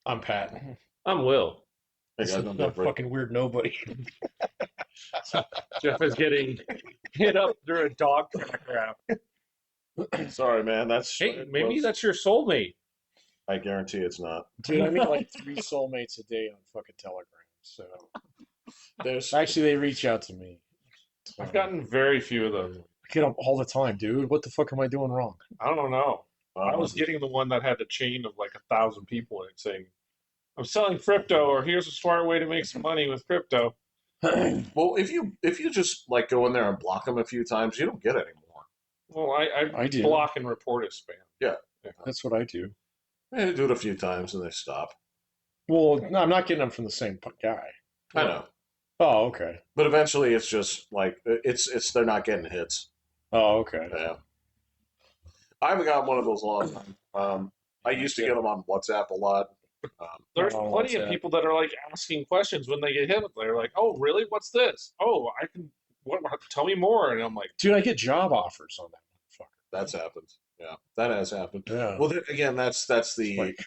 I'm Pat. I'm Will. Hey guys, I'm I'm a Jeffrey. fucking weird nobody. Jeff is getting hit up through a dog track wrap. Sorry, man. That's Hey, maybe close. that's your soulmate. I guarantee it's not. Dude, I meet like 3 soulmates a day on fucking Telegram. So there's actually they reach out to me. So, I've gotten very few of those. I get them all the time, dude. What the fuck am I doing wrong? I don't know. I was Um, getting the one that had a chain of like 1,000 people in it saying, "I'm selling crypto," or "Here's a smart way to make some money with crypto." well, if you just like go in there and block them a few times, you don't get any more. Well, I I do. block and report as spam. Yeah, That's what I do. they do it a few times and they stop. Well, no, I'm not getting them from the same guy. I know, Oh, okay. but eventually it's just like it's they're not getting hits. Oh, okay. Yeah, I haven't got one of those in a long time. I used to get them on WhatsApp a lot. There's Oh, plenty of WhatsApp. people that are like asking questions when they get hit. They're like, "Oh, really? What's this? Oh, I can. What? Tell me more." And I'm like, Dude, I get job offers on that motherfucker. That's happened. Yeah, that has happened. Yeah. Well, then, again, that's the Like,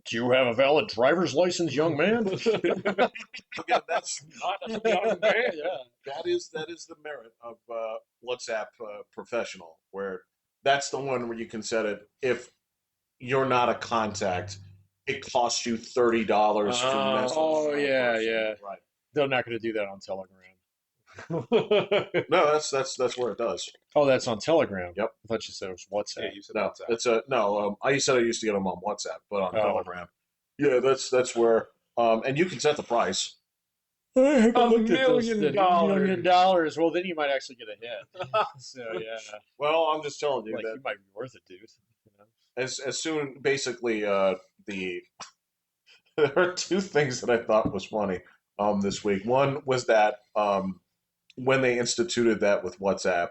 do you have a valid driver's license, young man? again, that's "Not a young man." Yeah. that is the merit of WhatsApp Professional, where that's the one where you can set it if you're not a contact, it costs you $30 to message. Oh, that yeah, person. yeah. Right. They're not going to do that on Telegram. No, that's where it does. Oh, that's on Telegram. Yep. I thought you said it was Yeah, WhatsApp. you said No, WhatsApp. it's a no. I said I used to get them on WhatsApp, but on Oh. Telegram. Yeah, that's where. And you can set the price. I haven't $1 looked at those million things. $1 million. Well, then you might actually get a hit. So yeah, Well, I'm just telling you like that you might be worth it, dude. You know? as soon basically the there are two things that I thought was funny this week. One was that when they instituted that with WhatsApp,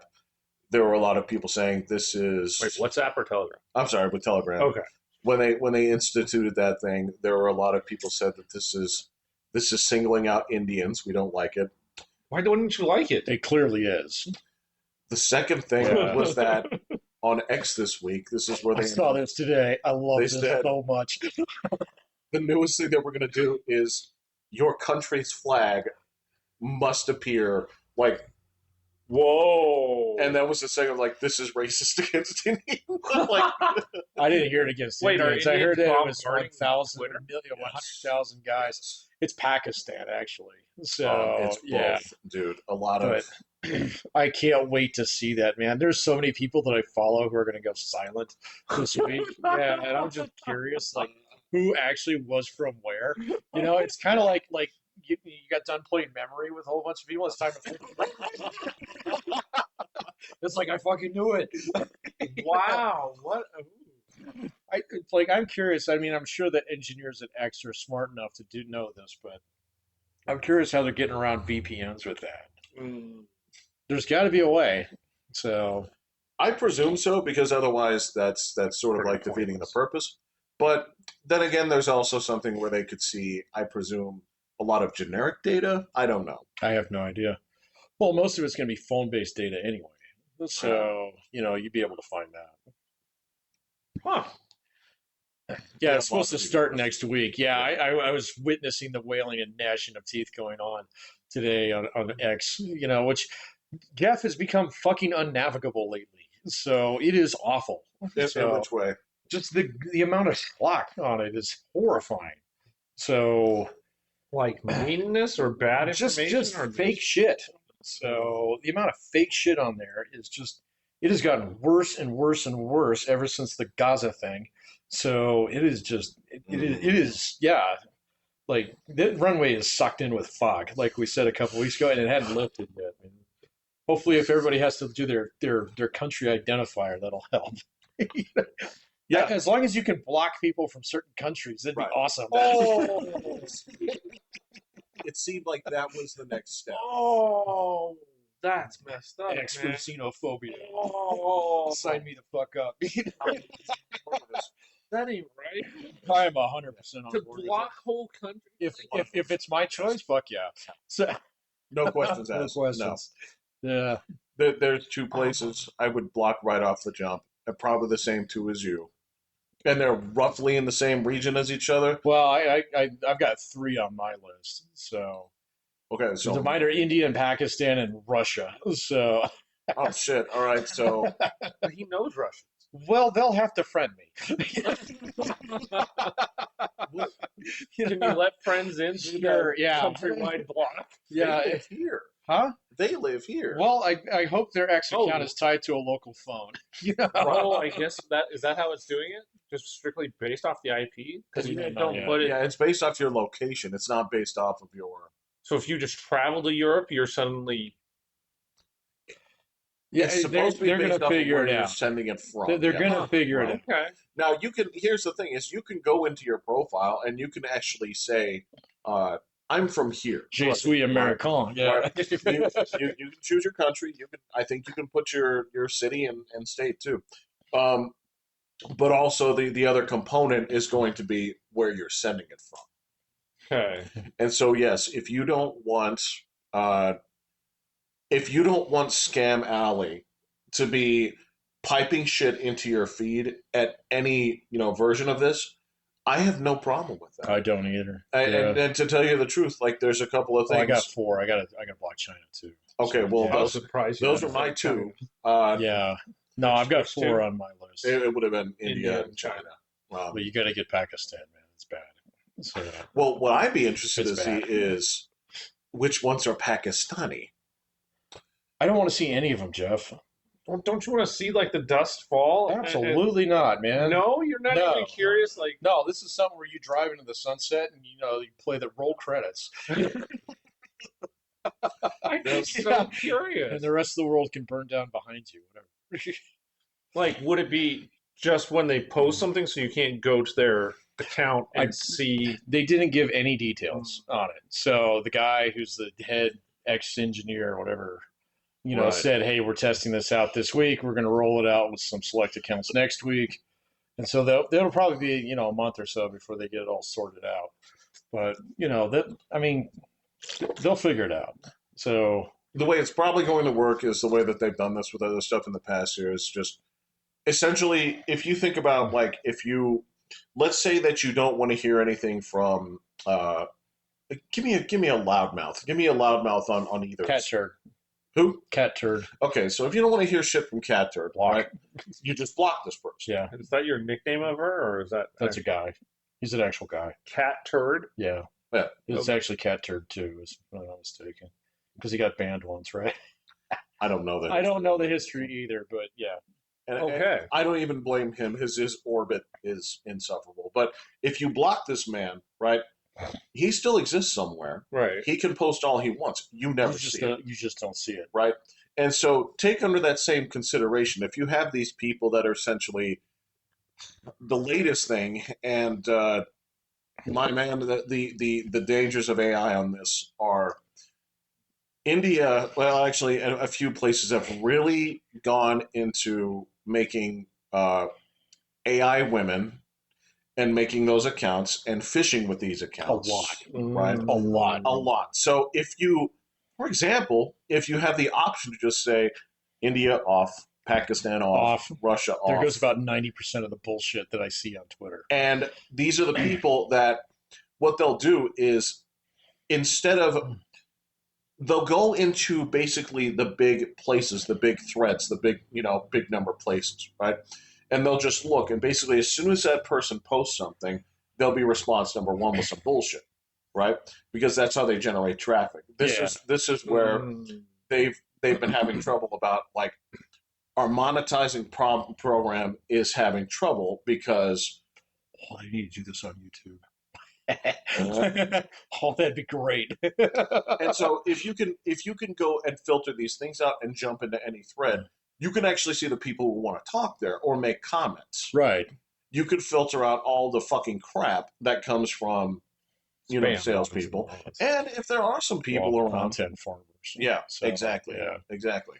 there were a lot of people saying this is Wait, WhatsApp or Telegram? I'm sorry, with Telegram. Okay. When they instituted that thing, there were a lot of people said that this is singling out Indians. We don't like it. Why don't you like it? It clearly is. The second thing Yeah. was that on X this week, this is where I they saw this today. I love They this said- so much. the newest thing that we're going to do is your country's flag must appear like, Whoa! and that was the second like this is racist against Indians. Like, I didn't hear it against Wait, are Indians. I heard Indians that it was bombarding 1,000, Twitter? 100,000 guys. It's Pakistan, actually. So it's both, yeah, dude. A lot but of I can't wait to see that, man. There's so many people that I follow who are going to go silent this week. Yeah, and I'm just curious, like, who actually was from where? You know, it's kind of like you got done playing memory with a whole bunch of people. It's time to think. It's like I fucking knew it. Wow! What? It's like I'm curious. I mean, I'm sure that engineers at X are smart enough to do know this, but I'm curious how they're getting around VPNs with that. Mm. There's got to be a way. So I presume so because otherwise that's sort of like defeating the purpose. But then again, there's also something where they could see, I presume, a lot of generic data. I don't know. I have no idea. Well, most of it's going to be phone-based data anyway. So, you'd be able to find that. Huh? Yeah, Yeah, it's supposed to lots of start people. next week. Yeah, I was witnessing the wailing and gnashing of teeth going on today on X, which Jeff has become fucking unnavigable lately. So it is awful. In So which way? just the amount of slack on it is horrifying. So Like meanness or bad just information or fake shit. So the amount of fake shit on there is just it has gotten worse and worse and worse ever since the Gaza thing. So it is just it is yeah. Like the runway is sucked in with fog, like we said a couple weeks ago, and it hadn't lifted yet. And hopefully, if everybody has to do their country identifier, that'll help. Yeah, as long as you can block people from certain countries, that'd be Right. awesome. Oh, It seemed like that was the next step. oh, that's messed up, X for man. xenophobia. Oh, Sign me the fuck up. that ain't right. I am 100% on To board with block whole country. it. If it's my choice, fuck yeah. So, No questions no asked. questions. Yeah. There's two places I would block right off the jump, and probably the same two as you. And they're roughly in the same region as each other. Well, I've got 3 on my list. So Okay, the mine are India and Pakistan and Russia. So oh shit! All right, so He knows Russian. well, they'll have to friend me. Can you let friends into Sure, the yeah. countrywide block? Yeah. they live here. Huh? They live here. Well, I hope their X account Oh. is tied to a local phone. Oh, I guess that how it's doing it? Just strictly based off the IP? Because you No, don't yeah. put it. Yeah, it's based off your location. It's not based off of your. So if you just travel to Europe, you're suddenly. Yeah, It's supposed to be they're based gonna off of figure where it you're out. sending it from. They're yeah. gonna figure it out. Okay. Now you can. Here's the thing: is you can go into your profile and you can actually say, "I'm from here." Je suis American. Yeah. Right. You can choose your country. You can. I think you can put your city and state too. But also the other component is going to be where you're sending it from. Okay. And so yes, uh, if you don't want Scam Alley to be piping shit into your feed at any version of this, I have no problem with that. I don't either. And to tell you the truth, like there's a couple of Oh, things. I got 4. I got block China too. Okay, So, well yeah. I was surprised. those are my 2. Yeah. No, I've got Which 4 two? on my list. It would have been India India and China. But you got to get Pakistan, man. It's bad. So, Well, what I'd be interested It's to see bad. is which ones are Pakistani. I don't want to see any of them, Jeff. Don't you want to see like the dust fall? Absolutely not, man. No, you're not No. even curious. Like No, this is something where you drive into the sunset and you play the roll credits, I'm just so Yeah. curious. and the rest of the world can burn down behind you. Whatever. Like, would it be just when they post something so you can't go to their account and see? They didn't give any details on it. So the guy who's the head ex-engineer or whatever, Right. said, "Hey, we're testing this out this week. We're going to roll it out with some select accounts next week." And so that'll probably be a month or so before they get it all sorted out. But they'll figure it out. So The way it's probably going to work is the way that they've done this with other stuff in the past year is just essentially if you think about like let's say that you don't want to hear anything from give me a loudmouth. Give me a loudmouth on either. cat turd, Who? cat turd, Okay, so if you don't want to hear shit from Cat Turd, block. right, you just block this person. Yeah, Is that your nickname of her, or is that that's a guy. He's an actual guy. cat turd? Yeah. Yeah. It's actually cat turd too, if I'm not mistaken. Because he got banned once, right? I don't know that. I don't know the history either, but yeah. And Okay. I don't even blame him. His orbit is insufferable. But if you block this man, right, he still exists somewhere. Right. He can post all he wants. You never see it, You just don't see it. right? And so take under that same consideration. If you have these people that are essentially the latest thing, and my man, the dangers of AI on this are India. Well, actually, a few places have really gone into making AI women and making those accounts and phishing with these accounts. A lot. Right? A lot. A lot. So if you, for example, if you have the option to just say India off, Pakistan off, Russia off. There goes about 90% of the bullshit that I see on Twitter. And these are the people that what they'll do is instead of they'll go into basically the big places, the big threads, the big, big number places, right? And they'll just look. And basically, as soon as that person posts something, there'll be response number one with some bullshit, right? Because that's how they generate traffic. This is where they've been having trouble about, like, our monetizing program is having trouble because I need to do this on YouTube. Oh, that'd be great. And so if you can go and filter these things out and jump into any thread, you can actually see the people who want to talk there or make comments. Right. You could filter out all the fucking crap that comes from Spam. salespeople. And if there are some people around, content farmers. yeah, So, exactly, yeah. exactly.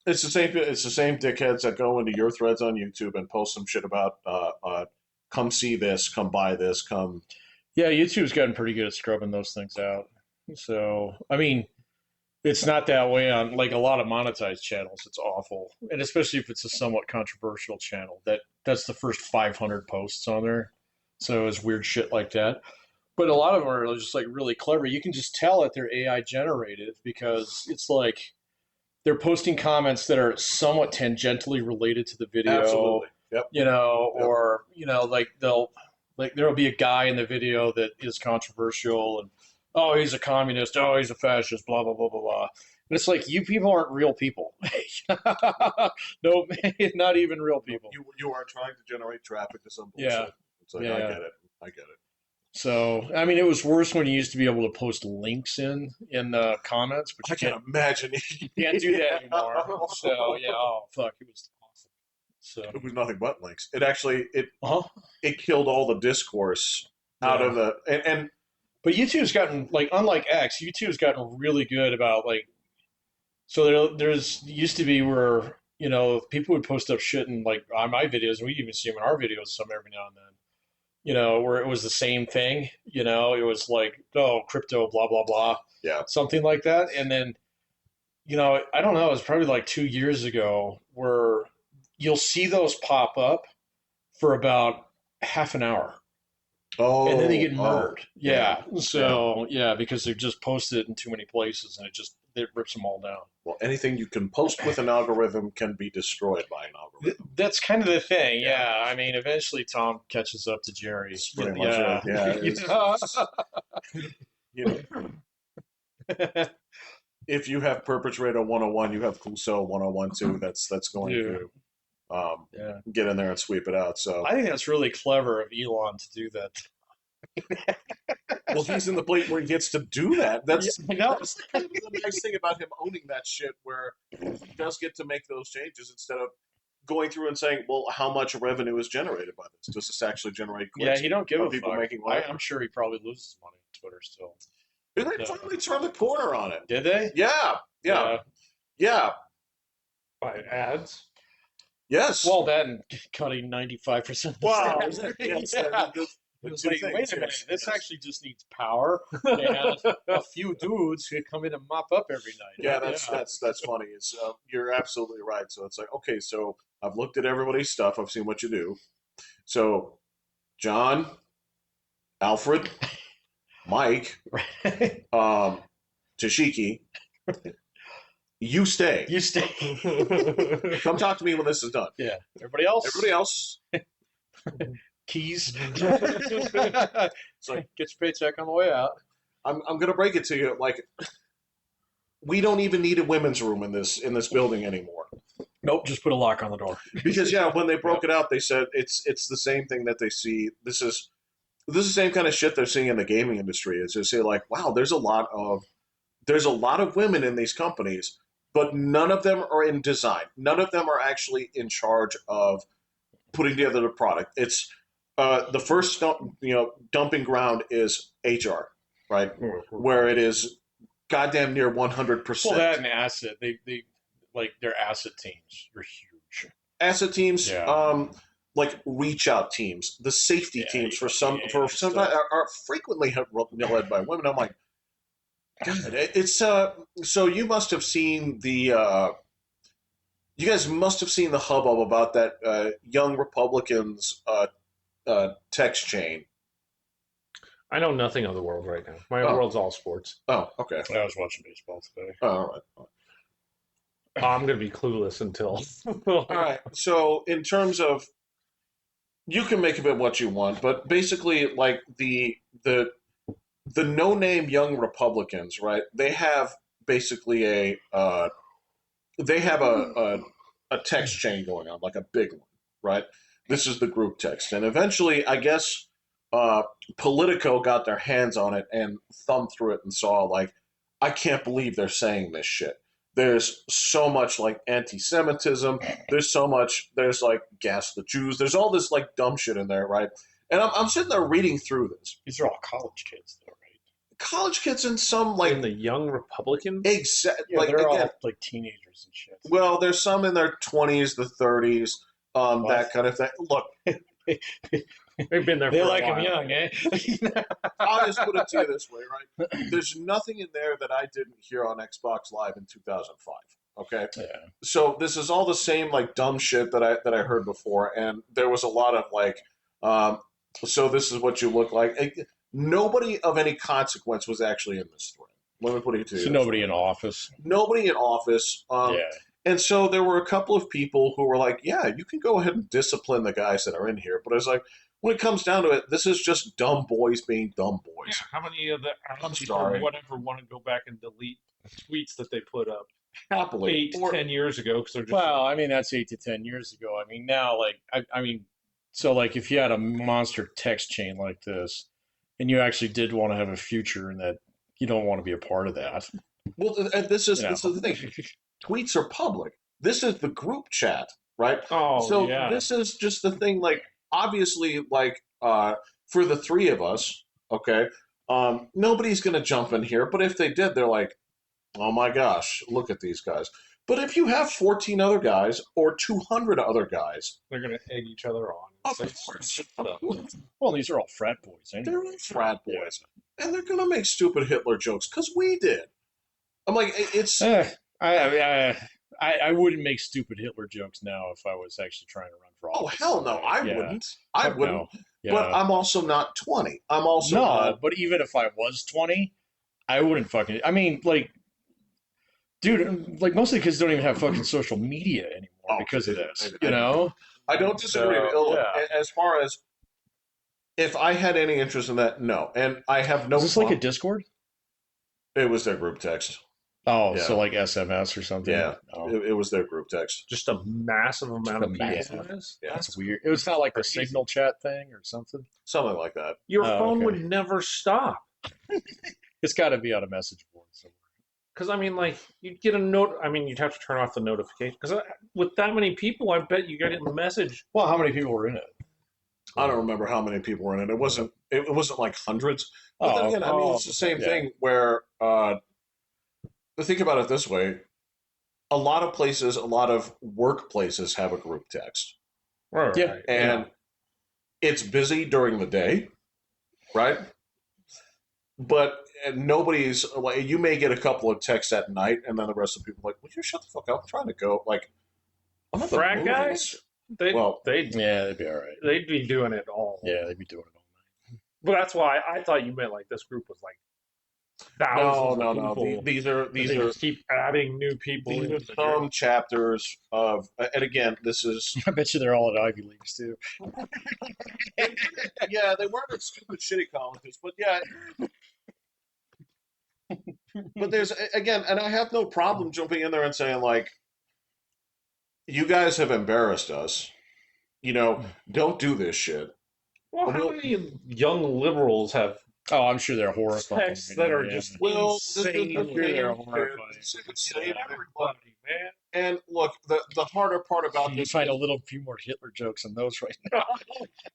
It's the same dickheads that go into your threads on YouTube and post some shit about come see this, come buy this, come. Yeah, YouTube's gotten pretty good at scrubbing those things out. So, I mean, it's not that way on like a lot of monetized channels. It's awful, and especially if it's a somewhat controversial channel that that's the first 500 posts on there. So it's weird shit like that. But a lot of them are just like really clever. You can just tell that they're AI generated because it's like they're posting comments that are somewhat tangentially related to the video, Absolutely. Yep. Yep. or like there'll be a guy in the video that is controversial and oh he's a communist, oh he's a fascist, blah blah blah blah blah. And it's like you people aren't real people. No, not even real people. You are trying to generate traffic to some bullshit. Yeah. It's like, Yeah. I get it. I get it. So I mean, it was worse when you used to be able to post links in the comments, but I you can imagine. can't do that anymore. So yeah, oh fuck, it was awful. So It was nothing but links. It actually uh-huh. it killed all the discourse out Yeah. of the and But YouTube's gotten like unlike X, YouTube's gotten really good about like so there's used to be where people would post up shit in like on my videos, and we even see them in our videos some every now and then. Where it was the same thing. It was like oh crypto blah blah blah, yeah. something like that, and then I don't know, it was probably like 2 years ago where you'll see those pop up for about half an hour. Oh, And then they get murdered. yeah. So, because they've just posted it in too many places and it rips them all down. Well, anything you can post with an algorithm can be destroyed by an algorithm. That's kind of the thing. Yeah. I mean, eventually Tom catches up to Jerry. That's pretty much it. Yeah. You know, if you have Perpetrator 101, you have Clouseau 101 too. That's going to get in there and sweep it out. So I think that's really clever of Elon to do that. well, he's in the plate where he gets to do that. That's I know. that's kind of the nice thing about him owning that shit, where he does get to make those changes instead of going through and saying, "Well, how much revenue is generated by this? Does this actually generate clicks?" Yeah, he don't give a people fuck. making money? I'm sure he probably loses money on Twitter still. They finally turned the corner on it. Did they? Yeah. By ads. Yes. Well, that and cutting 95% of the Wow. salary. Yes, Yeah. the It was two like, things, wait a minute, yes, this yes. actually just needs power and a few dudes who come in and mop up every night. Yeah, that's funny. It's you're absolutely right. So it's like, okay, so I've looked at everybody's stuff. I've seen what you do. So, John, Alfred, Mike, Right. Tashiki, you stay. You stay. Come talk to me when this is done. Yeah. Everybody else? Everybody else, Keys. it's like, Get your paycheck on the way out. I'm going to break it to you. Like, we don't even need a women's room in this building anymore. Nope, just put a lock on the door. Because when they broke it out, they said it's the same thing that they see. This is the same kind of shit they're seeing in the gaming industry. Is they say like, wow, there's a lot of women in these companies, but none of them are in design. None of them are actually in charge of putting together the product. It's the first dumping ground is HR, right? Where it is goddamn near 100%. Well, that and asset. They like their asset teams are huge. Asset teams, Yeah. like reach out teams, the safety teams for some are frequently led by women. I'm like, God, it's so you must have seen you guys must have seen the hubbub about that young Republicans text chain. I know nothing of the world right now. My world's all sports. Oh, okay. I was watching baseball today. Oh, all right. I'm going to be clueless until. All right. So in terms of, you can make of it what you want, but basically, like the no-name young Republicans, right? They have basically a text chain going on, like a big one, right? This is the group text, and eventually, I guess, Politico got their hands on it and thumbed through it and saw, like, I can't believe they're saying this shit. There's so much like anti-Semitism. There's like gas the Jews. There's all this like dumb shit in there, right? And I'm sitting there reading through this. These are all college kids, though, right? College kids and some like in the young Republicans. Exactly. Yeah, like they're again, all like teenagers and shit. well, there's some in their 20s, the 30s, that kind of thing. Look, They've been there. They for like a them while. young, eh? I'll just put it to you this way, right? There's nothing in there that I didn't hear on Xbox Live in 2005. Okay, Yeah. so this is all the same like dumb shit that I heard before, and there was a lot of like, um, so this is what you look like. Nobody of any consequence was actually in this thread. Let me put it to you So this nobody way. in office. Nobody in office. Yeah. And so there were a couple of people who were like, yeah, you can go ahead and discipline the guys that are in here. But I was like, when it comes down to it, this is just dumb boys being dumb Yeah, boys. how many of the athletes or sorry. whatever want to go back and delete tweets that they put up Happily. 8 to 10 years ago because they're just Well, I mean, that's 8 to 10 years ago. I mean, now, like, I mean, so like, if you had a monster text chain like this, and you actually did want to have a future, and that you don't want to be a part of that, Well, and this is you know. this is the thing. Tweets are public. This is the group chat, right? oh So yeah. this is just the thing. Like, obviously, like for the three of us, okay, nobody's gonna jump in here. But if they did, they're like, oh my gosh, look at these guys. But if you have 14 other guys or 200 other guys, They're gonna egg each other on. of Say course, stuff. Well, these are all frat boys, anyway. they're all frat boys, and they're gonna make stupid Hitler jokes because we did. I'm like, it's I wouldn't make stupid Hitler jokes now if I was actually trying to run for oh office. hell no, I Yeah. wouldn't. I Fuck wouldn't. no. Yeah. But I'm also not 20. I'm also no, not. but even if I was 20, I wouldn't fucking. I mean, like, dude, like most of the kids don't even have fucking social media anymore Oh, because of I- this. I- You know? I don't disagree. So, Look, yeah. as far as if I had any interest in that, no. And I have no. Is this like a Discord? It was their group text. Oh, Yeah. so like SMS or something? Yeah, Oh, it was their group text. Just a massive amount of a people. massive- in this? Yeah. that's weird. It was not like the crazy. Signal chat thing or something. Something like that. Your Oh, phone okay. would never stop. It's got to be on a message board somewhere. Because I mean, like you'd get a note. I mean, you'd have to turn off the notification. Because with that many people, I bet you get a message. Well, how many people were in it? I don't remember how many people were in it. It wasn't. It wasn't like hundreds. But then again, I mean, it's the same yeah. thing. Where think about it this way: a lot of places, a lot of workplaces have a group text, Right. Yeah. and it's busy during the day, right? But nobody's like, you may get a couple of texts at night, and then the rest of the people are like, "Would you shut the fuck up? I'm trying to go." Like, I'm at the Frat movies. guys? They Well, they'd Yeah, they'd be all right. they'd be doing it all. Yeah, they'd be doing it all night. But that's why I thought you meant like this group was like No, thousands no, of no. people. These are They just keep adding new people. these into are the some group. chapters of, and again, this is I bet you they're all at Ivy Leagues too. yeah, they weren't at stupid shitty colleges, but yeah. But there's again, and I have no problem jumping in there and saying like, you guys have embarrassed us. You know, don't do this shit. Well, how Well- many young liberals have Oh, I'm sure they're horrified. texts that are just Well, this is insane? the I'm sure they're thing, horrified. this is the same thing. Everybody, man. And look, the harder part about You this find a is, little few more Hitler jokes in those right now.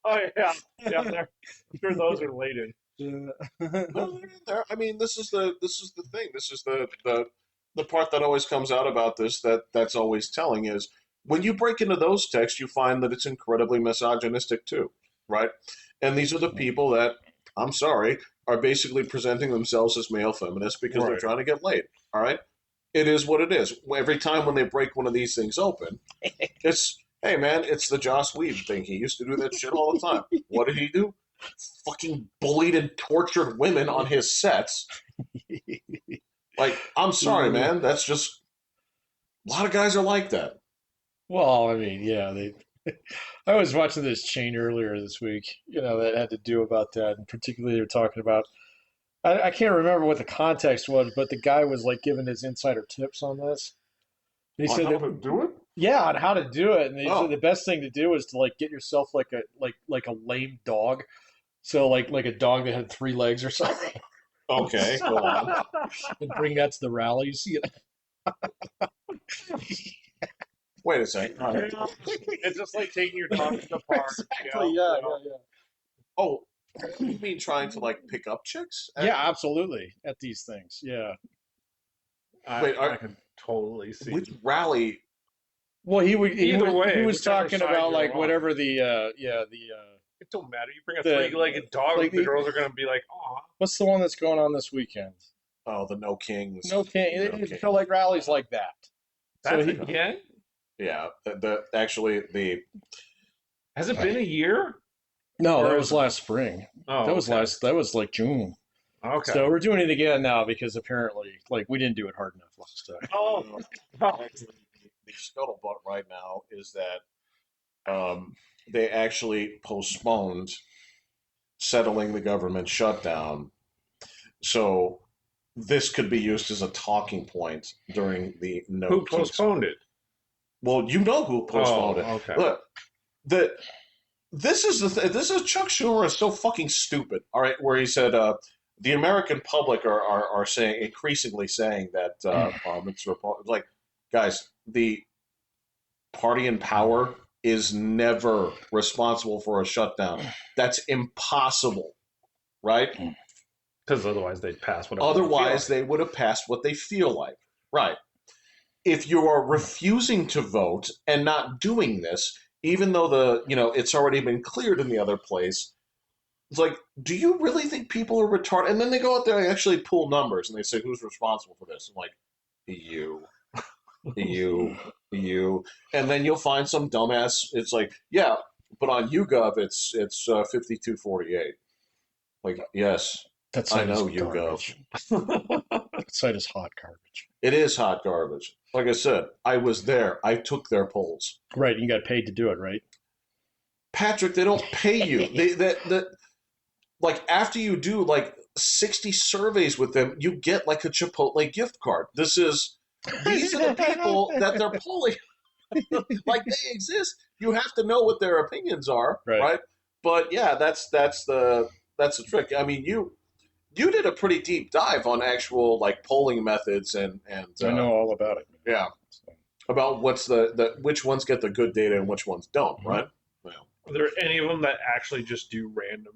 Oh yeah, yeah. I'm sure those are related. no, they're in there. I mean, this is the thing. This is the part that always comes out about this that's always telling is when you break into those texts, you find that it's incredibly misogynistic too, right? And these are the people that, I'm sorry, are basically presenting themselves as male feminists because they're Right. trying to get laid. All right, it is what it is. Every time when they break one of these things open, it's hey man, it's the Joss Whedon thing. He used to do that shit all the time. What did he do? Fucking bullied and tortured women on his sets. Like, I'm sorry, man. That's just a lot of guys are like that. Well, I mean, yeah, they. I was watching this chain earlier this week, that had to do about that, and particularly they were talking about. I can't remember what the context was, but the guy was like giving his insider tips on this. And he On said, how that, to do it? yeah, on how to do it, and he Oh. said the best thing to do is to like get yourself like a lame dog, so like a dog that had 3 legs or something, Okay, go on. and bring that to the rallies. Wait a second. It's just like taking your dog to the park. Exactly. Yeah. Oh, you mean trying to like pick up chicks? Yeah, absolutely. At these things, yeah. Wait, I can totally see. Which rally? Well, he was Either way, he was whichever talking side about you're like on. whatever It don't matter. You bring a The- 3-legged dog, like the the- girls are gonna be like, "Aw." what's the one that's going on this weekend? Oh, the No Kings. No, can't. No So like rallies like that. That's he, again? Yeah, actually the Has it been a year? no, Or that is was it- last spring. Oh, That was okay. that was like June. Okay. So we're doing it again now because apparently, like, we didn't do it hard enough last time. Oh. actually, the scuttlebutt right now is that they actually postponed settling the government shutdown. So this could be used as a talking point during the no Who Kings. postponed it? Well, you know who postponed it. Okay. Look, the this is this is Chuck Schumer is so fucking stupid. All right, where he said the American public are saying increasingly saying that it's like, guys, the party in power is never responsible for a shutdown. That's impossible, right? Because otherwise they'd pass whatever. Otherwise, they would have passed what they feel like, right? If you are refusing to vote and not doing this, even though it's already been cleared in the other place, it's like, do you really think people are retarded? And then they go out there and actually pull numbers and they say, who's responsible for this? I'm like, you, you, and then you'll find some dumbass. It's like, yeah, but on YouGov, it's 5248. Like, yes, That I site know is YouGov. garbage. That site is hot garbage. It is hot garbage. Like I said, I was there. I took their polls. Right, you got paid to do it, right? Patrick, they don't pay you. Like after you do like 60 surveys with them, you get like a Chipotle gift card. These are the people that they're polling. Like they exist. You have to know what their opinions are, right? But yeah, that's the trick. I mean, you did a pretty deep dive on actual like polling methods and I know all about it. Yeah, about what's which ones get the good data and which ones don't, right? Yeah. Are there any of them that actually just do random,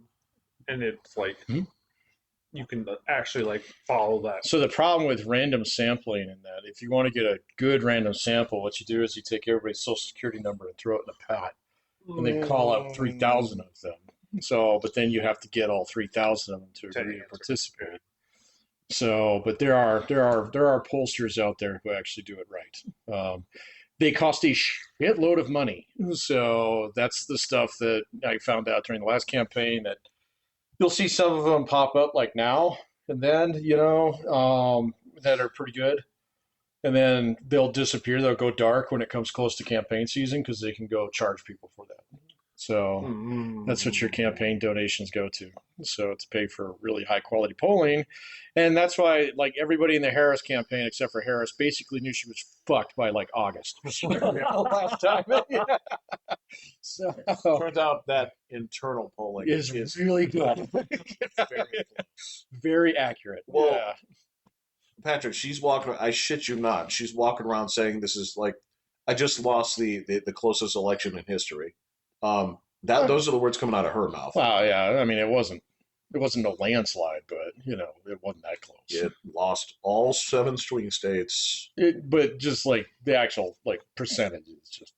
and it's like you can actually like follow that? So the problem with random sampling in that, if you want to get a good random sample, what you do is you take everybody's social security number and throw it in a pot, and then call out 3,000 of them. So, but then you have to get all 3,000 of them to agree to participate. So, but there are pollsters out there who actually do it right. They cost a shitload of money. So that's the stuff that I found out during the last campaign, that you'll see some of them pop up like now and then, that are pretty good. And then they'll disappear. They'll go dark when it comes close to campaign season because they can go charge people for that. So that's what your campaign donations go to. So it's paid for really high quality polling. And that's why like everybody in the Harris campaign, except for Harris, basically knew she was fucked by like August. Last time. So turns out that internal polling is really good. Very accurate. Well, yeah. Patrick, she's walking. I shit you not. She's walking around saying this is like, I just lost the closest election in history. Those are the words coming out of her mouth. Wow, yeah. I mean, it wasn't a landslide, but it wasn't that close. It lost all 7 swing states. But just like the actual like percentage is just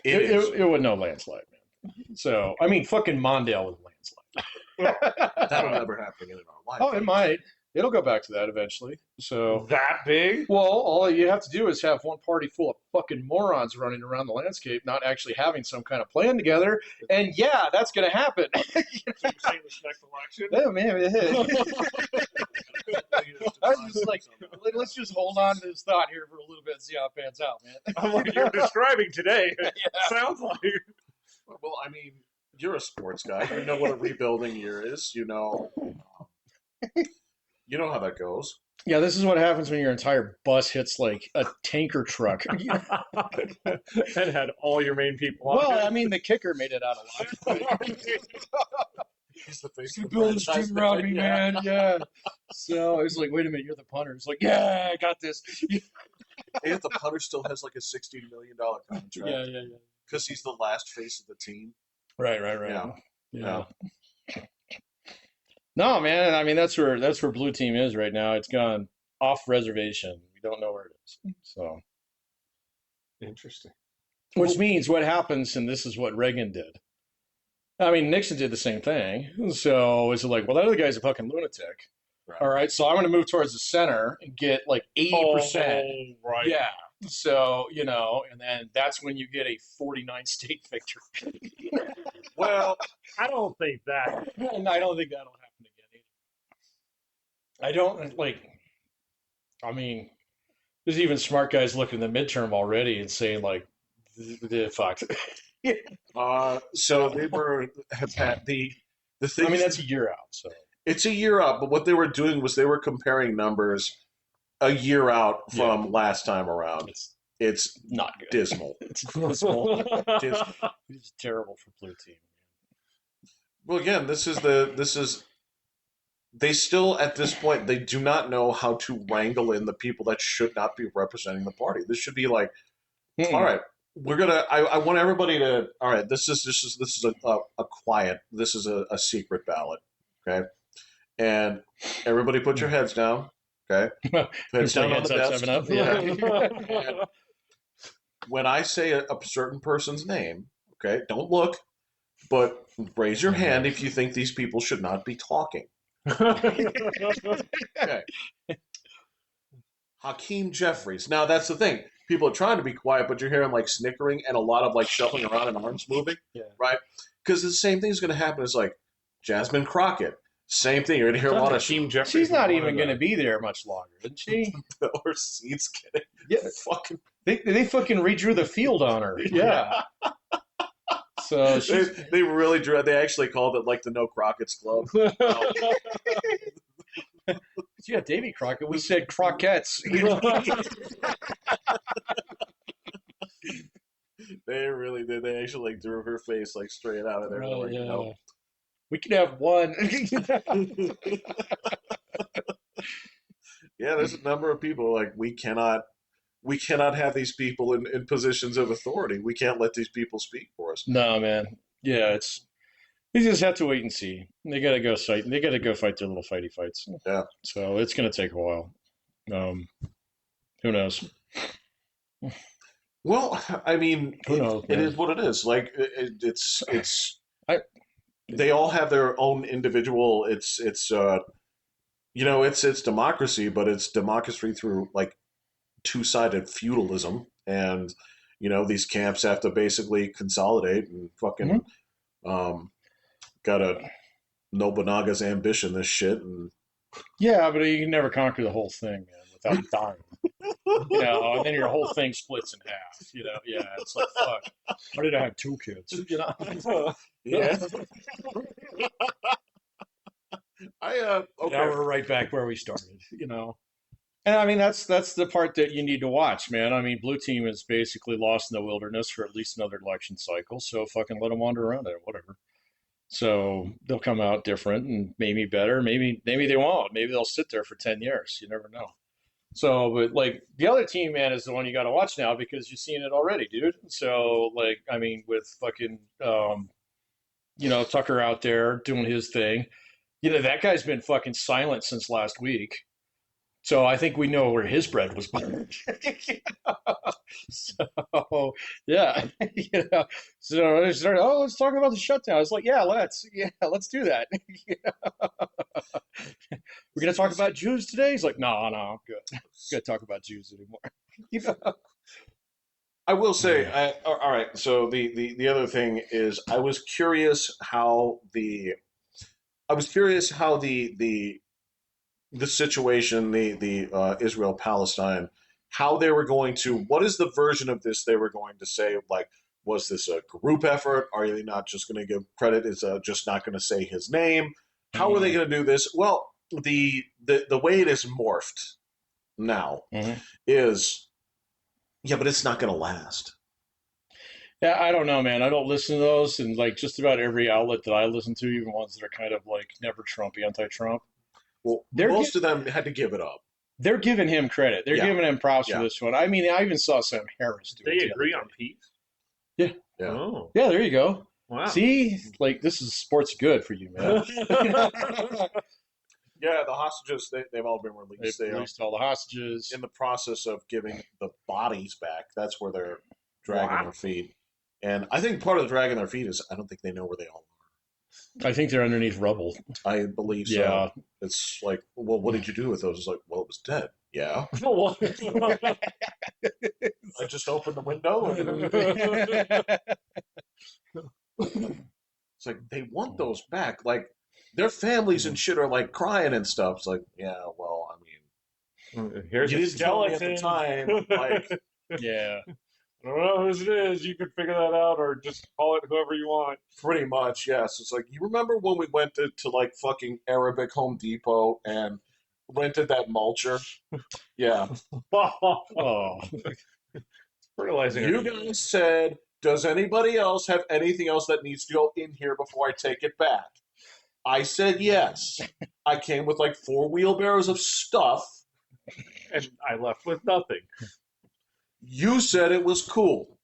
it wasn't no landslide, man. So I mean, fucking Mondale was a landslide. That'll never happen again in our life. Oh, it might. It'll go back to that eventually. So that big? Well, all you have to do is have one party full of fucking morons running around the landscape, not actually having some kind of plan together, and yeah, that's going to happen. So you're saying this next election? Yeah, man. I was just like, let's just hold on to this thought here for a little bit and see how it pans out, man. I'm like, you're describing today. Yeah. Sounds like. Well, I mean, you're a sports guy. You know what a rebuilding year is. You know how that goes. Yeah, this is what happens when your entire bus hits like a tanker truck. And had all your main people on Well, it. I mean, the kicker made it out alive. He's the face You of the build this franchise. team around me, man. Yeah. So I was like, wait a minute, you're the punter. He's like, yeah, I got this. And the punter still has like a $16 million contract. Yeah. Because he's the last face of the team. Right. Yeah. No, man. I mean, that's where Blue Team is right now. It's gone off reservation. We don't know where it is. So Interesting. which means what happens, and this is what Reagan did. I mean, Nixon did the same thing. So it's like, well, that other guy's a fucking lunatic. Right. All right, so I'm going to move towards the center and get like 80%. Oh, right. Yeah. So, and then that's when you get a 49 state victory. Well, I don't think that. And I don't think that'll happen again either. I don't I mean, there's even smart guys looking at the midterm already and saying like, fuck. so they have had the thing. I mean, that's a year out. So it's a year out, but what they were doing was they were comparing numbers a year out from last time around. It's not good. dismal. It's dismal. It's terrible for blue team. Well, again, this is they still at this point they do not know how to wrangle in the people that should not be representing the party. This should be like, all right, we're gonna. I want everybody to. All right, this is a quiet. This is a secret ballot. Okay, and everybody put your heads down. Okay, heads down on the desk. 7 up. Yeah. And when I say a certain person's name, okay, don't look, but raise your hand if you think these people should not be talking. Okay. Hakeem Jeffries. Now that's the thing. People are trying to be quiet, but you're hearing like snickering and a lot of like shuffling around and arms moving. Yeah. Right? Because the same thing's going to happen as like Jasmine Crockett. Same thing. You're going to hear a lot of Team Jeffries. She's not even going to be there much longer, isn't she? her seats getting fucking. They fucking redrew the field on her. Yeah. So they really drew. They actually called it like the No Crockett's Club. Yeah, Davy Crockett. We said Crockettes. They really did. They actually like drew her face like straight out of there. Oh, like, yeah. no. We can have one. Yeah, there's a number of people like we cannot have these people in positions of authority. We can't let these people speak for us. No, man. Yeah, you just have to wait and see. They gotta go fight. They gotta go fight their little fighty fights. Yeah. So it's gonna take a while. Who knows? Well, I mean, Who knows, it man? is what it is. Like it's they all have their own individual. It's democracy, but it's democracy through like two-sided feudalism, and these camps have to basically consolidate and fucking got a Nobunaga's ambition. This shit, and Yeah, but you can never conquer the whole thing, man, without dying. And then your whole thing splits in half. Yeah, it's like fuck. Why did I have 2 kids? yeah. Okay. Now we're right back where we started. And I mean that's the part that you need to watch, man. I mean, blue team is basically lost in the wilderness for at least another election cycle, so fucking let them wander around it, whatever. So they'll come out different and maybe better. Maybe they won't. Maybe they'll sit there for 10 years. You never know. So, but like the other team, man, is the one you got to watch now because you've seen it already, dude. So, like, I mean, with fucking, Tucker out there doing his thing, that guy's been fucking silent since last week. So I think we know where his bread was buttered. So yeah, So they started. Oh, let's talk about the shutdown. It's like, let's do that. We're gonna talk about Jews today. He's like, no, I'm good. I'm gonna talk about Jews anymore. I will say, all right. So the other thing is, I was curious how the situation, the Israel Palestine, how they were going to. What is the version of this they were going to say? Like, was this a group effort? Are they not just going to give credit? Is just not going to say his name? How are they going to do this? Well, the way it is morphed now is, but it's not going to last. Yeah, I don't know, man. I don't listen to those, and like just about every outlet that I listen to, even ones that are kind of like never Trump, anti-Trump. Well, most of them had to give it up. They're giving him credit. They're giving him props for this one. I mean, I even saw Sam Harris do it. They agree on peace? Yeah. Oh. Yeah, there you go. Wow. See? Like, this is sports good for you, man. Yeah, the hostages, they've all been released. They've released all the hostages. In the process of giving the bodies back. That's where they're dragging their feet. And I think part of the dragging their feet is I don't think they know where they all I think they're underneath rubble. I believe so. Yeah. It's like, well, what did you do with those? It's like, well, it was dead. Yeah. I just opened the window. It's like, they want those back. Like, their families and shit are like crying and stuff. It's like, yeah, well, I mean, Here's you a didn't tell me at the skeleton. time. Like, Yeah. I don't know whose it is. You can figure that out, or just call it whoever you want. pretty much, yes. It's like, you remember when we went to like fucking Arabic Home Depot and rented that mulcher? Yeah. Oh. Fertilizing. You guys said, does anybody else have anything else that needs to go in here before I take it back? I said yes. I came with like 4 wheelbarrows of stuff. And I left with nothing. You said it was cool.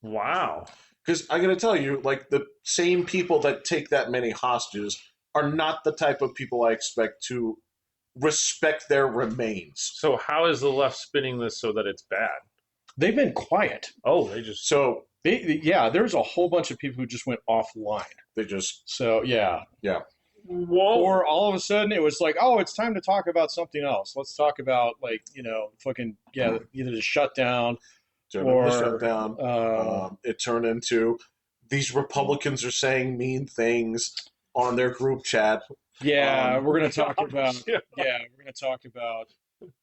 Wow. Because I gotta tell you, like, the same people that take that many hostages are not the type of people I expect to respect their remains. So how is the left spinning this so that it's bad? They've been quiet. Oh, they just So Yeah, there's a whole bunch of people who just went offline. they just, So, yeah. whoa. Or all of a sudden it was like, oh, it's time to talk about something else. Let's talk about, like, fucking, yeah, either the shutdown or or shut down. It turned into these Republicans are saying mean things on their group chat. yeah, we're going to talk about, Yeah. we're going to talk about,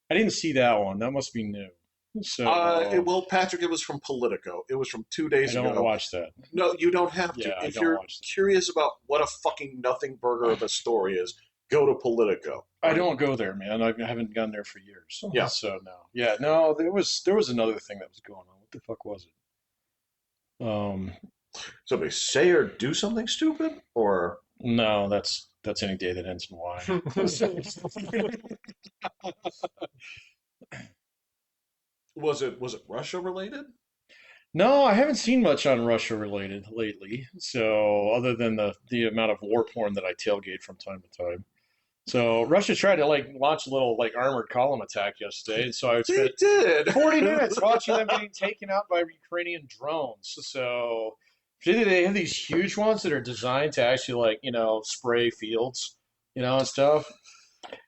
I didn't see that one. That must be new. So, Well, Patrick, it was from Politico. It was from 2 days I don't ago. watch that. No, you don't have to. Yeah, I If don't you're watch that. curious about what a fucking nothing burger of a story is, go to Politico. I don't go there, man. I haven't gone there for years. Yeah. So no. Yeah, no, there was another thing that was going on. What the fuck was it? Somebody say or do something stupid, or No, that's any day that ends in Y. was it Russia related? No, I haven't seen much on Russia related lately. So other than the amount of war porn that I tailgate from time to time. So Russia tried to like launch a little like armored column attack yesterday, and so I They spent did 40 minutes watching them getting taken out by Ukrainian drones. So they have these huge ones that are designed to actually like spray fields, and stuff.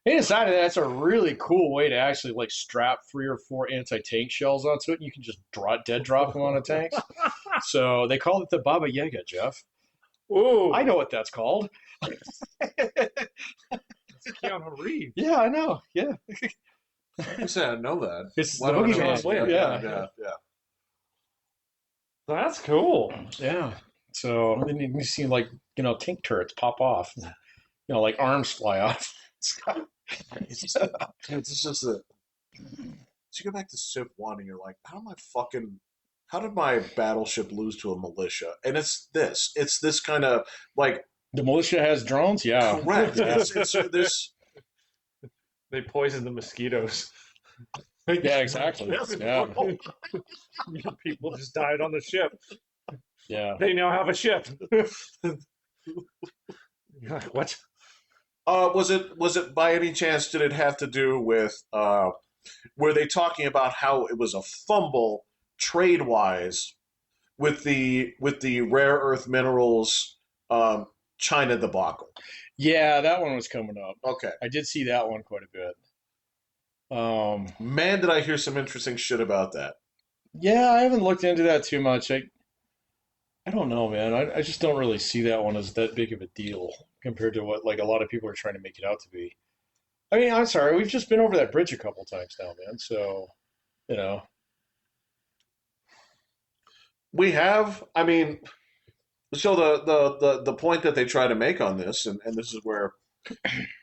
They decided that's a really cool way to actually like strap 3 or 4 anti-tank shells onto it, and you can just dead drop them on a tank. So they called it the Baba Yaga, Jeff. Ooh, I know what that's called. it's Keanu Reeves. Yeah, I know. Yeah, I said I know that. it's Why the don't I know boogeyman. that? Yeah. Yeah. That's cool. Yeah. So then you see like tank turrets pop off, like arms fly off. It's just that. So you go back to Civ 1 and you're like, how did my battleship lose to a militia? And it's this kind of like, The militia has drones. Yeah. correct. Yeah. It's this. They poisoned the mosquitoes. Yeah. Exactly. Yeah. People just died on the ship. Yeah. They now have a ship. You're like, what? Was it by any chance, did it have to do with were they talking about how it was a fumble trade wise with the rare earth minerals China debacle? Yeah, that one was coming up. Okay. I did see that one quite a bit. Man, did I hear some interesting shit about that. Yeah, I haven't looked into that too much. I don't know, man. I just don't really see that one as that big of a deal compared to what like a lot of people are trying to make it out to be. I mean, I'm sorry, we've just been over that bridge a couple times now, man. So, We have, I mean, so the point that they try to make on this, and this is where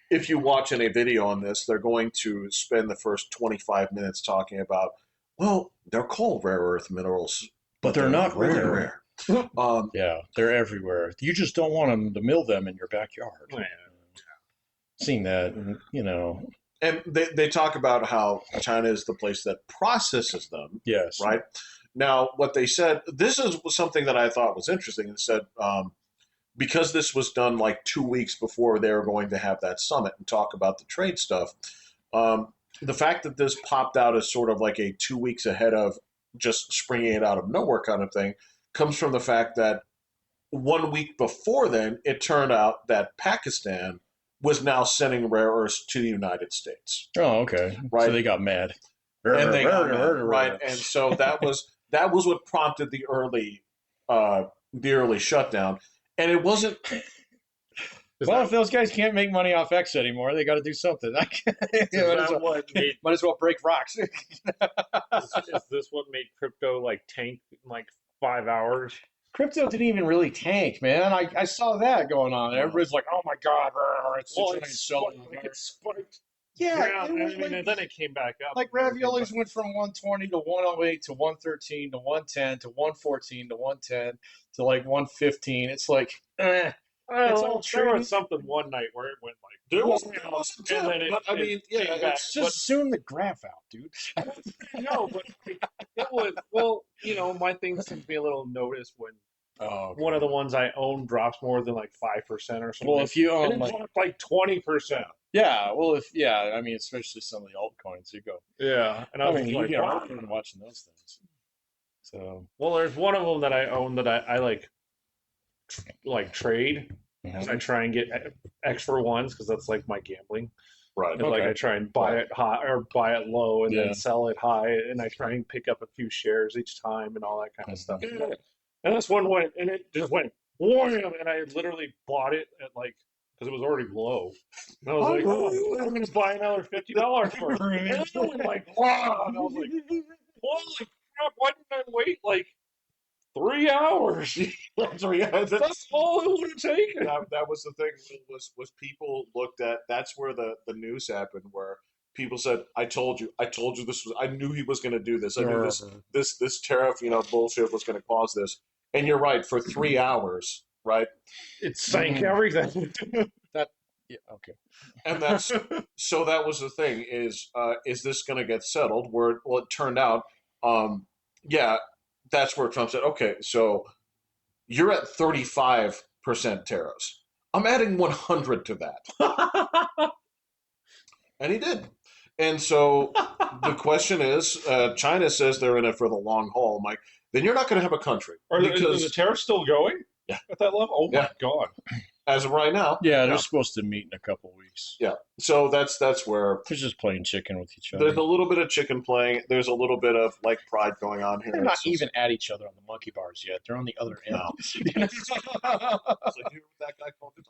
if you watch any video on this, they're going to spend the first 25 minutes talking about, well, they're called rare earth minerals, but they're not really rare. rare. Yeah, they're everywhere. You just don't want them to mill them in your backyard. Yeah. Seen that, And they talk about how China is the place that processes them, yes. right? Now, what they said, this is something that I thought was interesting. It said, because this was done like 2 weeks before they were going to have that summit and talk about the trade stuff, the fact that this popped out as sort of like a 2 weeks ahead of just springing it out of nowhere kind of thing comes from the fact that 1 week before then, it turned out that Pakistan was now sending rare earths to the United States. Oh, okay. Right. So they got mad. And they got mad, right? And so that was what prompted the early shutdown. And it wasn't. Well, if those guys can't make money off X anymore, they got to do something. Might as well break rocks. Is this what made crypto like tank in like 5 hours? Crypto didn't even really tank, man. I saw that going on. Everybody's like, "Oh my god, it's spiked. Yeah, and then it came back up. Like raviolis went from 120 to 108 to 113 to 110 to 114 to 110 to like 115. It's like, it's all there true. was something one night where it went like, There was and then it's just zoom the graph out, dude. No, but it was, well, my thing seems to be a little noticed when one of the ones I own drops more than like 5% or something. Well, if you own like 20%. Yeah, well, I mean, especially some of the altcoins, you go. Yeah, and I mean, I'm watching those things. So, well, there's one of them that I own that I like trade. Because I try and get extra ones because that's like my gambling. Right. And like I try and buy it high or buy it low and then sell it high, and I try and pick up a few shares each time and all that kind of stuff. And this one went, and it just went wham, and I literally bought it at like, because it was already low. And I was like, oh, I'm gonna buy another $50 for it. And it went like, wow, and I was like, holy crap! Why didn't I wait like 3 hours? That's all it would have taken. That was the thing. Was people looked at? That's where the news happened, where people said, "I told you this was. I knew he was going to do this. I knew this tariff, bullshit was going to cause this." And you're right. For 3 hours, right? It sank everything. Okay. And that's so. That was the thing. Is this going to get settled? Well, it turned out, that's where Trump said, okay, so you're at 35% tariffs. I'm adding 100 to that. And he did. And so the question is, China says they're in it for the long haul. I'm like, then you're not going to have a country. Are the tariffs still going? Yeah. At that level? Oh, my God. As of right now. Yeah, they're supposed to meet in a couple weeks. Yeah. So that's where they're just playing chicken with each other. There's a little bit of chicken playing. There's a little bit of like pride going on here. They're not even at each other on the monkey bars yet. They're on the other end. No. It's like, you know what that guy called it?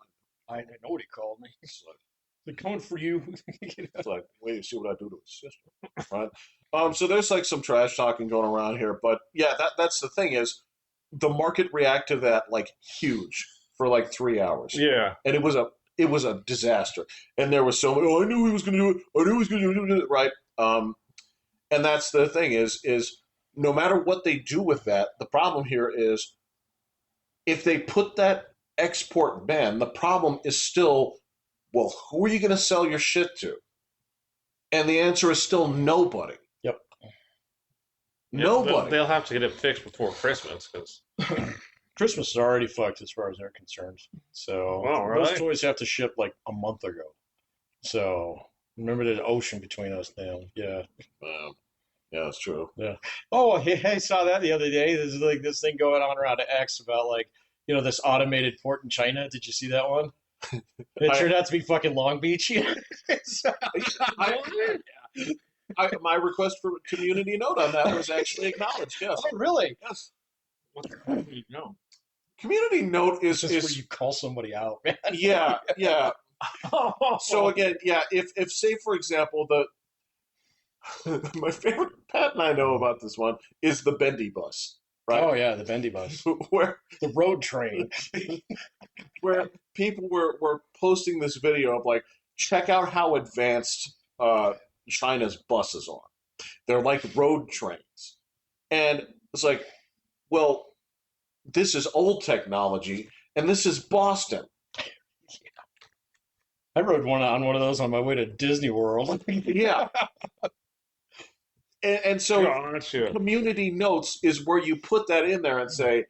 I know what he called me. It's like, they're coming for you. It's like, wait to see what I do to his sister. Right? So there's like some trash talking going around here. But yeah, that's the thing is the market reacted to that like huge for like 3 hours. Yeah. And it was a disaster. And there was so much, I knew he was going to do it. I knew he was going to do it. Right. And that's the thing is no matter what they do with that, the problem here is if they put that export ban, the problem is still, well, who are you going to sell your shit to? And the answer is still nobody. Yep. Nobody. They'll have to get it fixed before Christmas because Christmas is already fucked as far as they're concerned. So those toys have to ship like a month ago. So remember the ocean between us now. Yeah. Yeah, that's true. Yeah. Oh, I saw that the other day. There's like this thing going on around X about like, this automated port in China. Did you see that one? It turned out to be fucking Long Beach. My request for community note on that was actually acknowledged. Yes. Oh, really? Yes. What's the community note? Community note is where you call somebody out, man. Yeah. So again, if say for example my favorite patent I know about this one is the bendy bus. Right? Oh yeah, the bendy bus. Where the road train. Where people were posting this video of like, check out how advanced China's buses are. They're like road trains. And it's like, well, this is old technology, and this is Boston. I rode on one of those on my way to Disney World. Yeah. And so community notes is where you put that in there and say,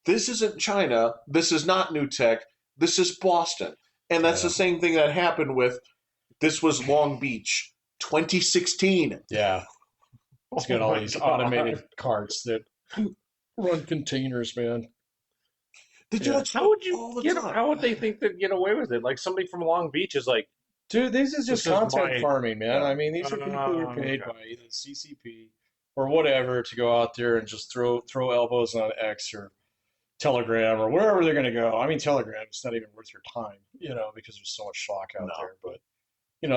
this isn't China, this is not new tech, this is Boston. And that's the same thing that happened with, this was Long Beach, 2016. Yeah. It's got all these automated carts that run containers, man. They do that shit How would you all the get? time. How would they think they'd get away with it? Like somebody from Long Beach is like, Dude, this is just This is content my- farming, man. Yeah. I mean, these are people who are paid Okay. by either CCP or whatever to go out there and just throw elbows on X or Telegram or wherever they're going to go. I mean, Telegram, it's not even worth your time, because there's so much schlock out No. there. But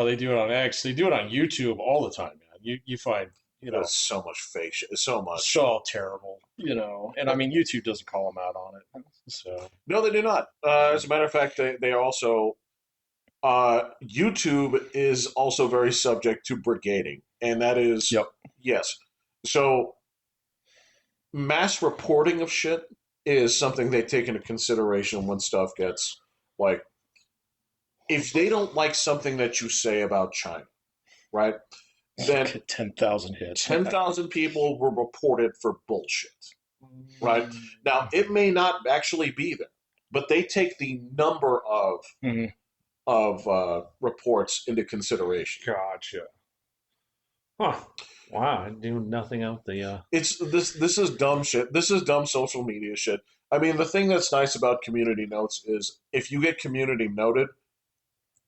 they do it on X, they do it on YouTube all the time, man. You find There's so much fake shit. So much. so terrible, and I mean, YouTube doesn't call them out on it, so No, they do not. As a matter of fact, they also YouTube is also very subject to brigading, and that is Yep. yes. So mass reporting of shit is something they take into consideration when stuff gets like if they don't like something that you say about China, right? Then 10,000 hits. 10,000 people were reported for bullshit. Right. Now, it may not actually be there, but they take the number of Mhm. reports into consideration. gotcha. Huh. Wow, I knew nothing out the. It's this is dumb shit. This is dumb social media shit. I mean, the thing that's nice about community notes is if you get community noted,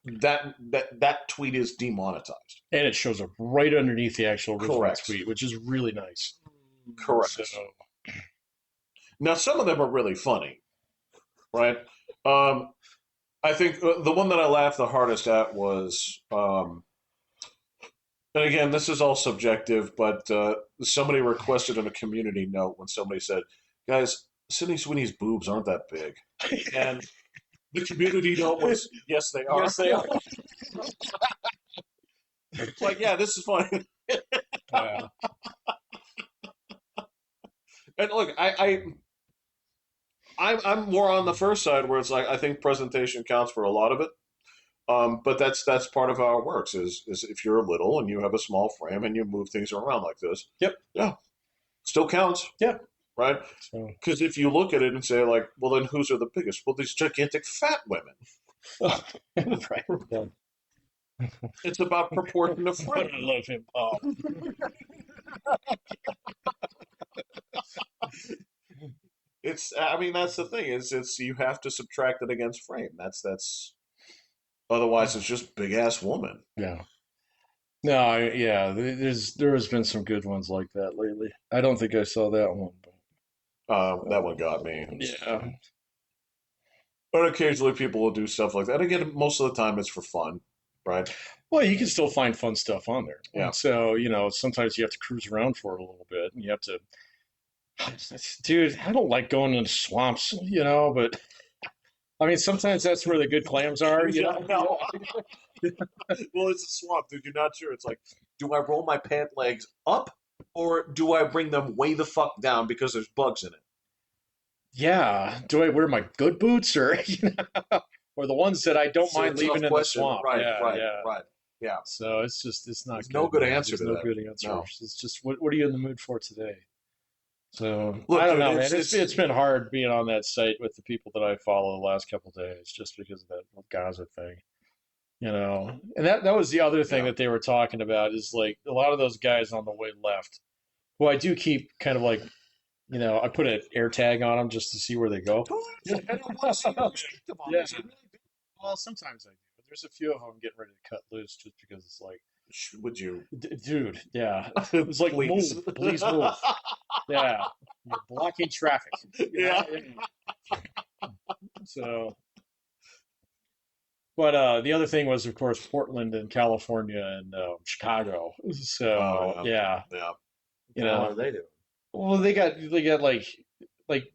that tweet is demonetized. And it shows up right underneath the actual original Correct. tweet, which is really nice. Correct. So, Now, some of them are really funny, right? I think the one that I laughed the hardest at was, and again, this is all subjective, but somebody requested in a community note when somebody said, guys, Sydney Sweeney's boobs aren't that big. And the community note was, yes, they are. Yes, they are. It's like, yeah, this is funny. Yeah. And look, I'm more on the first side where it's like I think presentation counts for a lot of it. But that's part of how it works. Is if you're little and you have a small frame and you move things around like this. Yep. Yeah. Still counts. Yeah. Right. So, Because if you look at it and say like, well, then whose are the biggest? Well, these gigantic fat women. right. Yeah. It's about proportion of I frame. love him. Oh. I mean, that's the thing. It's you have to subtract it against frame. That's. Otherwise, it's just big ass woman. Yeah. No, yeah. There has been some good ones like that lately. I don't think I saw that one, but That one got me. yeah. But occasionally people will do stuff like that. Again, most of the time it's for fun, right? Well, you can still find fun stuff on there. Yeah. So, sometimes you have to cruise around for it a little bit and you have to, dude, I don't like going into swamps, but I mean, sometimes that's where the good clams are, Yeah, no. Well, it's a swamp, dude. You're not sure. It's like, do I roll my pant legs up or do I bring them way the fuck down because there's bugs in it? Yeah. Do I wear my good boots or, or the ones that I don't It's a mind tough leaving in the question. swamp? Right, Yeah, right, yeah. right. Yeah. So it's not There's good. no good man. answer There's to no that. good answer. No. It's just what are you in the mood for today? So Look, I don't dude, know, man. it's- It's been hard being on that site with the people that I follow the last couple of days, just because of that Gaza thing, And that was the other thing Yeah. that they were talking about is like a lot of those guys on the way left, who I do keep kind of like, I put an air tag on them just to see where they go. I don't want to see you restrictive on Yeah. this. I really do. Well, sometimes I do, but there's a few of them getting ready to cut loose just because it's like, Would you? dude, yeah, it was like Please. move, please move. Yeah, you're blocking traffic. Yeah. So, but the other thing was, of course, Portland and California and Chicago. So Oh, yeah, Yeah. What are they doing? well, they got like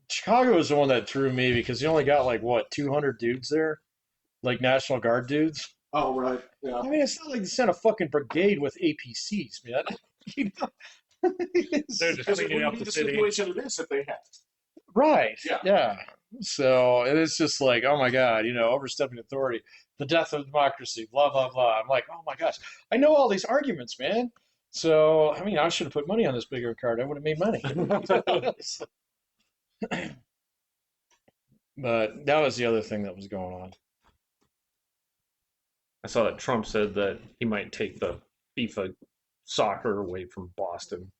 Chicago is the one that threw me because they only got like what 200 dudes there, like National Guard dudes. Oh, right. Yeah. I mean, it's not like they sent a fucking brigade with APCs, man. They're just Because it cleaning wouldn't up be the the city. situation it is if they had. Right. Yeah. Yeah. So and it's just like, oh my God, overstepping authority, the death of democracy, blah, blah, blah. I'm like, oh my gosh, I know all these arguments, man. So, I mean, I should have put money on this bigger card. I would have made money. But that was the other thing that was going on. I saw that Trump said that he might take the FIFA soccer away from Boston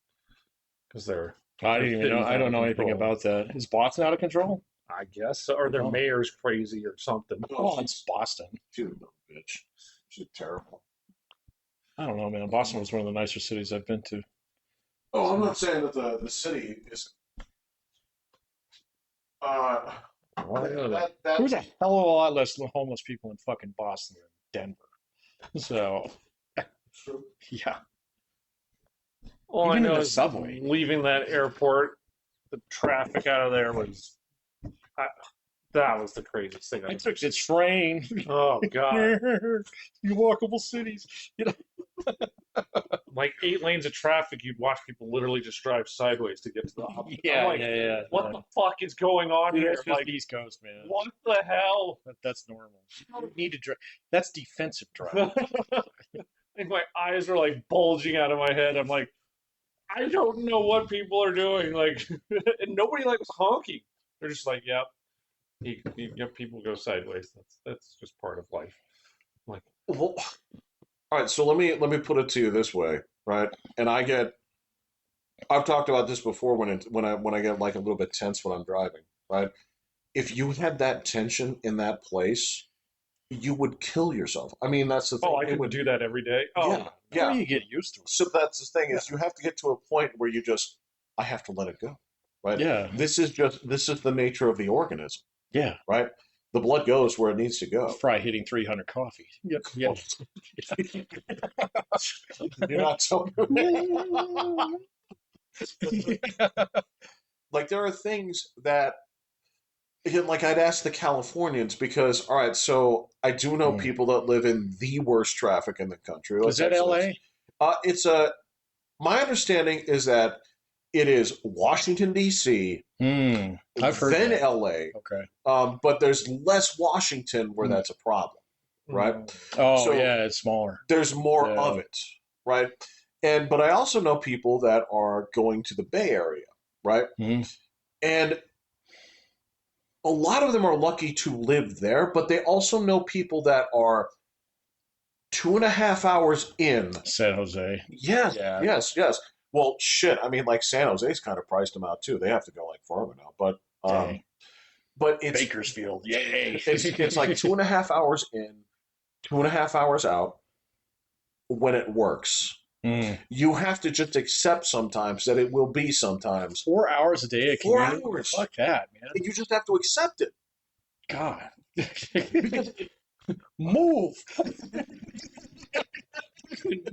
because they're. I didn't even know. I don't know anything about that. Is Boston out of control? I guess, or their mayor's crazy or something. Oh, it's Boston. She's a dumb bitch. She's terrible. I don't know, man. Boston was one of the nicer cities I've been to. Oh, I'm not saying that the city is. There's a hell of a lot less homeless people in fucking Boston than Denver. So, yeah. All Even I in know the is subway. leaving that airport, the traffic out of there was. That was the craziest thing I I've took ever the seen. train. Oh, God. You walkable cities. You know. Like 8 lanes of traffic, you'd watch people literally just drive sideways to get to the opposite. Yeah, I'm like, yeah. what the fuck is going on Dude, here? that's just Like, the East Coast, man. what the hell? That's normal. You need to drive. That's defensive driving. And my eyes are like bulging out of my head. I'm like, I don't know what people are doing. Like, and nobody like was honking. They're just like, yep. People go sideways. That's just part of life. Like, Well, all right, so let me put it to you this way, right? And I've talked about this before when I get like a little bit tense when I'm driving, right? If you had that tension in that place, you would kill yourself. I mean, that's the thing. oh, I could do that every day. Oh, Yeah, yeah. Or you get used to it. So that's the thing is you have to get to a point where I have to let it go, right? Yeah. This is the nature of the organism, Yeah. right? The blood goes where it needs to go. Fry hitting 300 coffee. Yep. Well, you're not so like there are things that again, like I'd ask the Californians because all right, so I do know people that live in the worst traffic in the country. Is that LA? My understanding is that it is Washington D.C. I've heard then that. L.A. Okay. But there's less Washington where that's a problem, right? Oh, So yeah, it's smaller. there's more of it, right? But I also know people that are going to the Bay Area, right? And a lot of them are lucky to live there, but they also know people that are 2.5 hours in San Jose. Yes, Yeah. yes. Well, shit. I mean, like San Jose's kind of priced them out too. They have to go like further now, but it's Bakersfield. Yay! it's like 2.5 hours in, 2.5 hours out. When it works, you have to just accept sometimes that it will be sometimes 4 hours a day. 4 hours. Fuck that, man. You just have to accept it. God. Because move.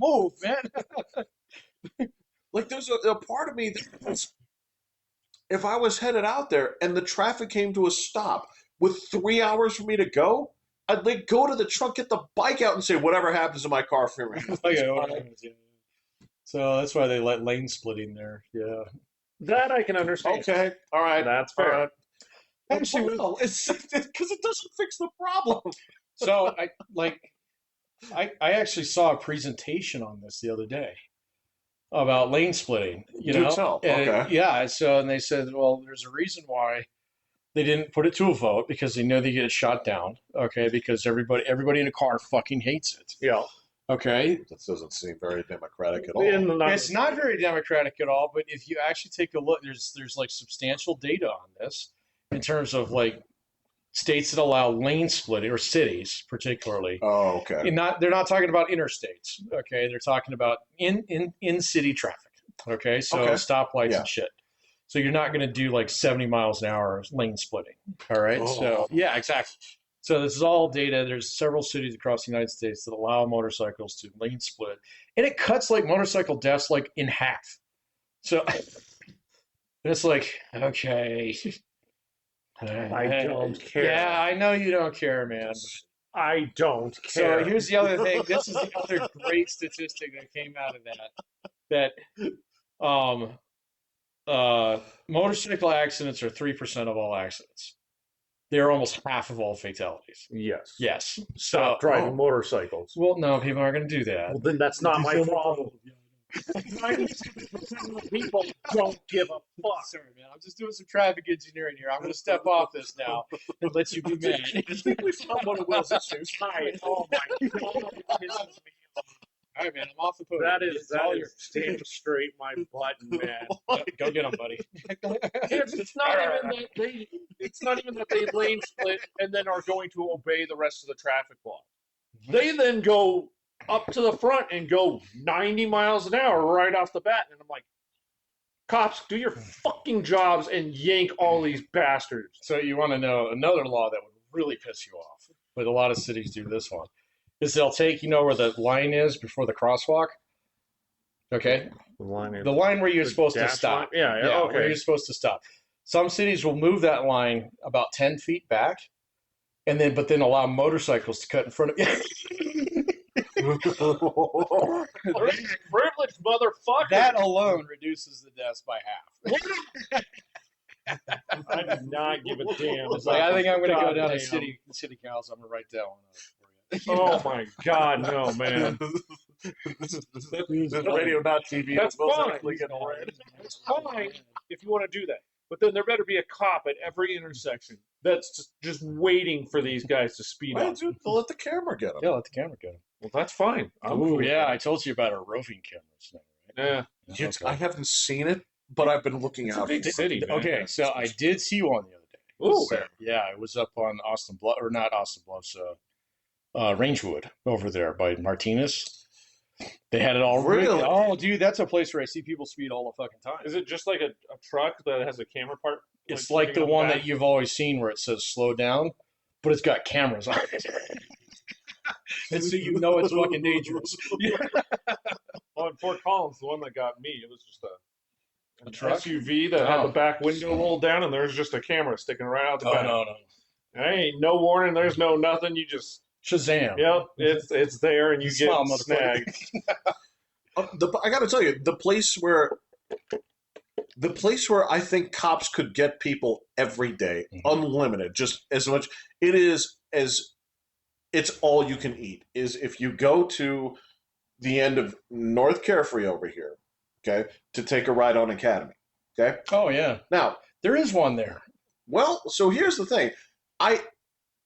Move, man. Like there's a part of me that if I was headed out there and the traffic came to a stop with 3 hours for me to go, I'd like go to the truck, get the bike out, and say whatever happens to my car for me. So that's why they let lane splitting there. Yeah. that I can understand. Okay, all right, That's fair. All right. Actually, No, it's because it doesn't fix the problem. So I actually saw a presentation on this the other day about lane splitting. Do tell. Okay. Yeah. So and they said, well, there's a reason why they didn't put it to a vote because they know they get it shot down. Okay, because everybody in a car fucking hates it. Yeah. Okay. That doesn't seem very democratic at all. It's not very democratic at all. But if you actually take a look, there's like substantial data on this in terms of like states that allow lane splitting or cities particularly. Oh, okay. And they're not talking about interstates. Okay, they're talking about in city traffic. Okay, so stoplights and shit. So you're not going to do like 70 miles an hour lane splitting. All right. So yeah, exactly. So this is all data. There's several cities across the United States that allow motorcycles to lane split, and it cuts like motorcycle deaths like in half. So it's like, okay. I don't care. Yeah, I know you don't care, man. I don't care. So here's the other thing. This is the other great statistic that came out of that. Motorcycle accidents are 3% of all accidents. They're almost half of all fatalities. Yes. Yes. Stop driving motorcycles. Well, no, people aren't going to do that. Well, then that's not my problem. 90% of people don't give a fuck. Sorry, man. I'm just doing some traffic engineering here. I'm going to step off this now and let you be mad. I think we found one of Will's issues. Oh my god, it pisses me off. All right, man, I'm off the podium. That is It's all yours. damn straight my button, man. Go get him, buddy. It's not even that they lane split and then are going to obey the rest of the traffic law. They then go up to the front and go 90 miles an hour right off the bat, and I'm like, cops, do your fucking jobs and yank all these bastards. So you want to know another law that would really piss you off, but a lot of cities do this one, is they'll take, where the line is before the crosswalk? Okay? The line where you're supposed to stop. Line? Yeah, okay. Where you're supposed to stop. Some cities will move that line about 10 feet back, but then allow motorcycles to cut in front of you. Privileged motherfucker. That alone reduces the deaths by half. I do not give a damn. It's like, I think I'm going to go down to Goddamn. city council. I'm going to write that one up for you. Oh my God, no, man. This is radio, not TV. That's It's most fine. likely getting read. It's fine if you want to do that, but then there better be a cop at every intersection that's just waiting for these guys to speed Why, up. dude, they'll let the camera get them. Yeah, let the camera go. Well, that's fine. I'm Oh, cool with yeah. that. I told you about our roving cameras now, right? Yeah, Okay. I haven't seen it, but I've been looking it's a out. big for it. city, man. Okay, so I did see one the other day. Ooh. So, yeah, it was up on Austin Bluff, or not Austin Bluffs, Rangewood over there by Martinez. They had it all Really? Oh, dude, that's a place where I see people speed all the fucking time. Is it just like a truck that has a camera part? It's like the one that you've always seen where it says slow down, but it's got cameras on it. And so it's fucking dangerous. Well, in Fort Collins, the one that got me, it was just a truck? SUV that had the back window rolled down, and there's just a camera sticking right out the Oh, back. no. There ain't no warning. There's no nothing. You just Shazam. Yep, it's there, and you get Smile, snagged. I got to tell you, the place where I think cops could get people every day, unlimited, just as much. It's all you can eat. Is if you go to the end of North Carefree over here, okay, to take a ride on Academy, okay. Oh, yeah. Now There is one there. well, so here's the thing,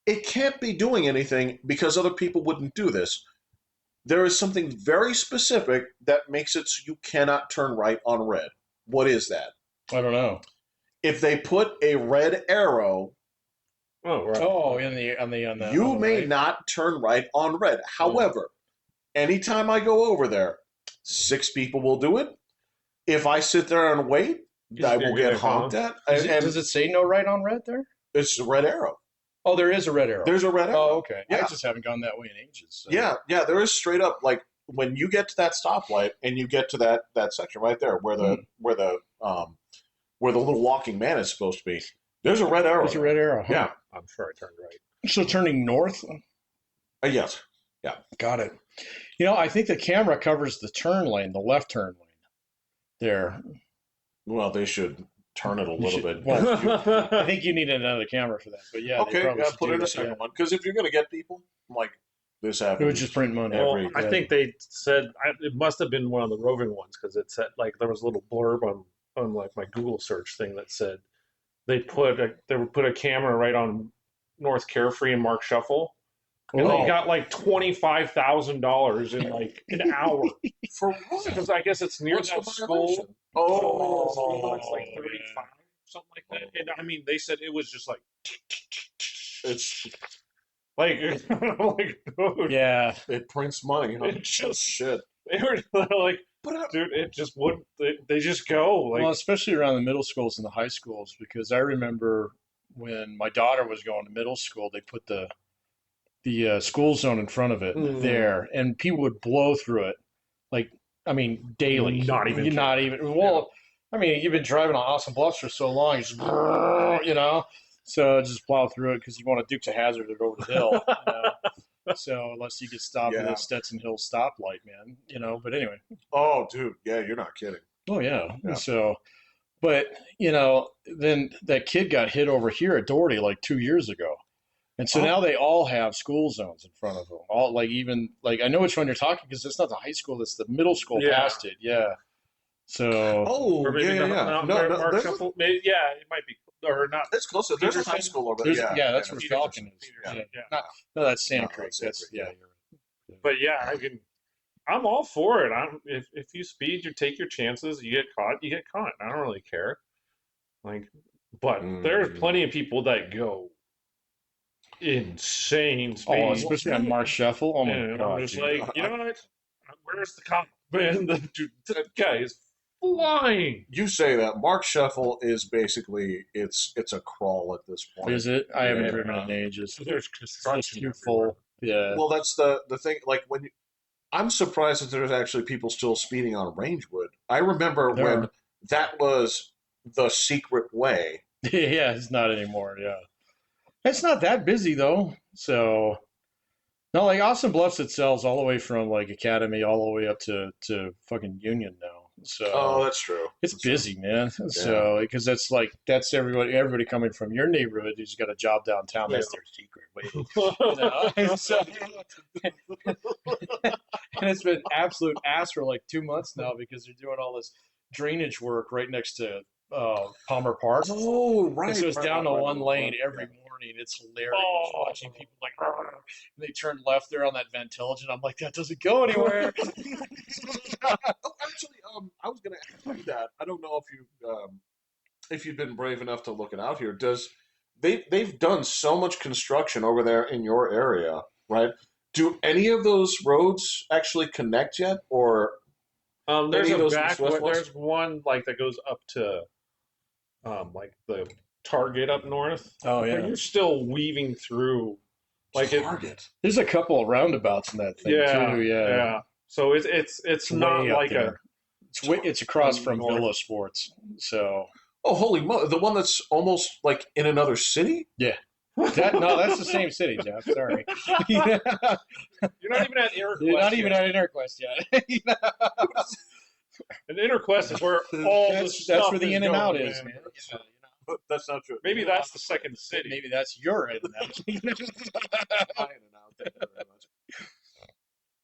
it can't be doing anything because other people wouldn't do this. There is something very specific that makes it so you cannot turn right on red. What is that? I don't know. If they put a red arrow, Oh, right. Oh, on the you on the may right. not turn right on red. However, anytime I go over there, 6 people will do it. If I sit there and wait, I will get honked at. Does it say no right on red there? It's a red arrow. Oh, there is a red arrow. There's a red arrow. Oh, okay. Yeah. I just haven't gone that way in ages. So. Yeah, there is straight up, like when you get to that stoplight and you get to that section right there where the little walking man is supposed to be. There's a red arrow. There's a red arrow. Huh? Yeah. I'm sure I turned right. So turning north. Yes. Got it. I think the camera covers the turn lane, the left turn lane. There. Well, they should turn it a little bit. Well, I think you need another camera for that. But yeah, okay, they probably should put do in a that, second one because if you're going to get people, like this happens. It would just print money. Well, I think they said it must have been one of the roving ones because it said like there was a little blurb on like my Google search thing that said they would put a camera right on North Carefree and Mark Shuffle, and they got like $25,000 in like an hour For what? because I guess it's near What's that the school. violation? It's like 35, something like that. And I mean, they said it was just like It's like dude, Yeah. it prints money. Huh? It's just- shit. they were like, dude, it just wouldn't. They just go like. Well, especially around the middle schools and the high schools, because I remember when my daughter was going to middle school, they put the school zone in front of it there, and people would blow through it, daily. Not even. Well, I mean, you've been driving on Austin Bluffs for so long, you just, so just plow through it because you want to Dukes of Hazzard it over the hill. So unless you get stopped at a Stetson Hill stoplight, man, But anyway. Oh, dude, yeah, you're not kidding. Oh yeah. So, but then that kid got hit over here at Doherty like 2 years ago, and so now they all have school zones in front of them. All I know which one you're talking because it's not the high school; it's the middle school past it. Yeah. So. Oh, Or maybe yeah. Mark Shuffle. Maybe, yeah, it might be or not. It's closer. There's a high school over there. That's where Falcon is. Yeah. No, that's Sand No, Creek. that's That's Sand Creek, you're right. But yeah, I can. I'm all for it. If you speed, you take your chances. You get caught, you get caught. I don't really care. Like, but there's plenty of people that go insane speed. Oh, especially on Mark Sheffel. Oh my And I'm god, just dude. like, you know what? Where's the cop? Man, that guy is flying. You say that Mark Sheffel is basically it's a crawl at this point. Is it? I haven't Yeah. driven in ages. There's It's construction too everywhere. full. Yeah. Well, that's the thing. Like when I'm surprised that there's actually people still speeding on Rangewood. I remember There when are. that was the secret way. Yeah, it's not anymore. Yeah. It's not that busy though. So no, like Austin Bluffs itself is all the way from like Academy all the way up to fucking Union now. Oh, So that's true. it's That's true. busy, man. So because that's everybody coming from your neighborhood who's got a job downtown. That's their secret way, you know. And so, and it's been absolute ass for like 2 months now because they're doing all this drainage work right next to Palmer Park. Oh, right. And so it's right, down to right, one right, lane right, every yeah. morning. It's hilarious watching people like, "Arr," and they turn left there on that Ventilage, and I'm like, that doesn't go anywhere. Oh, actually, I was going to ask you that. I don't know if you've been brave enough to look it out here. They've done so much construction over there in your area, right? Do any of those roads actually connect yet, or There's any of a those back. east-west ones? There's one like that goes up to, like the Target up north. Oh But yeah, you're still weaving through, like it. Target? there's a couple of roundabouts in that thing Yeah, too. Yeah, yeah. So it's it's not way up like there. It's across from north. Villa Sports. So Oh, holy mo! The one that's almost like in another city? yeah, that's the same city, Jeff. Sorry, You're not even at InterQuest. you're not even yet. at InterQuest yet. And InterQuest is where all the That's stuff where the is In and going, Out is, man. man. Yeah, But that's not true. Maybe that's the second city. maybe that's your In and Out. In and out. Thank you very much.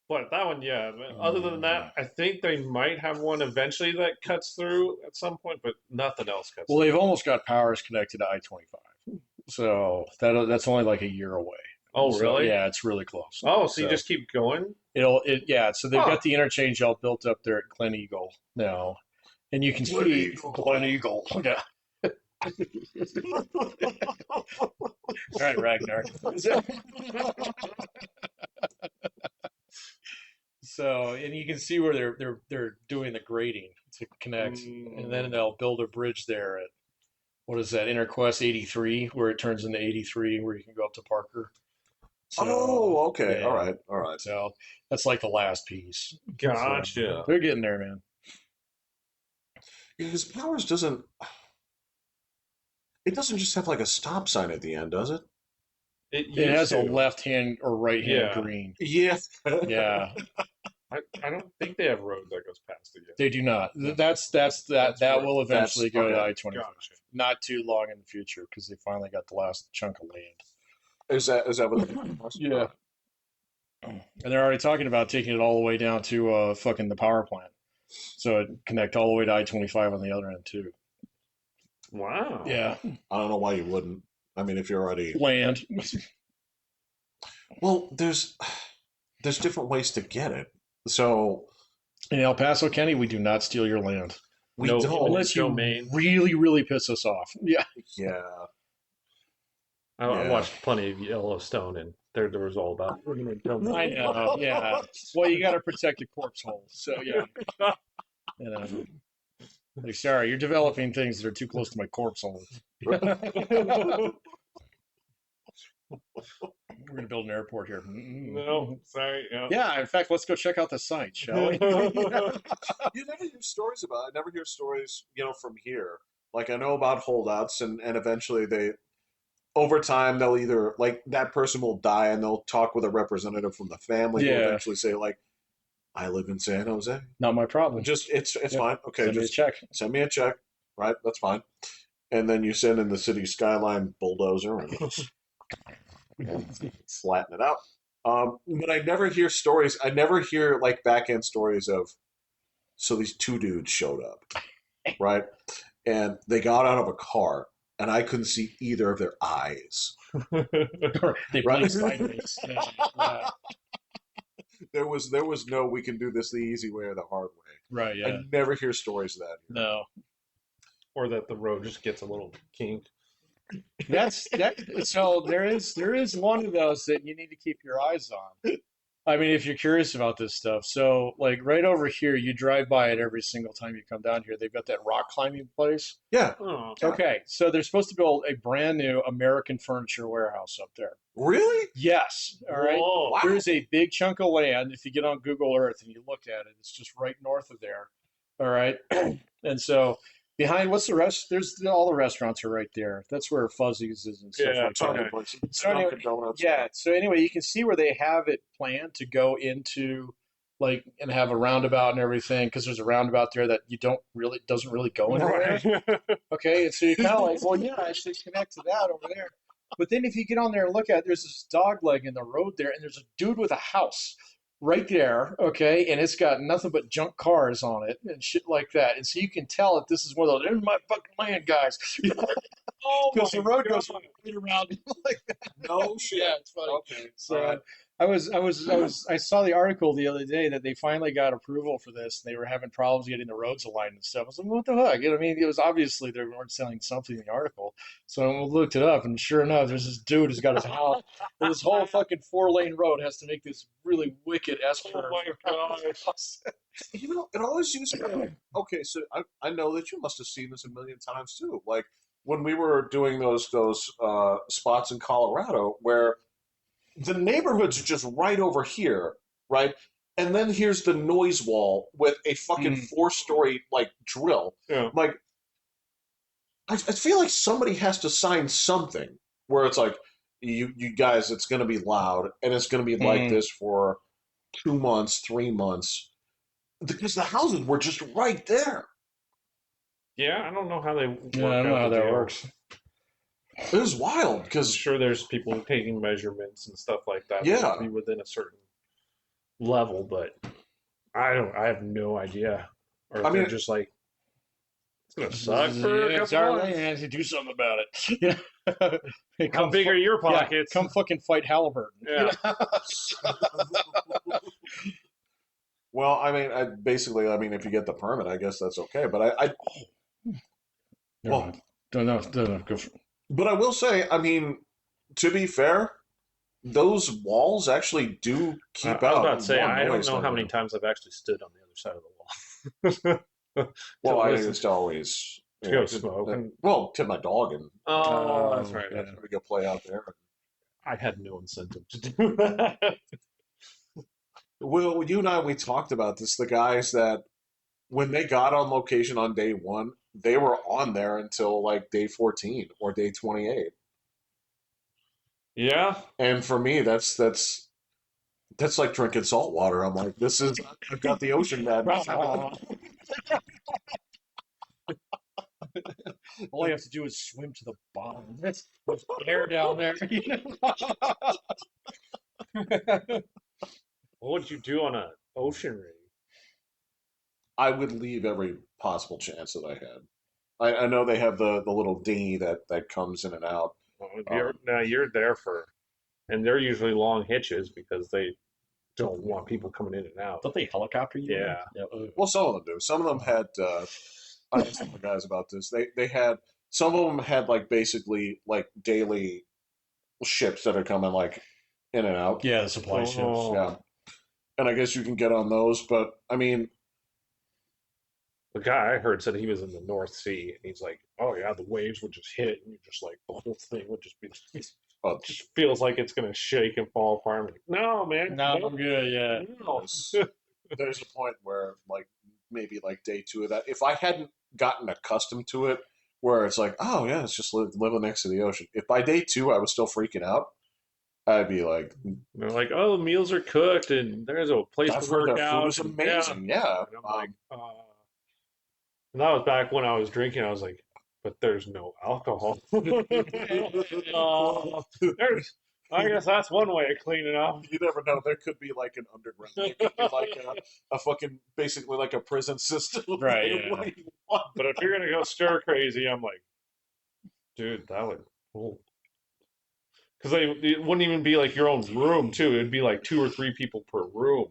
But that one, yeah. But other than that, I think they might have one eventually that cuts through at some point, but nothing else cuts Well, through. they've almost got Powers connected to I-25, so that's only like a year away. Oh, So, really? yeah, it's really close. Oh, so you So- just keep going? Yeah. So they've Huh. got the interchange all built up there at Glen Eagle now, and you can Glen see Eagle. Glen Eagle. Yeah. All right, Ragnar. So, and you can see where they're doing the grading to connect, and then they'll build a bridge there at what is that Interquest 83, where it turns into 83, where you can go up to Parker. So, Oh, okay. yeah. All right. All right. So that's like the last piece. Gotcha. So, they're getting there, man. Because Powers doesn't. It doesn't just have like a stop sign at the end, does it? It has a used to. left hand or right hand Yeah. green. Yeah. Yeah, I don't think they have road that goes past it yet. they do not. That will eventually go to okay. I-25. Gotcha. Not too long in the future because they finally got the last chunk of land. Is that what? The Yeah. And they're already talking about taking it all the way down to fucking the power plant, so it connect all the way to I-25 on the other end too. Wow. Yeah, I don't know why you wouldn't. I mean, if you're already land. well, there's different ways to get it. So In El Paso County, we do not steal your land we No, don't. unless you domain. really, really piss us off. Yeah. Yeah. I Yeah. watched plenty of Yellowstone, and there was all about. I know. Yeah. Well, you got to protect the corpse hole. So yeah. You know. Like, sorry, you're developing things that are too close to my corpse hole. We're gonna build an airport here. No, sorry. Yeah. Yeah. In fact, let's go check out the site, shall we? You never hear stories about it. I never hear stories, from here. Like I know about holdouts, and eventually over time they'll either like that person will die, and they'll talk with a representative from the family who Yeah. eventually say like, "I live in San Jose. Not my problem. Just it's Yeah. fine. Okay, Send me a just check. send me a check. Right, that's fine." And then you send in the city skyline bulldozer and flatten it out. But I never hear stories. I never hear like back end stories of. So these two dudes showed up, right? And they got out of a car, and I couldn't see either of their eyes. They Right. blinked sideways. Yeah. There was no we can do this the easy way or the hard way. Right. Yeah. I never hear stories of that here. No. Or that the road just gets a little kinked. So there is one of those that you need to keep your eyes on. I mean, if you're curious about this stuff. So like right over here, you drive by it every single time you come down here. They've got that rock climbing place. Yeah. Oh, Okay, so they're supposed to build a brand new American furniture warehouse up there. Really? Yes. All right. whoa. Wow. There's a big chunk of land. If you get on Google Earth and you look at it, it's just right north of there. All right. And so behind what's the rest? There's all the restaurants are right there. That's where Fuzzies is and stuff Yeah, like Tons that. of places. So anyway, Dunkin' Donuts. yeah. So anyway, you can see where they have it planned to go into like and have a roundabout and everything because there's a roundabout there that you don't really doesn't really go anywhere. Right. Okay, and so you're kind of like, well, yeah, I should connect to that over there. But then if you get on there and look at it, there's this dog leg in the road there, and there's a dude with a house right there, okay, and it's got nothing but junk cars on it and shit like that. And so you can tell that this is one of those, there's my fucking land, guys. Oh Because the my road goes God. right around him like that. No shit. Yeah, it's funny. Okay. So All right. I saw the article the other day that they finally got approval for this. And they were having problems getting the roads aligned and stuff. I was like, what the heck? You know what I mean? It was obviously they weren't selling something in the article. So I looked it up, and sure enough, there's this dude who's got his house. And this whole fucking 4-lane road has to make this really wicked S curve. Oh my gosh. You know, it always used to be. Okay, so I know that you must have seen this a million times too. Like when we were doing those spots in Colorado where the neighborhoods are just right over here, right? And then here's the noise wall with a fucking 4-story like drill. Yeah. Like I feel like somebody has to sign something where it's like you guys, it's going to be loud and it's going to be like this for 2 months, 3 months, because the houses were just right there. Yeah, I don't know how they work Yeah, I don't know out how the that deal. works. It was wild I'm because sure there's people taking measurements and stuff like that. Yeah. To be within a certain level, but I have no idea. Or if I mean- they're just like, it's gonna suck for a It's couple our months. land. You do something about it. Yeah. Hey, How big are your yeah, pockets? come fucking fight Halliburton. Yeah. well, I mean, I mean, if you get the permit, I guess that's okay. But I Never Well- mind. No, go for it. but I will say, I mean, to be fair, those walls actually do keep out. I was about to say, more I don't noise know than how many them. times I've actually stood on the other side of the wall. Well, to I listen. used to always To go smoke and- well, to my dog and Oh, that's right. yeah. we go play out there. I had no incentive to do that. Well, you and I, we talked about this. The guys that when they got on location on day 1, they were on there until like day 14 or day 28. Yeah. And for me, that's like drinking salt water. I'm like, I've got the ocean madness. All you have to do is swim to the bottom. There's air down there. You know? What would you do on an ocean rig? I would leave every possible chance that I had. I know they have the little dinghy that comes in and out. Well, you're there for, and they're usually long hitches because they don't want people coming in and out. Don't they helicopter you? Yeah. Well, some of them do. Some of them had. I asked some guys about this. They had some of them had like basically like daily ships that are coming like in and out. Yeah, the supply ships. Oh. Yeah, and I guess you can get on those. But I mean, The guy I heard said he was in the North Sea, and he's like, "Oh yeah, the waves would just hit, and you just like the whole thing would just be, it just feels like it's gonna shake and fall apart." I'm like, no, man, No, I'm good. Yeah. no. there's a point where like maybe like day 2 of that, if I hadn't gotten accustomed to it, where it's like, oh yeah, it's just living next to the ocean. If by day 2 I was still freaking out, I'd be like, They're like, "Oh, the meals are cooked, and there's a place I've to heard work their out." food is amazing. Yeah. And I'm like, and that was back when I was drinking. I was like, but there's no alcohol. I guess that's one way of cleaning up. You never know. There could be like an underground. There could be like a fucking basically like a prison system. Right, yeah. What do you want? But if you're gonna go stir crazy, I'm like, dude, that would cool. Because it wouldn't even be like your own room too. It'd be like 2 or 3 people per room.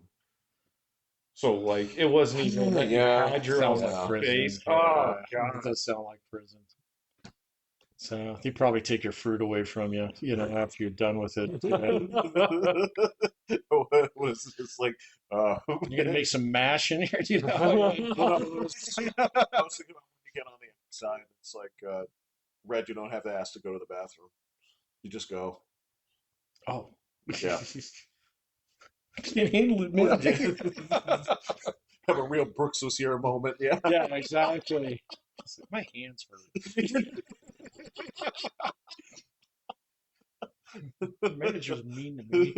So like it wasn't even like you had your Sounds own like prison. space. Yeah, Oh it god. does sound like prison. So they probably take your fruit away from you, after you're done with it. What is this like? Uh, You're gonna make some mash in here, I was thinking about when you get on the outside, it's like Red. You don't have to ask to go to the bathroom. You just go. Oh, Yeah. I can't handle it, man. Have a real Brooks was here moment. Yeah. Yeah, exactly. My hands hurt. The manager's mean to me.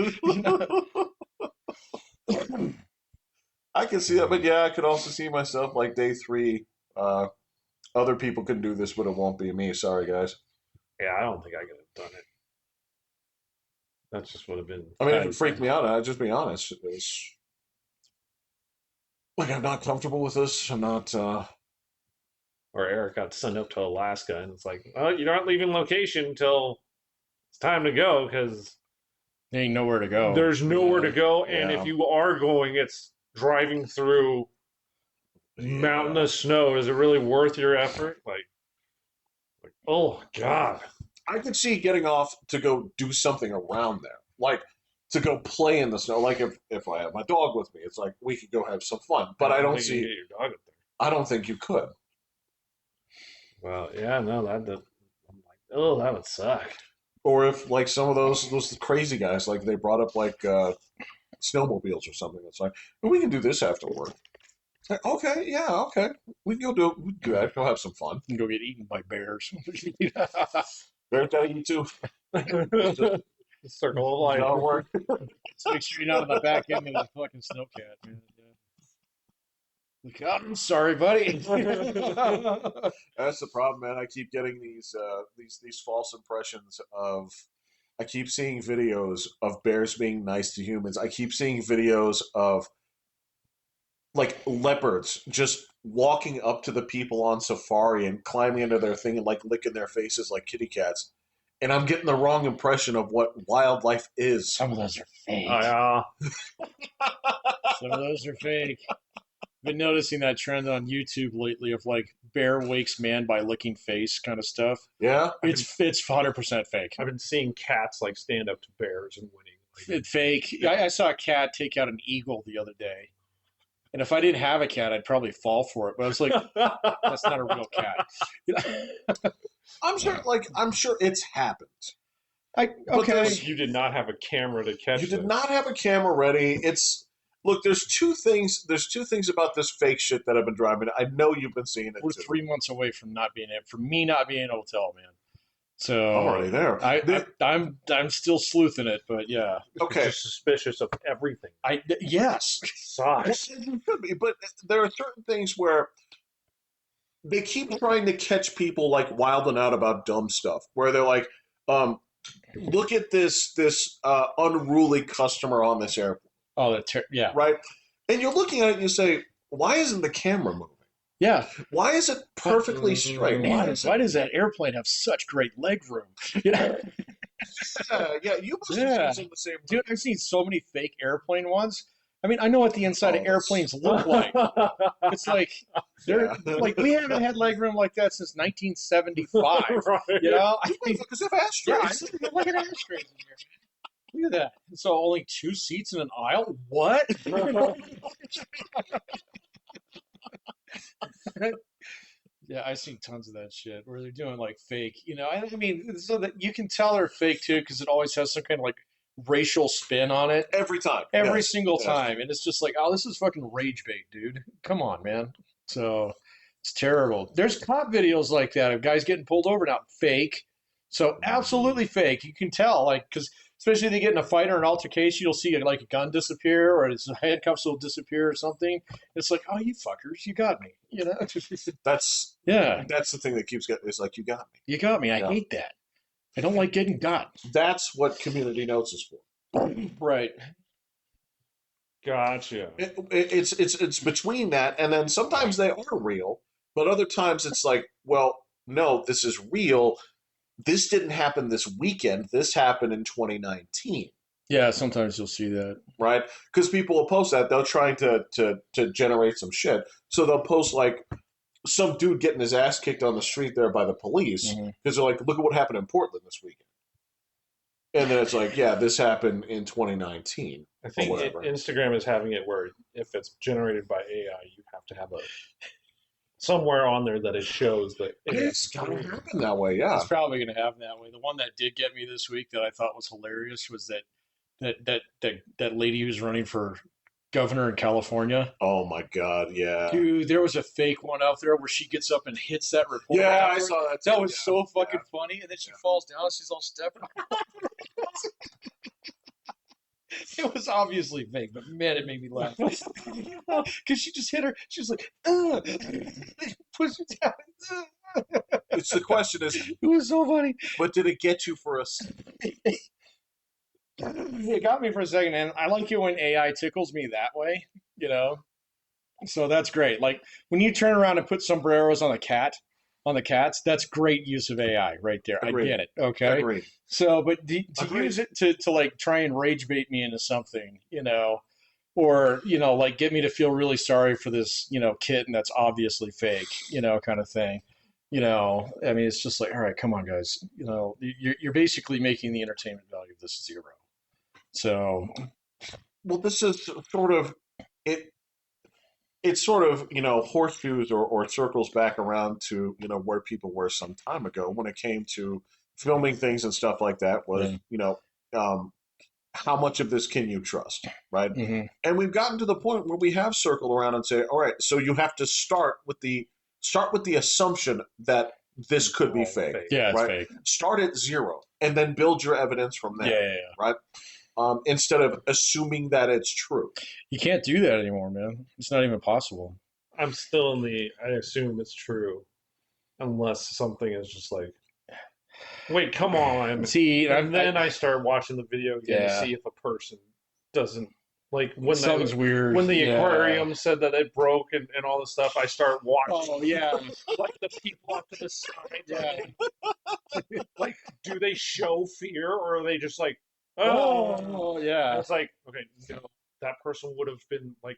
I can see that, but yeah, I could also see myself like day 3. Other people can do this, but it won't be me. Sorry, guys. Yeah, I don't think I could have done it. That just would have been. I mean, if it freaked me out, I'd just be honest. It's like I'm not comfortable with this. I'm not. Or Eric got sent up to Alaska, and it's like, oh, you're not leaving location until it's time to go because There ain't nowhere to go. there's nowhere to go, and Yeah. if you are going, it's driving through mountainous snow. Is it really worth your effort? Like, oh god. I could see getting off to go do something around there, like to go play in the snow. Like if I have my dog with me, it's like we could go have some fun. But I don't think you see. can get your dog up there. I don't think you could. Well, yeah, no, I'm like, oh, that would suck. Or if like some of those crazy guys, like they brought up like snowmobiles or something. It's like well, we can do this after work. It's like, okay, yeah, okay, we can go do it. We can do that. Go have some fun. You can go get eaten by bears. Bear tell you too. Circle of life. Don't work. Just make sure you're not on the back end of the fucking snowcat, man. Like, oh, I'm sorry, buddy. That's the problem, man. I keep getting these false impressions of. I keep seeing videos of bears being nice to humans. I keep seeing videos of like leopards just walking up to the people on safari and climbing into their thing and like licking their faces like kitty cats. And I'm getting the wrong impression of what wildlife is. Some of those are fake. Oh, yeah. Some of those are fake. Been noticing that trend on YouTube lately of like bear wakes man by licking face kind of stuff. Yeah, It's 100% fake. I've been seeing cats like stand up to bears and winning. It's fake. I saw a cat take out an eagle the other day, and if I didn't have a cat, I'd probably fall for it. But I was like, that's not a real cat. I'm sure it's happened. Okay. You did not have a camera to catch. You did this. not have a camera ready. Look. There's two things. There's two things about this fake shit that I've been driving. I know you've been seeing it We're too. 3 months away from not being not being able to tell, man. So I'm already there. I'm still sleuthing it, but yeah. Okay. Just suspicious of everything. Yes. Sucks. It could be, but there are certain things where they keep trying to catch people like wilding out about dumb stuff. Where they're like, look at this unruly customer on this airplane. Oh, yeah. Right? And you're looking at it and you say, why isn't the camera moving? Yeah. Why is it perfectly straight? Man, why does that airplane have such great leg room? You know? Yeah, you must have seen the same. Dude, I've seen so many fake airplane ones. I mean, I know what the inside of airplanes look like. It's like like we haven't had legroom like that since 1975. Right. You know, Because of ashtrays. Yeah, look at ashtrays in here. Look at that. So only 2 seats in an aisle? What? Yeah, I've seen tons of that shit where they're doing like fake, I mean, so that you can tell they're fake too because it always has some kind of like racial spin on it. Every time. Every Yes. single Yes. time. And it's just like, oh, this is fucking rage bait, dude. Come on, man. So it's terrible. There's cop videos like that of guys getting pulled over now. Fake. So absolutely fake. You can tell, like, because especially if they get in a fight or an altercation, you'll see like a gun disappear or his handcuffs will disappear or something. It's like, oh, you fuckers, you got me. That's the thing that keeps getting is like, you got me. You got me. I hate that. I don't like getting got. That's what community notes is for. Right. Gotcha. It's between that, and then sometimes they are real, but other times it's like, well, no, this is real. This didn't happen this weekend. This happened in 2019. Yeah, sometimes you'll see that. right? Because people will post that. They'll try to generate some shit. So they'll post like some dude getting his ass kicked on the street there by the police because they're like, look at what happened in Portland this weekend. And then it's like, yeah, this happened in 2019 I or think whatever. Instagram is having it where if it's generated by AI, you have to have a somewhere on there that it shows that It's gotta happen that way, yeah. It's probably going to happen that way. The one that did get me this week that I thought was hilarious was that lady who's running for governor in California. Oh my god, yeah. Dude, there was a fake one out there where she gets up and hits that reporter. Yeah, after. I saw that too. That was yeah. so fucking funny. And then she falls down. She's all stepping. It was obviously fake, but man, it made me laugh. Because she just hit her. She was like, push her down. It's the question is, It was so funny. but did it get you for a It got me for a second, and I like it when AI tickles me that way, you know? So that's great. Like when you turn around and put sombreros on the cats, that's great use of AI right there. Agreed. I get it. Okay. Agreed. So, but to Agreed. use it to like try and rage bait me into something, or, like get me to feel really sorry for this, kitten that's obviously fake, kind of thing. I mean, it's just like, all right, come on, guys. You're basically making the entertainment value of this zero. So, Well, this is sort of it. It's sort of horseshoes or circles back around to where people were some time ago when it came to filming things and stuff like that. Was how much of this can you trust, right? mm-hmm. And we've gotten to the point where we have circled around and say, all right, so you have to start with the assumption that this could be fake. Yeah, it's right? fake. Start at zero and then build your evidence from there. Yeah. Right. Instead of assuming that it's true. You can't do that anymore, man. It's not even possible. I'm still I assume it's true, unless something is just like, wait, come on. See, and then I start watching the video again to see if a person doesn't like when something's weird. When the aquarium said that it broke and all this stuff, I start watching. Oh yeah, like the people up to the side. Yeah. Like, do they show fear or are they just like? Oh yeah. And it's like, okay, that person would have been like,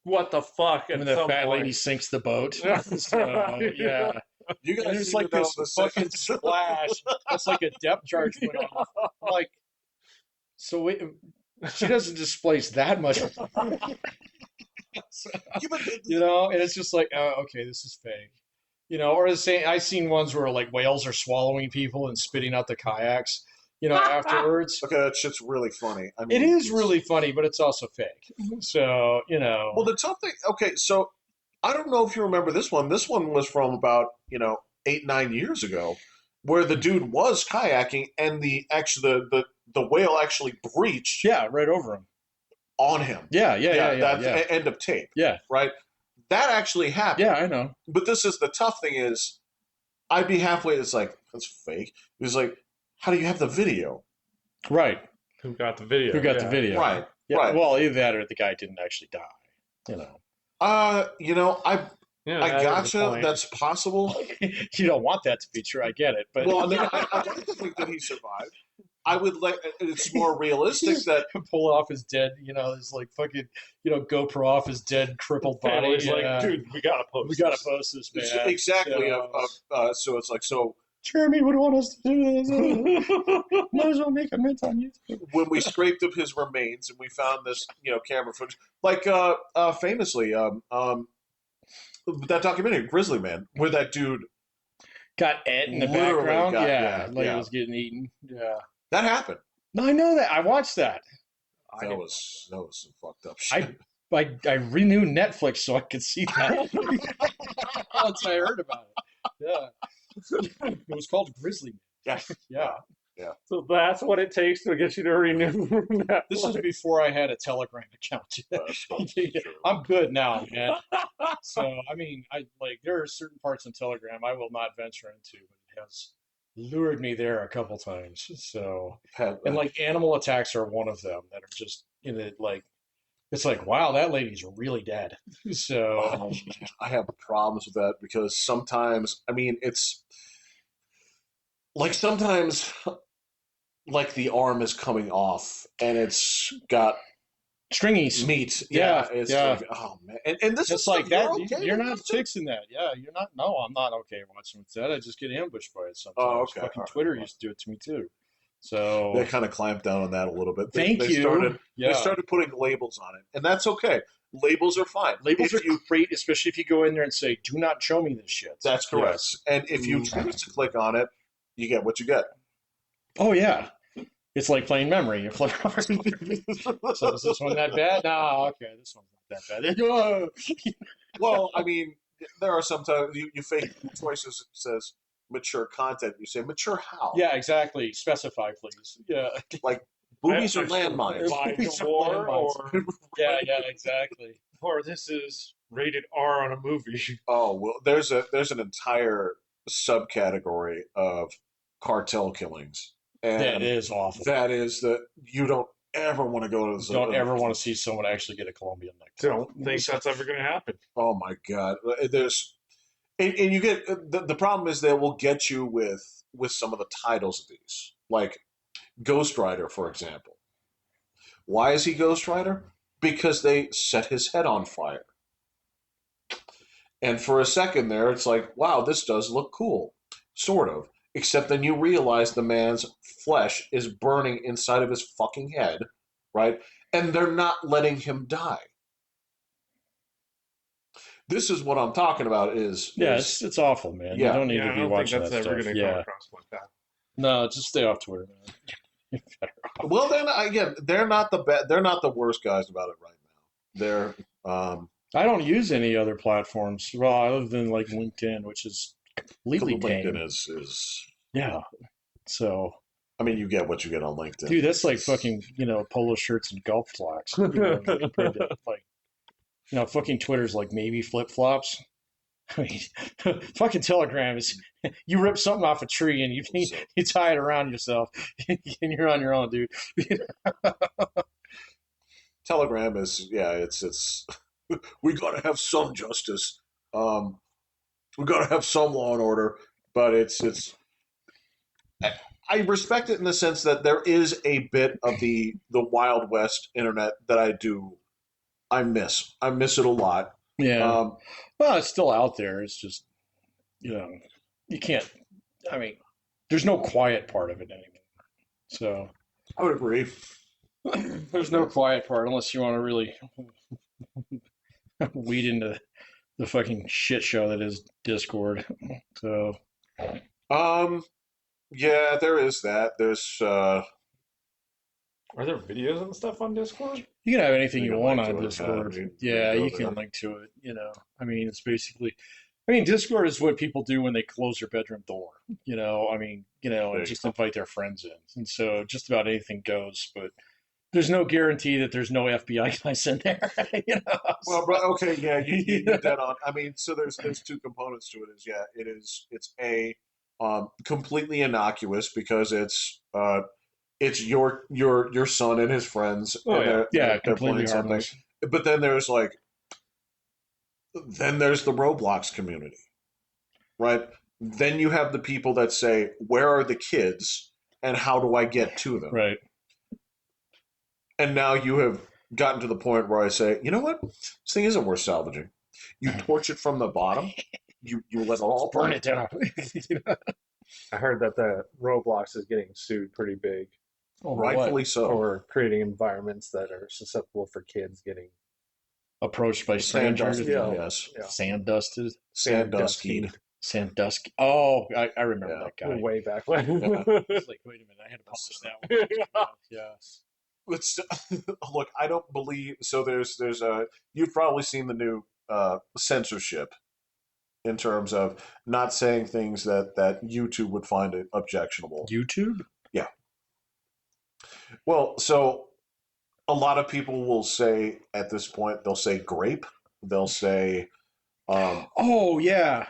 what the fuck? And the fat lady sinks the boat. So, yeah. You guys there's like this fucking splash. It's like a depth charge went off. Like, so she doesn't displace that much. So, and it's just like, oh, okay, this is fake. Or the same. I've seen ones where like whales are swallowing people and spitting out the kayaks. Afterwards. Okay, that shit's really funny. I mean, it is really funny, but it's also fake. So, Well, the tough thing, okay, so I don't know if you remember this one. This one was from about, 8-9 years ago, where the dude was kayaking and the whale actually breached. Yeah, right over him. On him. Yeah. That's end of tape. Yeah. Right? That actually happened. Yeah, I know. But this is the tough thing is, I'd be halfway, it's like, that's fake. It's like, how do you have the video? Right. Who got the video? The video? Right. Yeah. Right. Well, either that or the guy didn't actually die. I gotcha. Point. That's possible. You don't want that to be true. I get it, but I like to think that he survived. I would like. It's more realistic that pull off his dead. His like fucking GoPro off his dead crippled body. Like, dude, we gotta post. We gotta post this, man. Exactly. So it's like so. Jeremy would want us to do this. Might as well make a mint on YouTube. When we scraped up his remains and we found this, camera footage, like famously, that documentary Grizzly Man, where that dude got Ed in the background. He was getting eaten. Yeah, that happened. No, I know that. I watched that. That was some fucked up shit. I renewed Netflix so I could see that. Once I heard about it. Yeah. It was called Grizzly Man. Yeah. So that's what it takes to get you to renew Netflix. This is before I had a Telegram account. I'm good now, man. So I mean, there are certain parts in Telegram I will not venture into, but it has lured me there a couple times. So and like animal attacks are one of them that are just it's like, wow, that lady's really dead. So I have problems with that because sometimes, I mean, it's like sometimes, like the arm is coming off and it's got Stringies. meat. Yeah, it's yeah. like, oh man, and this It's is like that. okay You're with not that too? fixing that. Yeah, you're not. No, I'm not okay watching with that. I just get ambushed by it sometimes. Oh, okay. Fucking All right. Twitter Well, used to do it to me too. So they kind of clamped down on that a little bit. thank They you. they Yeah, started putting labels on it, and that's okay. Labels are fine. labels If are you great, especially if you go in there and say, "Do not show me this shit." That's correct. Yes. And if you choose to click on it, you get what you get. Oh yeah. It's like playing memory. You flip over. So is this one that bad? No, okay, this one's not that bad. Well, I mean, there are sometimes you face choices that says mature content. You say mature how? Yeah, exactly. Specify, please. Yeah. Like boobies or I should landmines. buy Boobies or gore, landmines. or Yeah, exactly. or this is rated R on a movie. Oh well, there's an entire subcategory of cartel killings, That and is awful. that is that you don't ever want to go to. Don't ever want to see someone actually get a Colombian neck. Don't think that's ever going to happen. Oh my god, there's and you get the problem is they will get you with some of the titles of these, like Ghost Rider, for example. Why is he Ghost Rider? Because they set his head on fire. And for a second there, it's like, wow, this does look cool. Sort of. Except then you realize the man's flesh is burning inside of his fucking head, right? And they're not letting him die. This is what I'm talking about Yeah, it's awful, man. Yeah. You don't need Yeah, to I be don't think watching that's that ever stuff. going to come Yeah. across like that. No, just stay off Twitter, man. Well, then again, they're not they're not the worst guys about it right now. They're I don't use any other platforms, well, other than like LinkedIn, which is completely tame. LinkedIn is Yeah. So, I mean, you get what you get on LinkedIn. dude, that's like fucking, polo shirts and golf flags. Compared to, like, fucking Twitter's like maybe flip flops. I mean, fucking Telegram is you rip something off a tree and you tie it around yourself and you're on your own, dude. Telegram is it's we gotta have some justice. We gotta have some law and order, but it's I respect it in the sense that there is a bit of the Wild West internet that I miss. I miss it a lot. Yeah. Well, it's still out there. It's just, you can't, I mean, there's no quiet part of it anymore. So I would agree. there's no quiet part unless you want to really weed into the fucking shit show that is Discord. So, Yeah, there is that. There's Are there videos and stuff on Discord? you can have anything you can want link on to it, Discord. yeah, Yeah, you you go can there. link to it. I mean, it's basically, Discord is what people do when they close their bedroom door. And just invite their friends in. And so just about anything goes, but there's no guarantee that there's no FBI guys in there. Well, but okay, yeah, you're dead on. I mean, so there's two components to it. It's a completely innocuous because it's your son and his friends. Oh, and yeah. Yeah, they're completely playing something. harmless. But then there's the Roblox community, right? Then you have the people that say, "Where are the kids, and how do I get to them?" Right. And now you have gotten to the point where I say, you know what? This thing isn't worth salvaging. You torch it from the bottom. You let it all Burn it down. I heard that the Roblox is getting sued pretty big Rightfully so. for creating environments that are susceptible for kids getting Approached by strangers. Sandusky, Yeah. yes. Yeah. Sand-dusted. Sandusky. Sandusky. Oh, I remember Yeah. that guy. way back when. It's like, wait a minute, I had to pause that one. Yeah. Let's look. I don't believe so. There's you've probably seen the new censorship in terms of not saying things that YouTube would find it objectionable. YouTube? Yeah. Well, so a lot of people will say at this point they'll say grape. They'll say Oh yeah.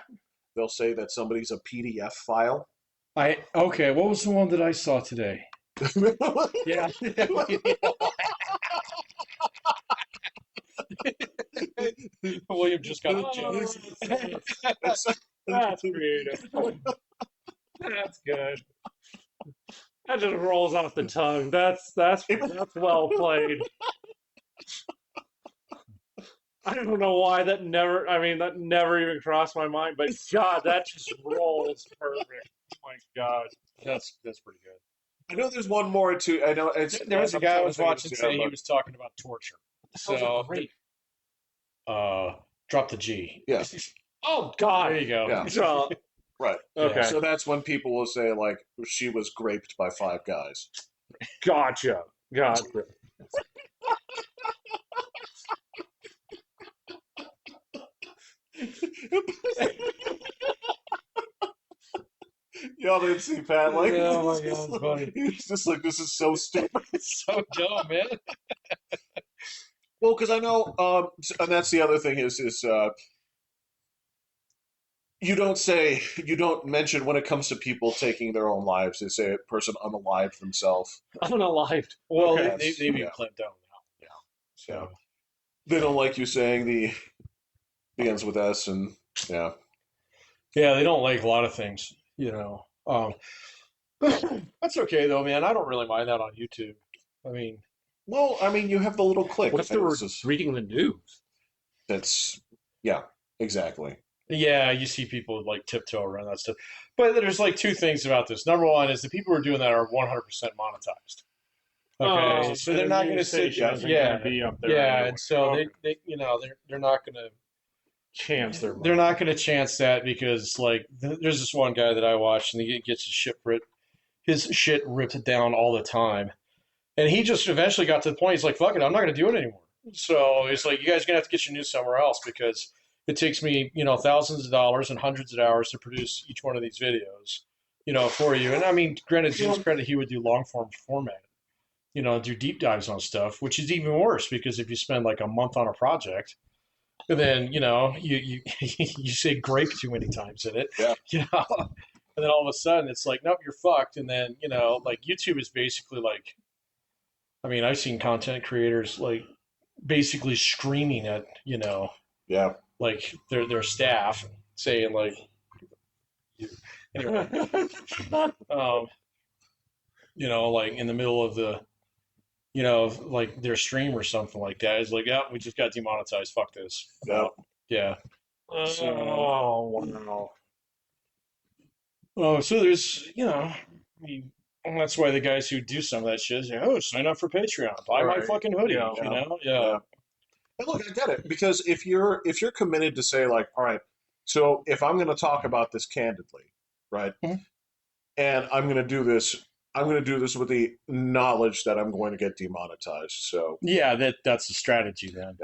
they'll say that somebody's a PDF file. Okay, what was the one that I saw today? Yeah. William just got the joke. That's creative. That's good. That just rolls off the tongue. That's well played. I don't know why that never. I mean, that never even crossed my mind. But God, that just rolls perfect. Oh my God, That's pretty good. I know there's one more too. I know There was a I'm guy I trying to was think of watching this, today. He but- was talking about torture. sounds So, great. drop the G. Yeah. Oh God, There you go. Yeah. So, Right. okay, So that's when people will say like she was raped by 5 guys. gotcha. Y'all didn't see Pat like Oh my he was God, it's funny. he was just like, this is so stupid. It's so dumb, man. Well, because I know, and that's the other thing is you don't mention when it comes to people taking their own lives. They say a person unalived themselves. Unalived. Well, Okay. they've even Yeah. clamped down now. Yeah. So, They don't like you saying the ends with S, and yeah. yeah, they don't like a lot of things, you know. That's okay though, man. I don't really mind that on YouTube. I mean, Well, I mean, you have the little click. What if they were It's just- reading the news? That's yeah, exactly. yeah, you see people like tiptoe around that stuff. But there's like two things about this. Number one is the people who are doing that are 100% monetized. Okay, Oh, so they're not going to sit. Yeah, be up there. yeah, anyway. and so Okay. they you know, they're not going to. chance their They're not going to chance that because, like, there's this one guy that I watched, and he gets his shit ripped down all the time, and he just eventually got to the point. He's like, "Fuck it, I'm not going to do it anymore." So it's like, you guys are going to have to get your news somewhere else because it takes me, thousands of dollars and hundreds of hours to produce each one of these videos, for you. And I mean, granted, to his credit, he would do long form format, do deep dives on stuff, which is even worse because if you spend like a month on a project. And then you you say grape too many times in it, Yeah. and then all of a sudden it's like, nope, you're fucked. And then like YouTube is basically like, I mean, I've seen content creators like basically screaming at Yeah. like their staff saying like, anyway, like in the middle of the like their stream or something like that. It's like, yeah, we just got demonetized. Fuck this. Yeah. Yeah. Oh, wow. Oh, so there's, I mean, and that's why the guys who do some of that shit say, oh, sign up for Patreon, buy my Right. fucking hoodie, Yeah. Yeah. Yeah. And look, I get it because if you're committed to say like, all right, so if I'm going to talk about this candidly, right, Mhm. and I'm going to do this with the knowledge that I'm going to get demonetized. So Yeah, that's the strategy then.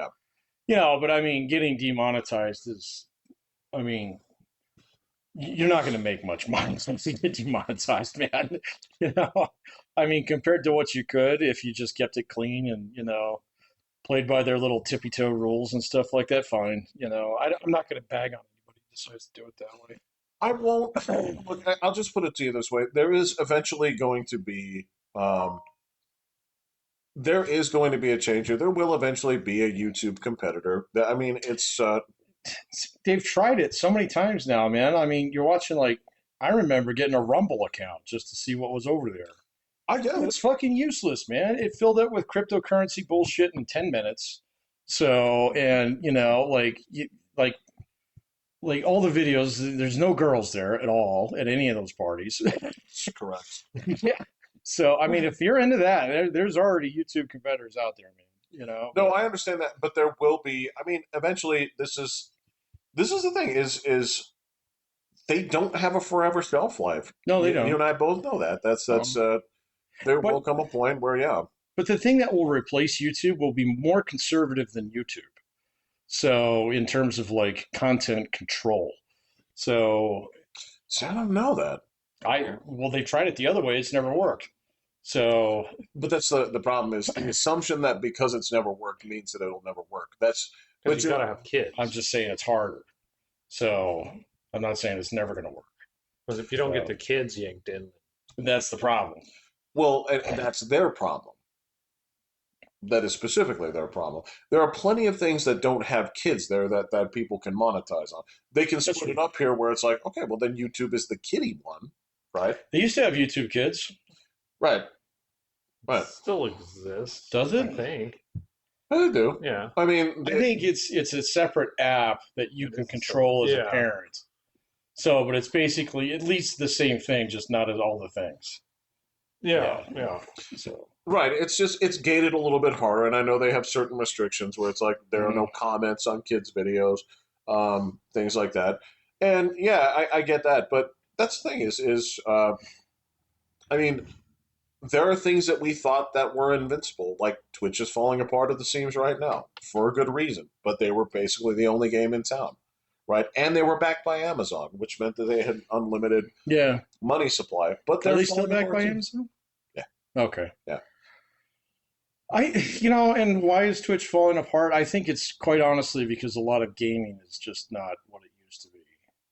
Yeah. But I mean, getting demonetized is, I mean, you're not going to make much money once you get demonetized, man. I mean, compared to what you could if you just kept it clean and, played by their little tippy toe rules and stuff like that, fine. I'm not going to bag on anybody who decides to do it that way. I won't. Look, I'll just put it to you this way: there is eventually going to be, a change here. There will eventually be a YouTube competitor. I mean, it's They've tried it so many times now, man. I mean, you're watching like, I remember getting a Rumble account just to see what was over there. I get It's it. fucking useless, man. It filled up with cryptocurrency bullshit in 10 minutes. So, and like all the videos, there's no girls there at all at any of those parties. Correct. Yeah. So, I mean, if you're into that, there's already YouTube competitors out there, man. No, I understand that, but there will be. I mean, eventually, this is the thing: is they don't have a forever shelf life. No, they don't. You and I both know that. That's there will come a point where But the thing that will replace YouTube will be more conservative than YouTube. So, in terms of like content control. So, See, I don't know that. they tried it the other way, it's never worked. So, But that's the problem is the assumption that because it's never worked means that it'll never work. That's Because you gotta have kids. I'm just saying it's harder. So, I'm not saying it's never going to work. Because if you don't get the kids yanked in, That's the problem. well, and that's their problem. That is specifically their problem. There are plenty of things that don't have kids there that people can monetize on. They can split it up here where it's like, okay, well then YouTube is the kiddie one, right? They used to have YouTube Kids. Right. It still exists. Does I it? think. I do. Yeah. I mean, I think it's a separate app that you can control as a Yeah. parent. So, but it's basically at least the same thing, just not as all the things. Yeah. Yeah. So, right. It's gated a little bit harder, and I know they have certain restrictions where it's like there are no comments on kids' videos, things like that. And yeah, I get that, but that's the thing I mean, there are things that we thought that were invincible, like Twitch is falling apart at the seams right now for a good reason, but they were basically the only game in town, right? And they were backed by Amazon, which meant that they had unlimited yeah. money supply. But Are they're they still falling backed apart by too. Amazon? Yeah. Okay. Yeah. And why is Twitch falling apart? I think it's quite honestly because a lot of gaming is just not what it used to be,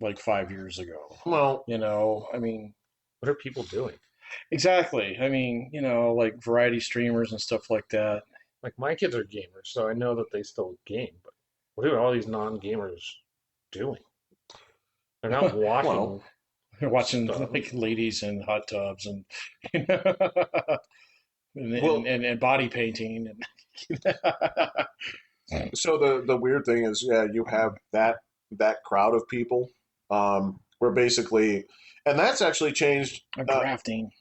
like 5 years ago. Well, I mean, What are people doing? exactly. I mean, like variety streamers and stuff like that. Like my kids are gamers, so I know that they still game. But what are all these non-gamers doing? They're not watching well, They're watching stuff. like ladies in hot tubs and well. and body painting and So the weird thing is, yeah, you have that crowd of people, where basically, and that's actually changed. grafting.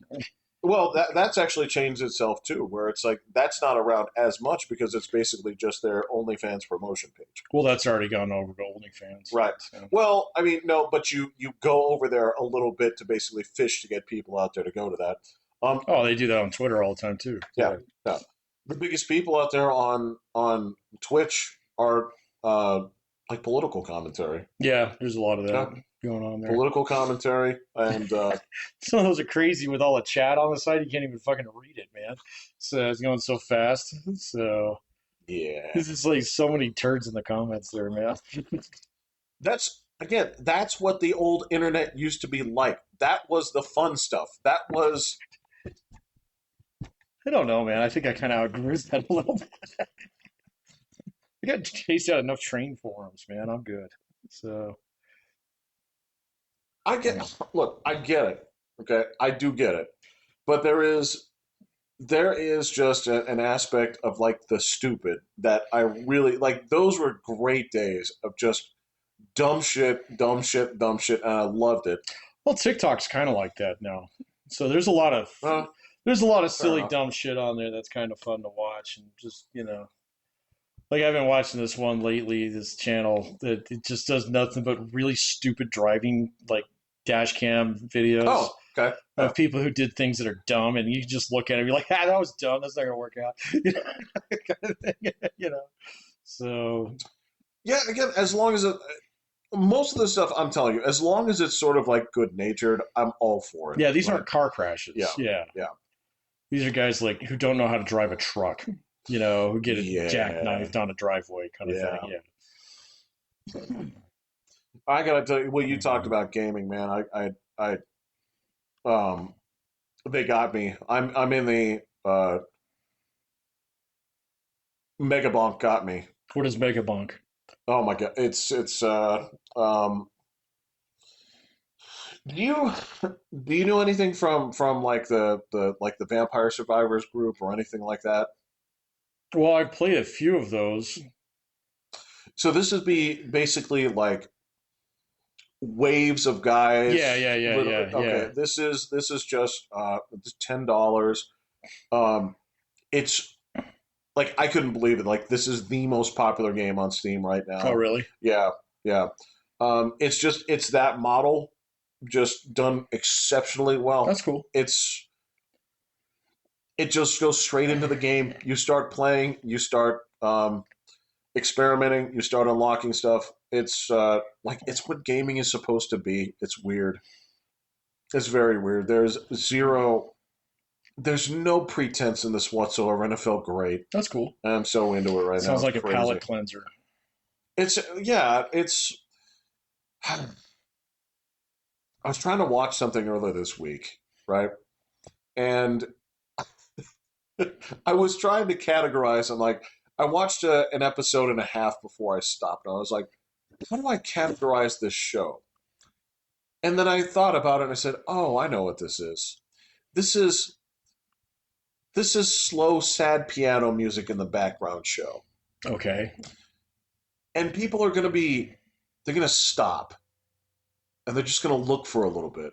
Well, that's actually changed itself too, where it's like that's not around as much because it's basically just their OnlyFans promotion page. Well, that's already gone over to OnlyFans. Right. So. Well, I mean, no, but you go over there a little bit to basically fish to get people out there to go to that. Oh, they do that on Twitter all the time too. Yeah. Yeah. The biggest people out there on Twitch are like political commentary. Yeah, there's a lot of that Yeah. going on there. Political commentary and some of those are crazy with all the chat on the side. You can't even fucking read it, man. So it's going so fast. So yeah, this is like so many turds in the comments there, man. that's what the old internet used to be like. That was the fun stuff. That was. I don't know, man. I think I kind of outgrew that a little bit. I got chased out enough train forums, man. I'm good. So I get. Look, I get it. Okay, I do get it, but there is just an aspect of like the stupid that I really like. Those were great days of just dumb shit, dumb shit, dumb shit, and I loved it. well, TikTok's kind of like that now. So there's a lot of silly, dumb shit on there that's kind of fun to watch, and just like I've been watching this one lately, this channel that it just does nothing but really stupid driving, like dash cam videos Oh, okay. of people who did things that are dumb, and you just look at it and be like, that was dumb. That's not gonna work out. Kind of thing. So Yeah, again, as long as most of the stuff I'm telling you, as long as it's sort of like good natured, I'm all for it. yeah, these aren't car crashes. Yeah. These are guys like who don't know how to drive a truck. Who get it jackknifed on a driveway kind of thing. Yeah. I gotta tell you, well, you talked about gaming, man. They got me. I'm in the Megabonk got me. What is Megabonk? Oh my god, it's do you know anything from like the Vampire Survivors group or anything like that? Well, I've played a few of those. So this is basically like waves of guys. Yeah. Okay, this is just $10. It's like I couldn't believe it. Like this is the most popular game on Steam right now. Oh, really? Yeah. It's that model just done exceptionally well. That's cool. It just goes straight into the game. You start playing, you start experimenting, you start unlocking stuff. It's it's what gaming is supposed to be. It's weird. It's very weird. There's no pretense in this whatsoever, and it felt great. That's cool. I'm so into it right now. Sounds like It's a crazy. palate cleanser. It's I was trying to watch something earlier this week, right? And I was trying to categorize. I'm like, I watched an episode and a half before I stopped. And I was like, how do I categorize this show? And then I thought about it and I said, oh, I know what this is. This is this is slow, sad piano music in the background show. Okay. And people are going to they're going to stop. And they're just going to look for a little bit.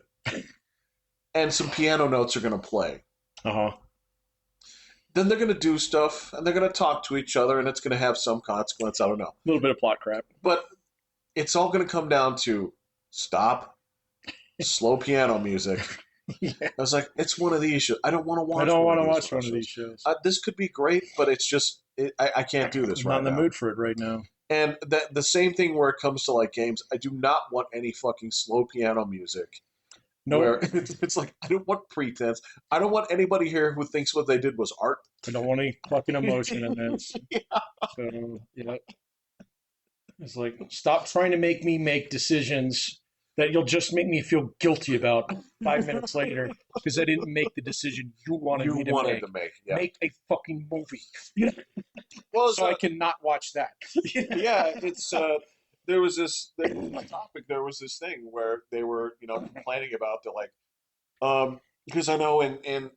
And some piano notes are going to play. Uh-huh. Then they're going to do stuff, and they're going to talk to each other, and it's going to have some consequence. I don't know. A little bit of plot crap. But it's all going to come down to stop, slow piano music. Yeah. I was like, it's one of these shows. I don't want to watch. I don't want to watch one of these shows. This could be great, but it's just I can't do this I'm right not in the now. mood for it right now. And the same thing where it comes to like games. I do not want any fucking slow piano music. No, Where it's like I don't want pretense. I don't want anybody here who thinks what they did was art. I don't want any fucking emotion in this. Yeah. So yeah, it's like stop trying to make me make decisions that you'll just make me feel guilty about 5 minutes later because I didn't make the decision you wanted me to make. Yeah. Make a fucking movie. You know? Well, so I cannot watch that. Yeah, it's there was this topic. There was this thing where they were complaining about because I know in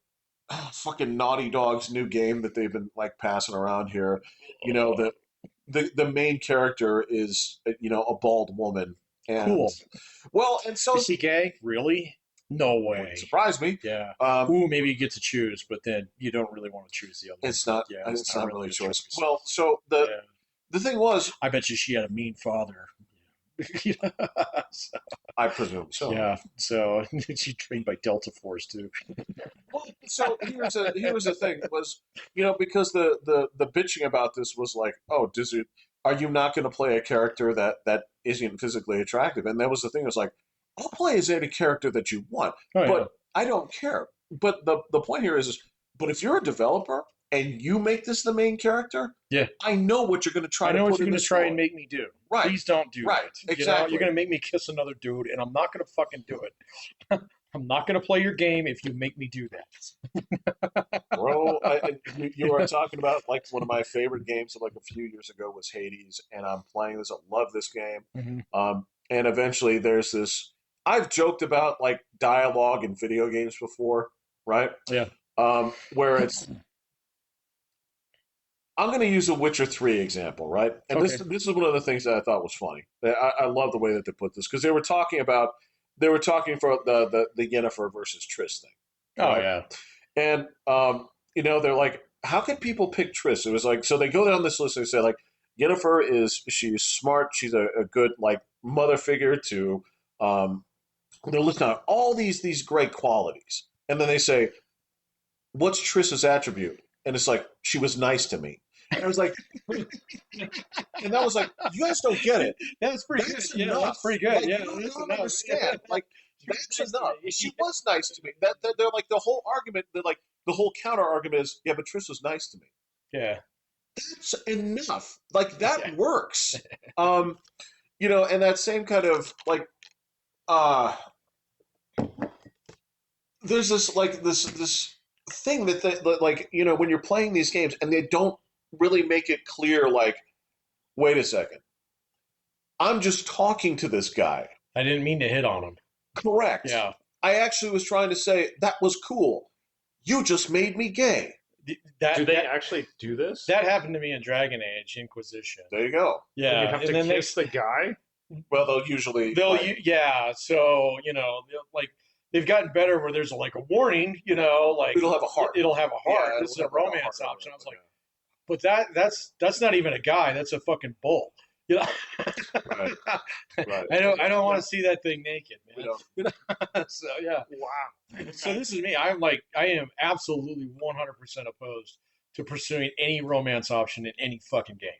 fucking Naughty Dog's new game that they've been like passing around here, the main character is a bald woman. And, cool. Well, and so is he gay? Really? No way. Surprised me. Yeah. Ooh, maybe you get to choose, but then you don't really want to choose the other. It's not. Yeah, it's not really a choice. choice. Well, so the thing was, I bet you she had a mean father. So, I presume so. Yeah. So she trained by Delta Force too. Well, so here's the thing was because the bitching about this was like, oh, are you not going to play a character that isn't physically attractive? And that was the thing. It was like, I'll play as any character that you want, but I don't care. But the point here is, but if you're a developer and you make this the main character, yeah, I know what you're going to try. I know what you're going to try and make me do. Right. Please don't do right. that. Exactly. You're going to make me kiss another dude, and I'm not going to fucking do it. I'm not going to play your game if you make me do that. Bro, you are talking about like one of my favorite games of like a few years ago was Hades, and I'm playing this. I love this game. Mm-hmm. And eventually there's this. I've joked about like dialogue in video games before, right? Yeah. Where it's. I'm going to use a Witcher 3 example, right? And this is one of the things that I thought was funny. I love the way that they put this because they were talking for the Yennefer versus Triss thing. Right? Oh yeah. And they're like, how can people pick Triss? It was like, so they go down this list and they say like, Yennefer she's smart, she's a good like mother figure to. They're listing out all these great qualities, and then they say, what's Triss's attribute? And it's like, she was nice to me. And I was like, and that was like, you guys don't get it. That's pretty good. Yeah, that's pretty good. Like, yeah, you that's don't enough. understand. Like, that's enough. She was nice to me. They're like the whole argument. They're like the whole counter argument is, yeah, but Triss was nice to me. Yeah, that's enough. Like that works. And that same kind of like, there's this thing that like when you're playing these games and they don't really make it clear like, wait a second, I'm just talking to this guy. I didn't mean to hit on him. Correct. Yeah. I actually was trying to say that was cool. You just made me gay. Do they actually do this? That happened to me in Dragon Age Inquisition. There you go. Yeah. And you have to kiss the guy? Well, they'll usually. So, like, they've gotten better where there's like a warning, like. It'll have a heart. It'll have a heart. Yeah, this is a romance option. I was like, yeah. but that's not even a guy. That's a fucking bull. Right. I don't want to see that thing naked, man. So yeah. Wow. So this is me. I am absolutely 100% opposed to pursuing any romance option in any fucking game.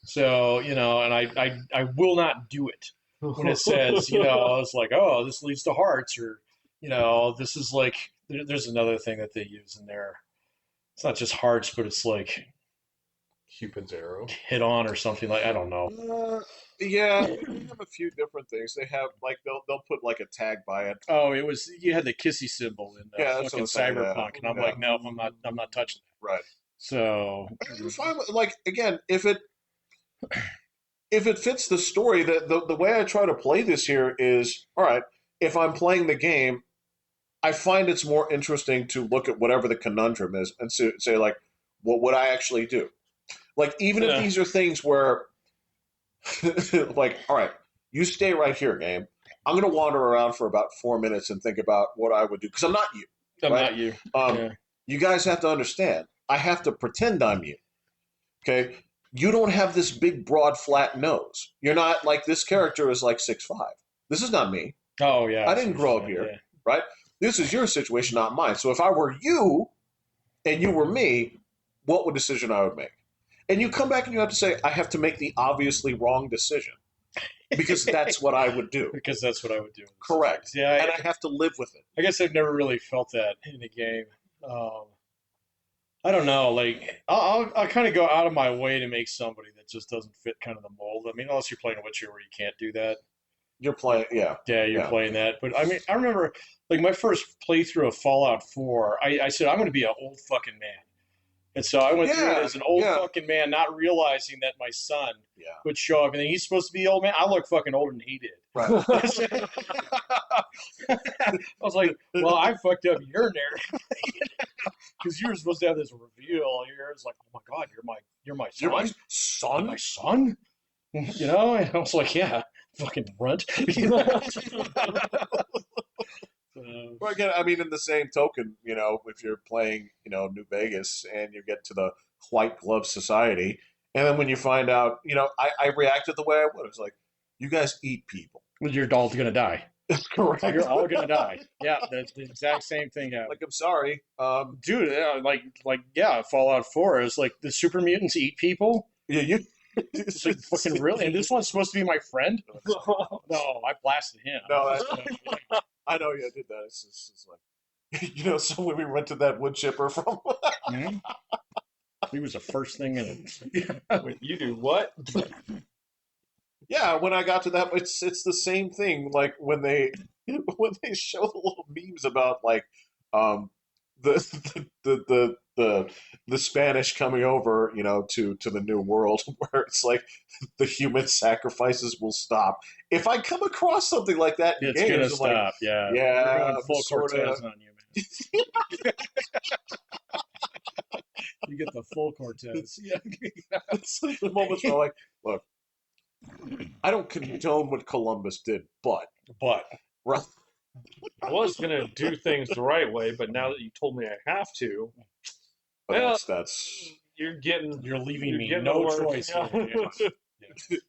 So and I will not do it when it says it's like, oh, this leads to hearts, or this is like there's another thing that they use in there. It's not just hearts, but it's like Cupid's arrow, hit on or something like, I don't know. Yeah, they have a few different things. They have like they'll put like a tag by it. Oh, you had the kissy symbol in fucking Cyberpunk, and I'm like, no, I'm not touching that. Right. So I'm fine with, like, again, if it fits the story, the way I try to play this here is, all right, if I'm playing the game, I find it's more interesting to look at whatever the conundrum is and say like, what would I actually do? Like, even if these are things where, like, all right, you stay right here, game. I'm going to wander around for about 4 minutes and think about what I would do because I'm not you. I'm right? not you. Yeah. You guys have to understand. I have to pretend I'm you. Okay, you don't have this big, broad, flat nose. You're not like this character is like 6'5". This is not me. Oh yeah, I didn't grow up here, right? This is your situation, not mine. So if I were you and you were me, what would decision I would make? And you come back and you have to say, I have to make the obviously wrong decision because that's what I would do. Because that's what I would do. Correct. Yeah, and I have to live with it. I guess I've never really felt that in a game. I don't know. Like, I'll kind of go out of my way to make somebody that just doesn't fit kind of the mold. I mean, unless you're playing Witcher where you can't do that. You're playing, yeah. Yeah, you're playing that. But I mean, I remember, like, my first playthrough of Fallout 4, I said, I'm going to be an old fucking man. And so I went through it as an old fucking man, not realizing that my son would show up. And he's supposed to be old man. I look fucking older than he did. Right. I was like, well, I fucked up your narrative. Because you were supposed to have this reveal here. It's like, oh my God, you're my son? You're my son? My son? You know? And I was like, yeah, fucking runt. Well, again, I mean, in the same token, you know, if you're playing, you know, New Vegas and you get to the White Glove Society, and then when you find out, you know, I reacted the way I would. It's like, you guys eat people. Well, your doll's going to die. That's correct. You're all going to die. Yeah, that's the exact same thing happened. Like, I'm sorry. Dude, yeah, Fallout 4 is like the super mutants eat people. Yeah, you. It's like fucking really? And this one's supposed to be my friend? No, I blasted him. No, I know you did that. It's like, you know, so when we rented that wood chipper from. He was the first thing in it. Wait, you do what? Yeah, when I got to that, it's the same thing. Like when they show the little memes about like the Spanish coming over, you know, to the New World, where it's like the human sacrifices will stop. If I come across something like that in it's games, gonna I'm stop. like, Yeah, yeah, we're going full Cortez on you, man. You get the full Cortez. Yeah, it's like the moments where I'm like, look, I don't condone what Columbus did, but right. I was gonna do things the right way, but now that you told me I have to, well, that's you're leaving me getting no the choice. Yeah.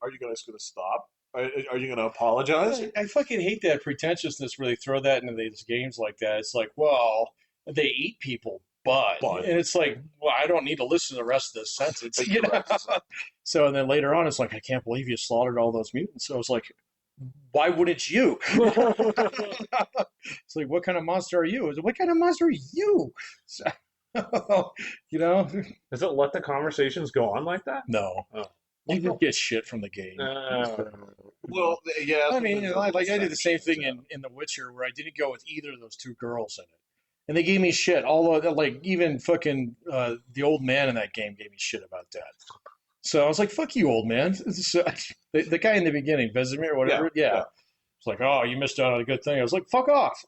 Are you guys going to stop? Are you going to apologize? I fucking hate that pretentiousness where they throw that into these games like that. It's like, well, they eat people, but. And it's like, well, I don't need to listen to the rest of this sentence. You know? So, and then later on, it's like, I can't believe you slaughtered all those mutants. So it's like, why wouldn't you? It's like, what kind of monster are you? What kind of monster are you? So, you know? Does it let the conversations go on like that? No. Oh. You can get shit from the game. Well, yeah. I mean, like I did the same thing in The Witcher where I didn't go with either of those two girls in it. And they gave me shit. Although, like, even fucking the old man in that game gave me shit about that. So I was like, fuck you, old man. So, the guy in the beginning, Vesemir or whatever, yeah. It's like, oh, you missed out on a good thing. I was like, fuck off.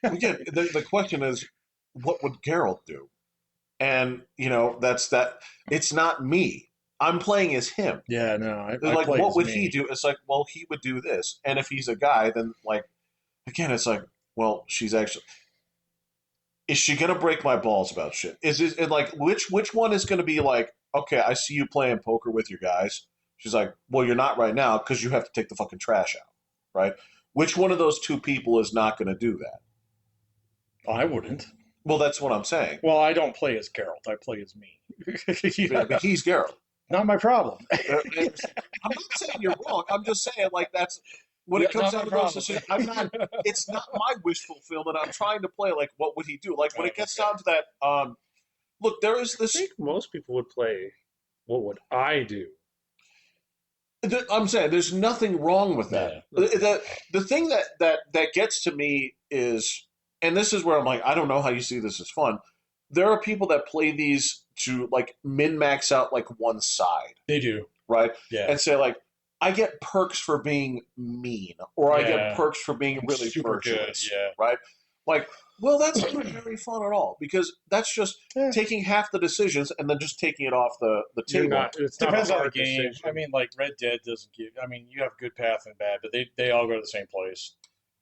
Again, the question is, what would Geralt do? And, you know, that's that. It's not me. I'm playing as him. Yeah, no. I like, play what as would me. he do? It's like, well, he would do this. And if he's a guy, then, like, again, it's like, well, she's actually... Is she going to break my balls about shit? Is it like, which one is going to be like, okay, I see you playing poker with your guys. She's like, well, you're not right now because you have to take the fucking trash out, right? Which one of those two people is not going to do that? I wouldn't. Well, that's what I'm saying. Well, I don't play as Geralt. I play as me. Yeah, but he's Geralt. Not my problem. I'm not saying you're wrong. I'm just saying, like, that's... When it comes down to those decisions, it's not my wish fulfillment. I'm trying to play, like, what would he do? Like, when it gets down to that, look, there is this... I think most people would play, what would I do? I'm saying there's nothing wrong with that. Yeah. The thing that gets to me is, and this is where I'm like, I don't know how you see this as fun. There are people that play these to, like, min-max out, like, one side. They do. Right? Yeah. And say, like, I get perks for being mean, or I get perks for being really Super virtuous, good, yeah. right? Like, well, that's not very fun at all because that's just taking half the decisions and then just taking it off the table. It's Depends not a on the hard game. decision. I mean, like Red Dead doesn't give. I mean, you have good path and bad, but they all go to the same place.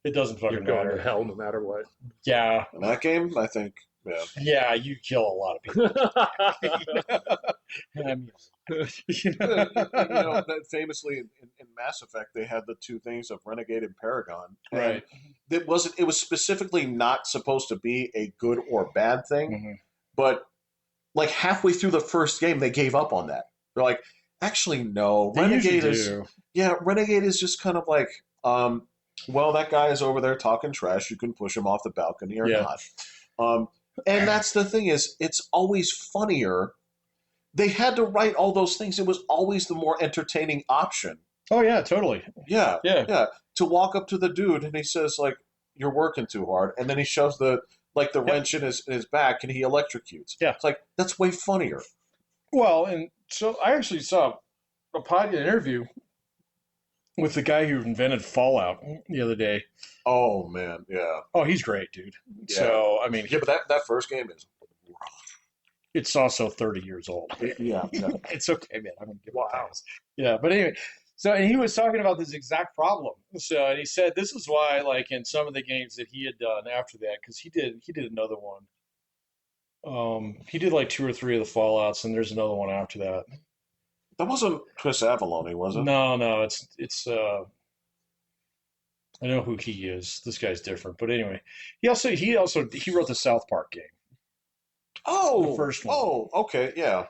It doesn't You're fucking going matter. to hell no matter what. Yeah, In that game, I think, yeah, you kill a lot of people. I mean, that famously in Mass Effect, they had the two things of Renegade and Paragon, and right. it wasn't. It was specifically not supposed to be a good or bad thing, Mm-hmm. but like halfway through the first game, they gave up on that. They're like, actually, no, Renegade is just kind of like, well, that guy is over there talking trash. You can push him off the balcony or not. And that's the thing is, it's always funnier. They had to write all those things. It was always the more entertaining option. Oh yeah, totally. Yeah. Yeah. To walk up to the dude and he says like, "You're working too hard," and then he shoves the wrench in his back and he electrocutes. Yeah. It's like that's way funnier. Well, and so I actually saw an interview with the guy who invented Fallout the other day. Oh man, yeah. Oh, he's great, dude. Yeah. So I mean, but that first game is rough. It's also 30 years old. Yeah. It's okay, man. I'm gonna give it a pass. Yeah, but anyway, so and he was talking about this exact problem. So and he said this is why, like in some of the games that he had done after that, because he did another one. He did like 2 or 3 of the Fallouts, and there's another one after that. That wasn't Chris Avalone, was it? No, it's I know who he is. This guy's different, but anyway, he wrote the South Park game. Oh, the first one. Oh, okay, yeah.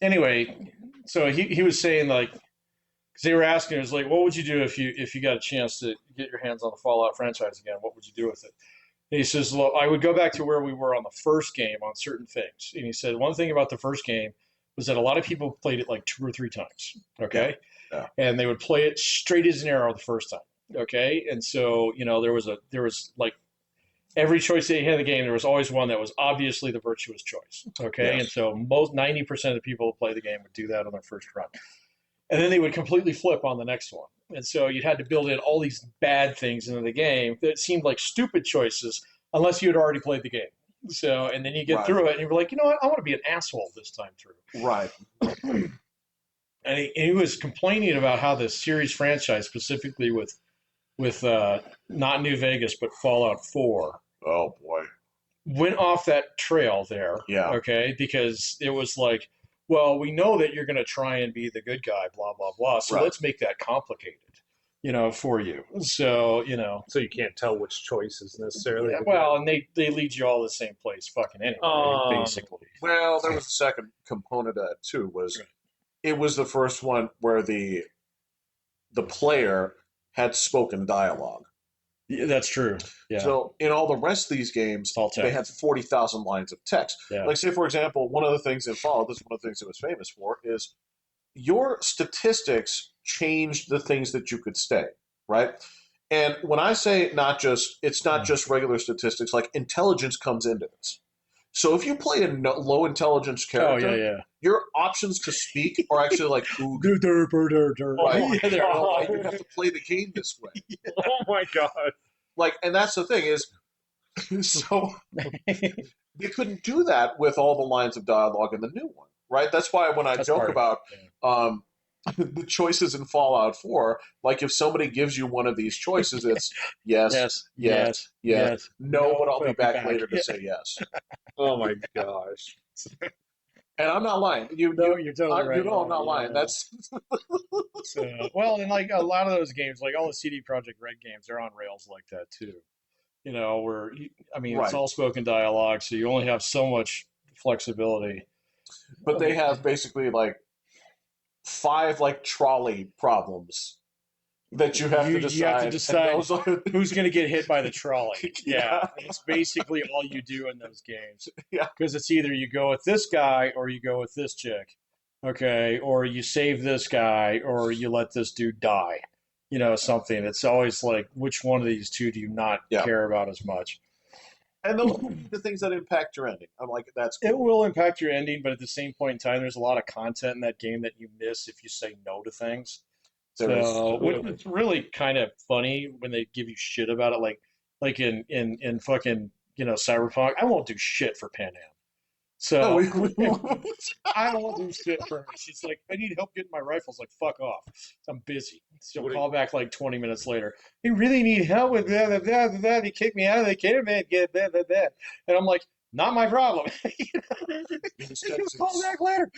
Anyway, so he was saying like, because they were asking, it was like, what would you do if you got a chance to get your hands on the Fallout franchise again? What would you do with it? And he says, well, I would go back to where we were on the first game on certain things. And he said one thing about the first game was that a lot of people played it like 2 or 3 times. Okay. Yeah. And they would play it straight as an arrow the first time. Okay. And so, there was like every choice they had in the game, there was always one that was obviously the virtuous choice. Okay. Yes. And so 90% of the people who play the game would do that on their first run. And then they would completely flip on the next one. And so you had to build in all these bad things into the game that seemed like stupid choices unless you had already played the game. So, and then you get through it and you're like, you know what? I want to be an asshole this time through. Right. And he was complaining about how the series franchise, specifically with not New Vegas, but Fallout 4. Oh, boy. Went off that trail there. Yeah. Okay. Because it was like, well, we know that you're going to try and be the good guy, blah, blah, blah. So let's make that complicated, for you. So, So you can't tell which choice is necessarily. Yeah, well, and they lead you all to the same place fucking anyway, basically. Well, there was a second component of that, too, was it was the first one where the player had spoken dialogue. Yeah, that's true. Yeah. So in all the rest of these games, they had 40,000 lines of text. Yeah. Like, say, for example, one of the things in Fallout, this is one of the things it was famous for, is your statistics changed the things that you could say, right? And when I say it's not just regular statistics, like intelligence comes into this. So if you play a low intelligence character, your options to speak are actually like, ooh, right? You have to play the game this way. Oh my god! Like, and that's the thing is, so they couldn't do that with all the lines of dialogue in the new one, right? That's why when I joke about the choices in Fallout 4, like if somebody gives you one of these choices, it's yes. No, but I'll be back later to say yes. Oh my gosh. And I'm not lying. You're totally right. You know I'm not lying. That's well, and like a lot of those games, like all the CD Projekt Red games, they're on rails like that too. Where it's all spoken dialogue, so you only have so much flexibility. But they have basically like 5 like trolley problems that you have to decide. You have to decide who's going to get hit by the trolley. Yeah. It's basically all you do in those games. Yeah. Because it's either you go with this guy or you go with this chick. Okay. Or you save this guy or you let this dude die. Something. It's always like, which one of these two do you not care about as much? And those will be the things that impact your ending. I'm like, that's cool. It will impact your ending, but at the same point in time, there's a lot of content in that game that you miss if you say no to things. There is. So it's really kind of funny when they give you shit about it, like in fucking Cyberpunk. I won't do shit for Pan Am. No, So I won't do shit for her. She's like, I need help getting my rifles. Like, fuck off. I'm busy. She'll call back like 20 minutes later. You really need help with that. He kicked me out of the caravan. Get that. And I'm like, not my problem. She'll call back later.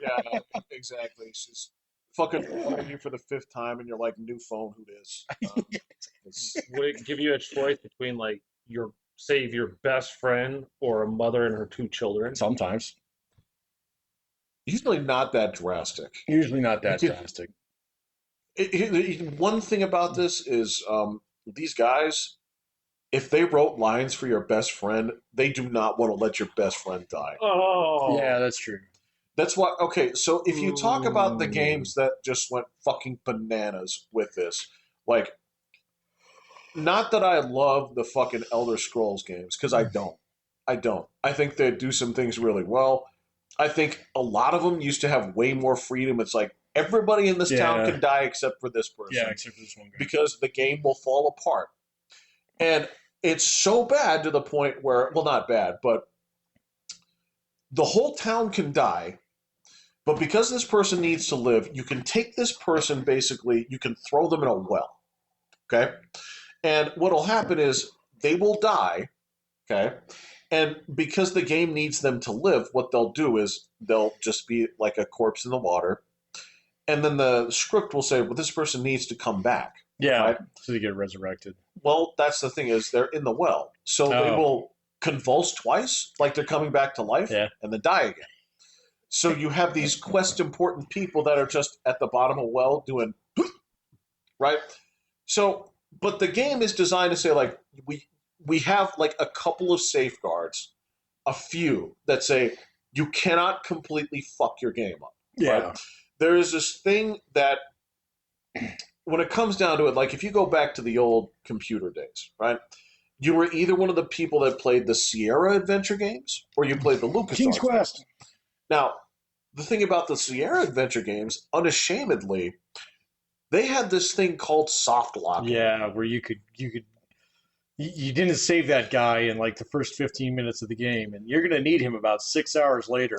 Yeah, exactly. She's fucking calling you for the 5th time, and you're like, new phone, who dis? Would it give you a choice between like save your best friend or a mother and her 2 children? Sometimes. Usually not that drastic. Usually not that drastic. One thing about this is these guys, if they wrote lines for your best friend, they do not want to let your best friend die. Oh, Yeah, that's true. That's why. Okay, so if you talk about the games that just went fucking bananas with this, like, not that I love the fucking Elder Scrolls games, because I don't. I think they do some things really well. I think a lot of them used to have way more freedom. It's like, everybody in this town can die except for this person. Yeah, except for this one guy. Because the game will fall apart. And it's so bad to the point where, well, not bad, but the whole town can die. But because this person needs to live, you can take this person, basically, you can throw them in a well. Okay? And what'll happen is they will die. Okay? And because the game needs them to live, what they'll do is they'll just be like a corpse in the water. And then the script will say, well, this person needs to come back. Yeah, right? So they get resurrected. Well, that's the thing, is they're in the well. So they will convulse twice, like they're coming back to life, and then die again. So you have these quest important people that are just at the bottom of a well doing, right? So, but the game is designed to say, like, we have like a couple of safeguards, a few that say you cannot completely fuck your game up. Yeah. Right? There is this thing that, when it comes down to it, like if you go back to the old computer days, right? You were either one of the people that played the Sierra Adventure games, or you played the LucasArts. King's Quest. Now, the thing about the Sierra Adventure games, unashamedly, they had this thing called soft locking. Yeah, where you didn't save that guy in like the first 15 minutes of the game, and you're going to need him about 6 hours later.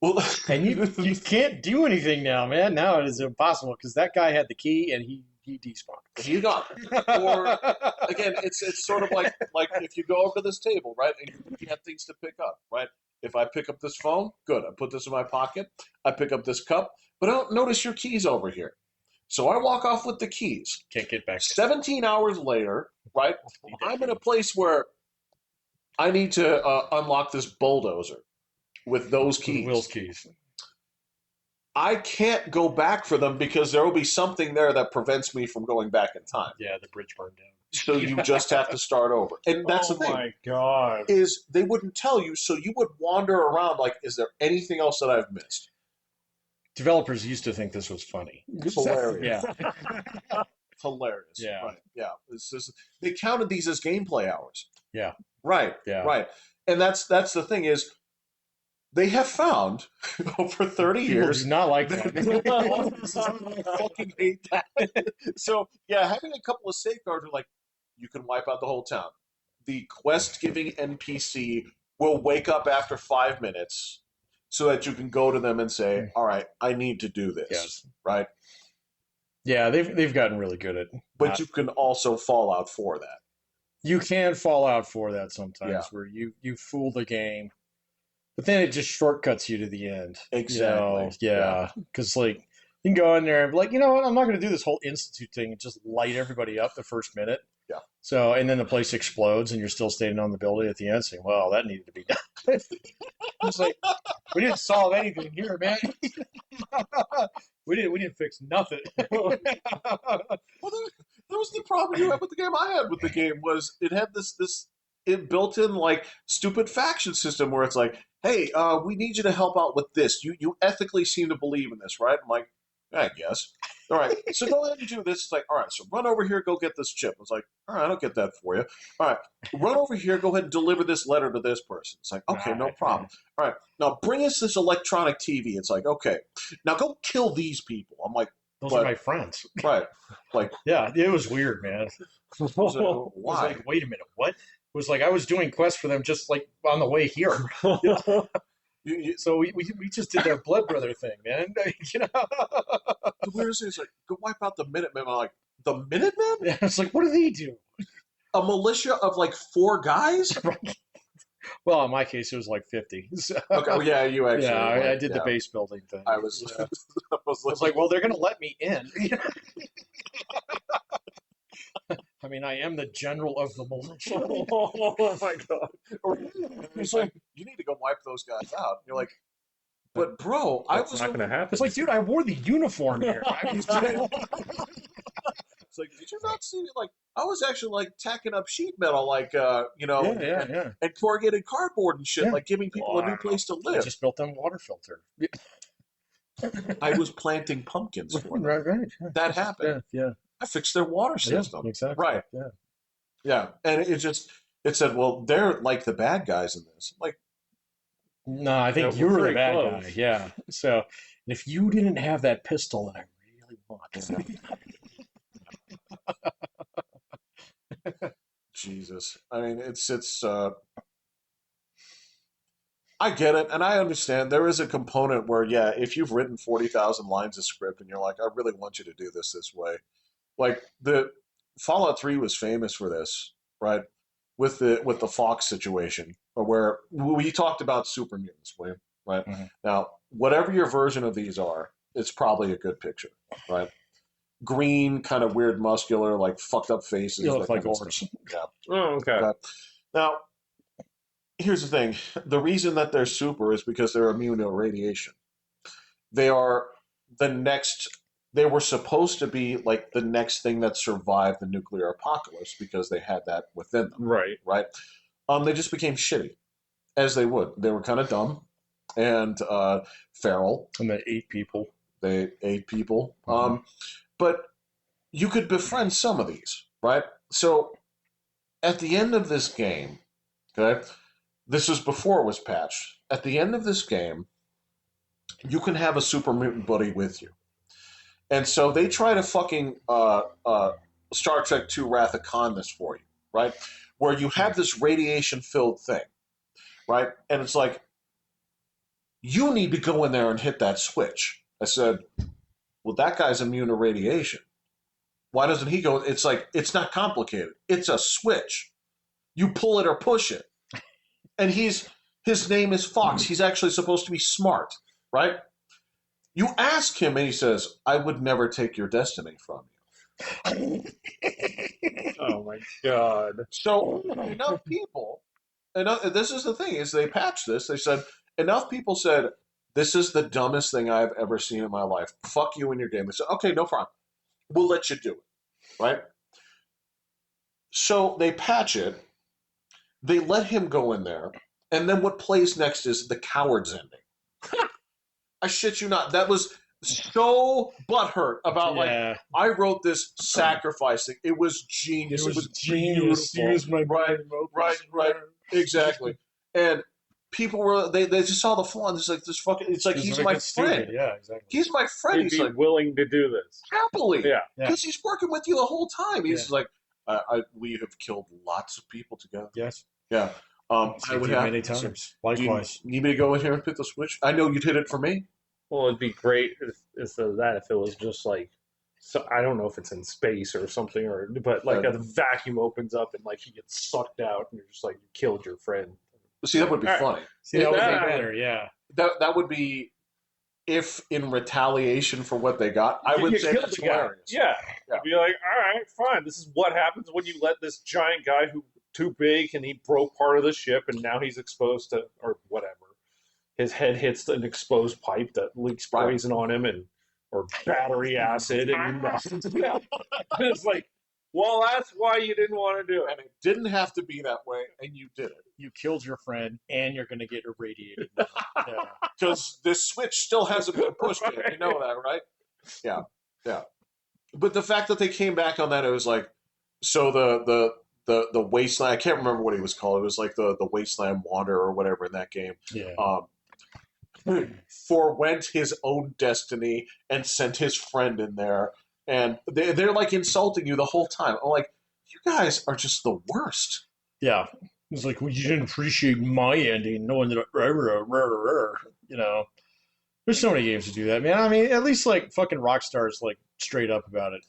Well, and you can't do anything now, man. Now it is impossible because that guy had the key and he despawned. He got it. Or again, it's sort of like if you go over to this table, right, and you have things to pick up, right? If I pick up this phone, good. I put this in my pocket. I pick up this cup, but I don't notice your keys over here. So I walk off with the keys. Can't get back. 17 hours later, right? I'm in a place where I need to unlock this bulldozer with those keys. Will's keys. I can't go back for them because there will be something there that prevents me from going back in time. Yeah, the bridge burned down. So you just have to start over. And that's the thing. Oh my God. Is they wouldn't tell you, so you would wander around like, is there anything else that I've missed? Developers used to think this was funny. Hilarious. Yeah. Hilarious. Yeah. Right. Yeah. They counted these as gameplay hours. Yeah. Right. Yeah. Right. And that's the thing is, they have found over 30 years. People do not like that. I fucking hate that. So, yeah, having a couple of safeguards are like, you can wipe out the whole town. The quest-giving NPC will wake up after 5 minutes so that you can go to them and say, all right, I need to do this. Yes. Right? Yeah, they've gotten really good at But you can also fall out for that. You can fall out for that sometimes, where you fool the game. But then it just shortcuts you to the end. Exactly. Yeah. Because, like, you can go in there and be like, you know what? I'm not going to do this whole Institute thing and just light everybody up the first minute. Yeah. So, and then the place explodes and you're still standing on the building at the end saying, well, that needed to be done. It's like, we didn't solve anything here, man. We didn't fix nothing. Well, that was the problem you had with the game. I had with the game was it had this it built in like stupid faction system where it's like, hey, we need you to help out with this. You ethically seem to believe in this, right? I'm like, I guess. All right, so go ahead and do this. It's like, all right, so run over here, go get this chip. It's like, all right, I'll get that for you. All right, run over here, go ahead and deliver this letter to this person. It's like, okay, no problem. All right, now bring us this electronic TV. It's like, okay, now go kill these people. I'm like, those are my friends. Right. Like, yeah, it was weird, man. So why? I was like, wait a minute, what? It was like I was doing quests for them just like on the way here. So we just did that blood brother thing, man. You know, the weirdest thing is like, go wipe out the Minutemen. I'm like, the Minutemen? Yeah, it's like, what do they do? A militia of like 4 guys? Well, in my case, it was like 50. So, okay, well, yeah, you actually. Yeah, I did the base building thing. I was, I was like, well, they're going to let me in. I mean, I am the general of the militia. Oh my god! It's like, you need to go wipe those guys out. You're like, but bro, I was not going to happen. It's like, dude, I wore the uniform here. It's like, did you not see? Like, I was actually like tacking up sheet metal, like yeah. and corrugated cardboard and shit, like giving people a new place to live. I just built them water filter. I was planting pumpkins for them. Right. That happened. Yeah. I fixed their water system. Yeah, exactly. Right. Yeah. And it said, well, they're like the bad guys in this. I'm like, no, I think you were the bad guy. Yeah. So if you didn't have that pistol that I really want. Jesus. I mean, it's I get it, and I understand. There is a component where, yeah, if you've written 40,000 lines of script and you're like, I really want you to do this way. Like, the Fallout 3 was famous for this, right? With the Fox situation, where we talked about super mutants, William, right? Mm-hmm. Now, whatever your version of these are, it's probably a good picture, right? Green, kind of weird, muscular, like fucked up faces. You look like orcs. Yeah. Oh, okay. Now, here's the thing. The reason that they're super is because they're immune to radiation. They are they were supposed to be like the next thing that survived the nuclear apocalypse because they had that within them. Right. Right. They just became shitty, as they would. They were kind of dumb and feral. And they ate people. Mm-hmm. But you could befriend some of these, right? So at the end of this game, okay, this was before it was patched. At the end of this game, you can have a super mutant buddy with you. And so they try to fucking Star Trek II Wrath of Khan this for you, right? Where you have this radiation-filled thing, right? And it's like, you need to go in there and hit that switch. I said, well, that guy's immune to radiation. Why doesn't he go? It's like, it's not complicated. It's a switch. You pull it or push it. And his name is Fox. He's actually supposed to be smart, right? You ask him and he says, I would never take your destiny from you. Oh my God. So enough people, this is the thing, is they patched this. They said, enough people said, this is the dumbest thing I've ever seen in my life. Fuck you and your game. They said, okay, no problem. We'll let you do it, right? So they patch it. They let him go in there. And then what plays next is the coward's ending. I shit you not. That was so butthurt about, like, I wrote this sacrifice thing. It was genius. It was genius. Beautiful. Use my right. Exactly. And people were, they just saw the flaw, and it's like he's my friend. Yeah, exactly. He's my friend. He's like willing to do this happily. Yeah, because he's working with you the whole time. He's like, we have killed lots of people together. Yes. Yeah. I would have many times. Likewise. You need me to go in here and pick the switch? I know you'd hit it for me. Well, it'd be great if it was just like, so I don't know if it's in space or something, but like a vacuum opens up and like he gets sucked out, and you're just like, you killed your friend. See, that would be funny. See, that would be better. Yeah. That would be, if in retaliation for what they got, I would say that's hilarious. Yeah. I'd be like, all right, fine. This is what happens when you let this giant guy who too big and he broke part of the ship and now he's exposed to, or whatever. His head hits an exposed pipe that leaks poison on him or battery acid and it's like, well, that's why you didn't want to do it. And it didn't have to be that way, and you did it. You killed your friend, and you're going to get irradiated. Because this switch still hasn't been pushed yet. You know that, right? Yeah, yeah. But the fact that they came back on that, it was like, so the wasteland. I can't remember what he was called. It was like the wasteland wanderer or whatever in that game. Yeah. Forewent his own destiny and sent his friend in there, and they're like insulting you the whole time. I'm like, you guys are just the worst. Yeah. It's like, well, you didn't appreciate my ending, knowing that, you know. There's so many games to do that, man. I mean, at least like fucking Rockstar's like straight up about it.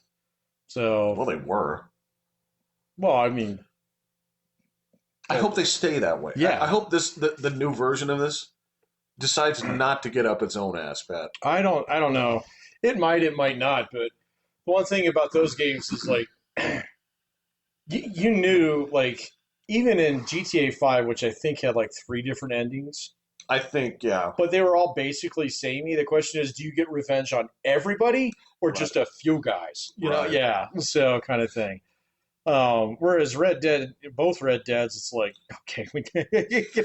Well, So, they were. well, I mean, I hope they stay that way. Yeah. I hope the new version of this decides not to get up its own ass, Pat. I don't know. It might not. But the one thing about those games is like, you knew like even in GTA 5, which I think had like 3 different endings, I think, yeah. but they were all basically samey. The question is, do you get revenge on everybody or just a few guys? You know, Right. yeah. So kind of thing. Whereas Red Dead, both Red Deads, it's like, okay, it's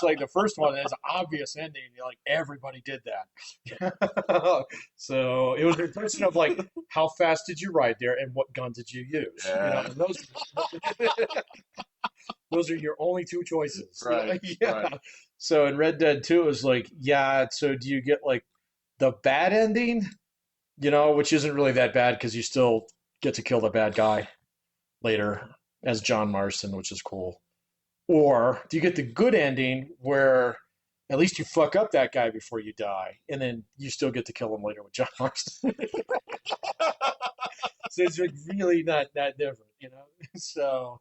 like the first one has an obvious ending. You're like, everybody did that. So it was a question of like, how fast did you ride there and what gun did you use? Yeah. And those are your only 2 choices. Right. Yeah. Right. So in Red Dead 2, it was like, yeah, so do you get like the bad ending? Which isn't really that bad because you still get to kill the bad guy later as John Marston, which is cool. Or do you get the good ending where at least you fuck up that guy before you die, and then you still get to kill him later with John Marston? So it's like really not that different, So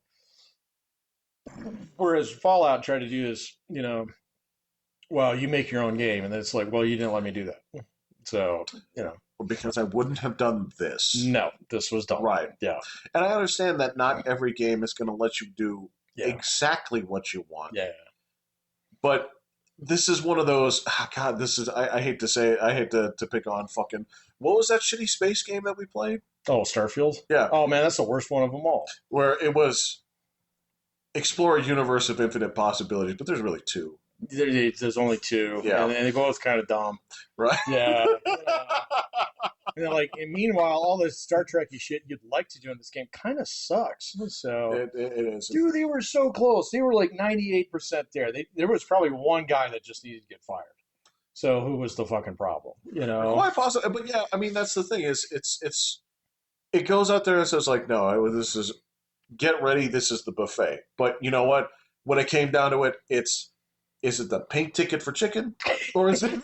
whereas Fallout tried to do this, well, you make your own game, and then it's like, well, you didn't let me do that. So, Because I wouldn't have done this. no, this was dumb. Right. Yeah. And I understand that not every game is going to let you do Yeah. exactly what you want. Yeah. But this is one of those, God, this is, I hate to say it, I hate to pick on fucking, what was that shitty space game that we played? Oh, Starfield? Yeah. Oh, man, that's the worst one of them all. Where it was explore a universe of infinite possibilities, but there's really 2. There's only 2. Yeah. And they're both kind of dumb. Right? Yeah. And meanwhile, all this Star Trek-y shit you'd like to do in this game kind of sucks. So, It is. dude, they were so close. They were like 98% there. There was probably one guy that just needed to get fired. So who was the fucking problem? Quite possible. But yeah, I mean, that's the thing is, it goes out there and says like, no, this is, get ready, this is the buffet. But you know what? When it came down to it, is it the pink ticket for chicken? Or is it...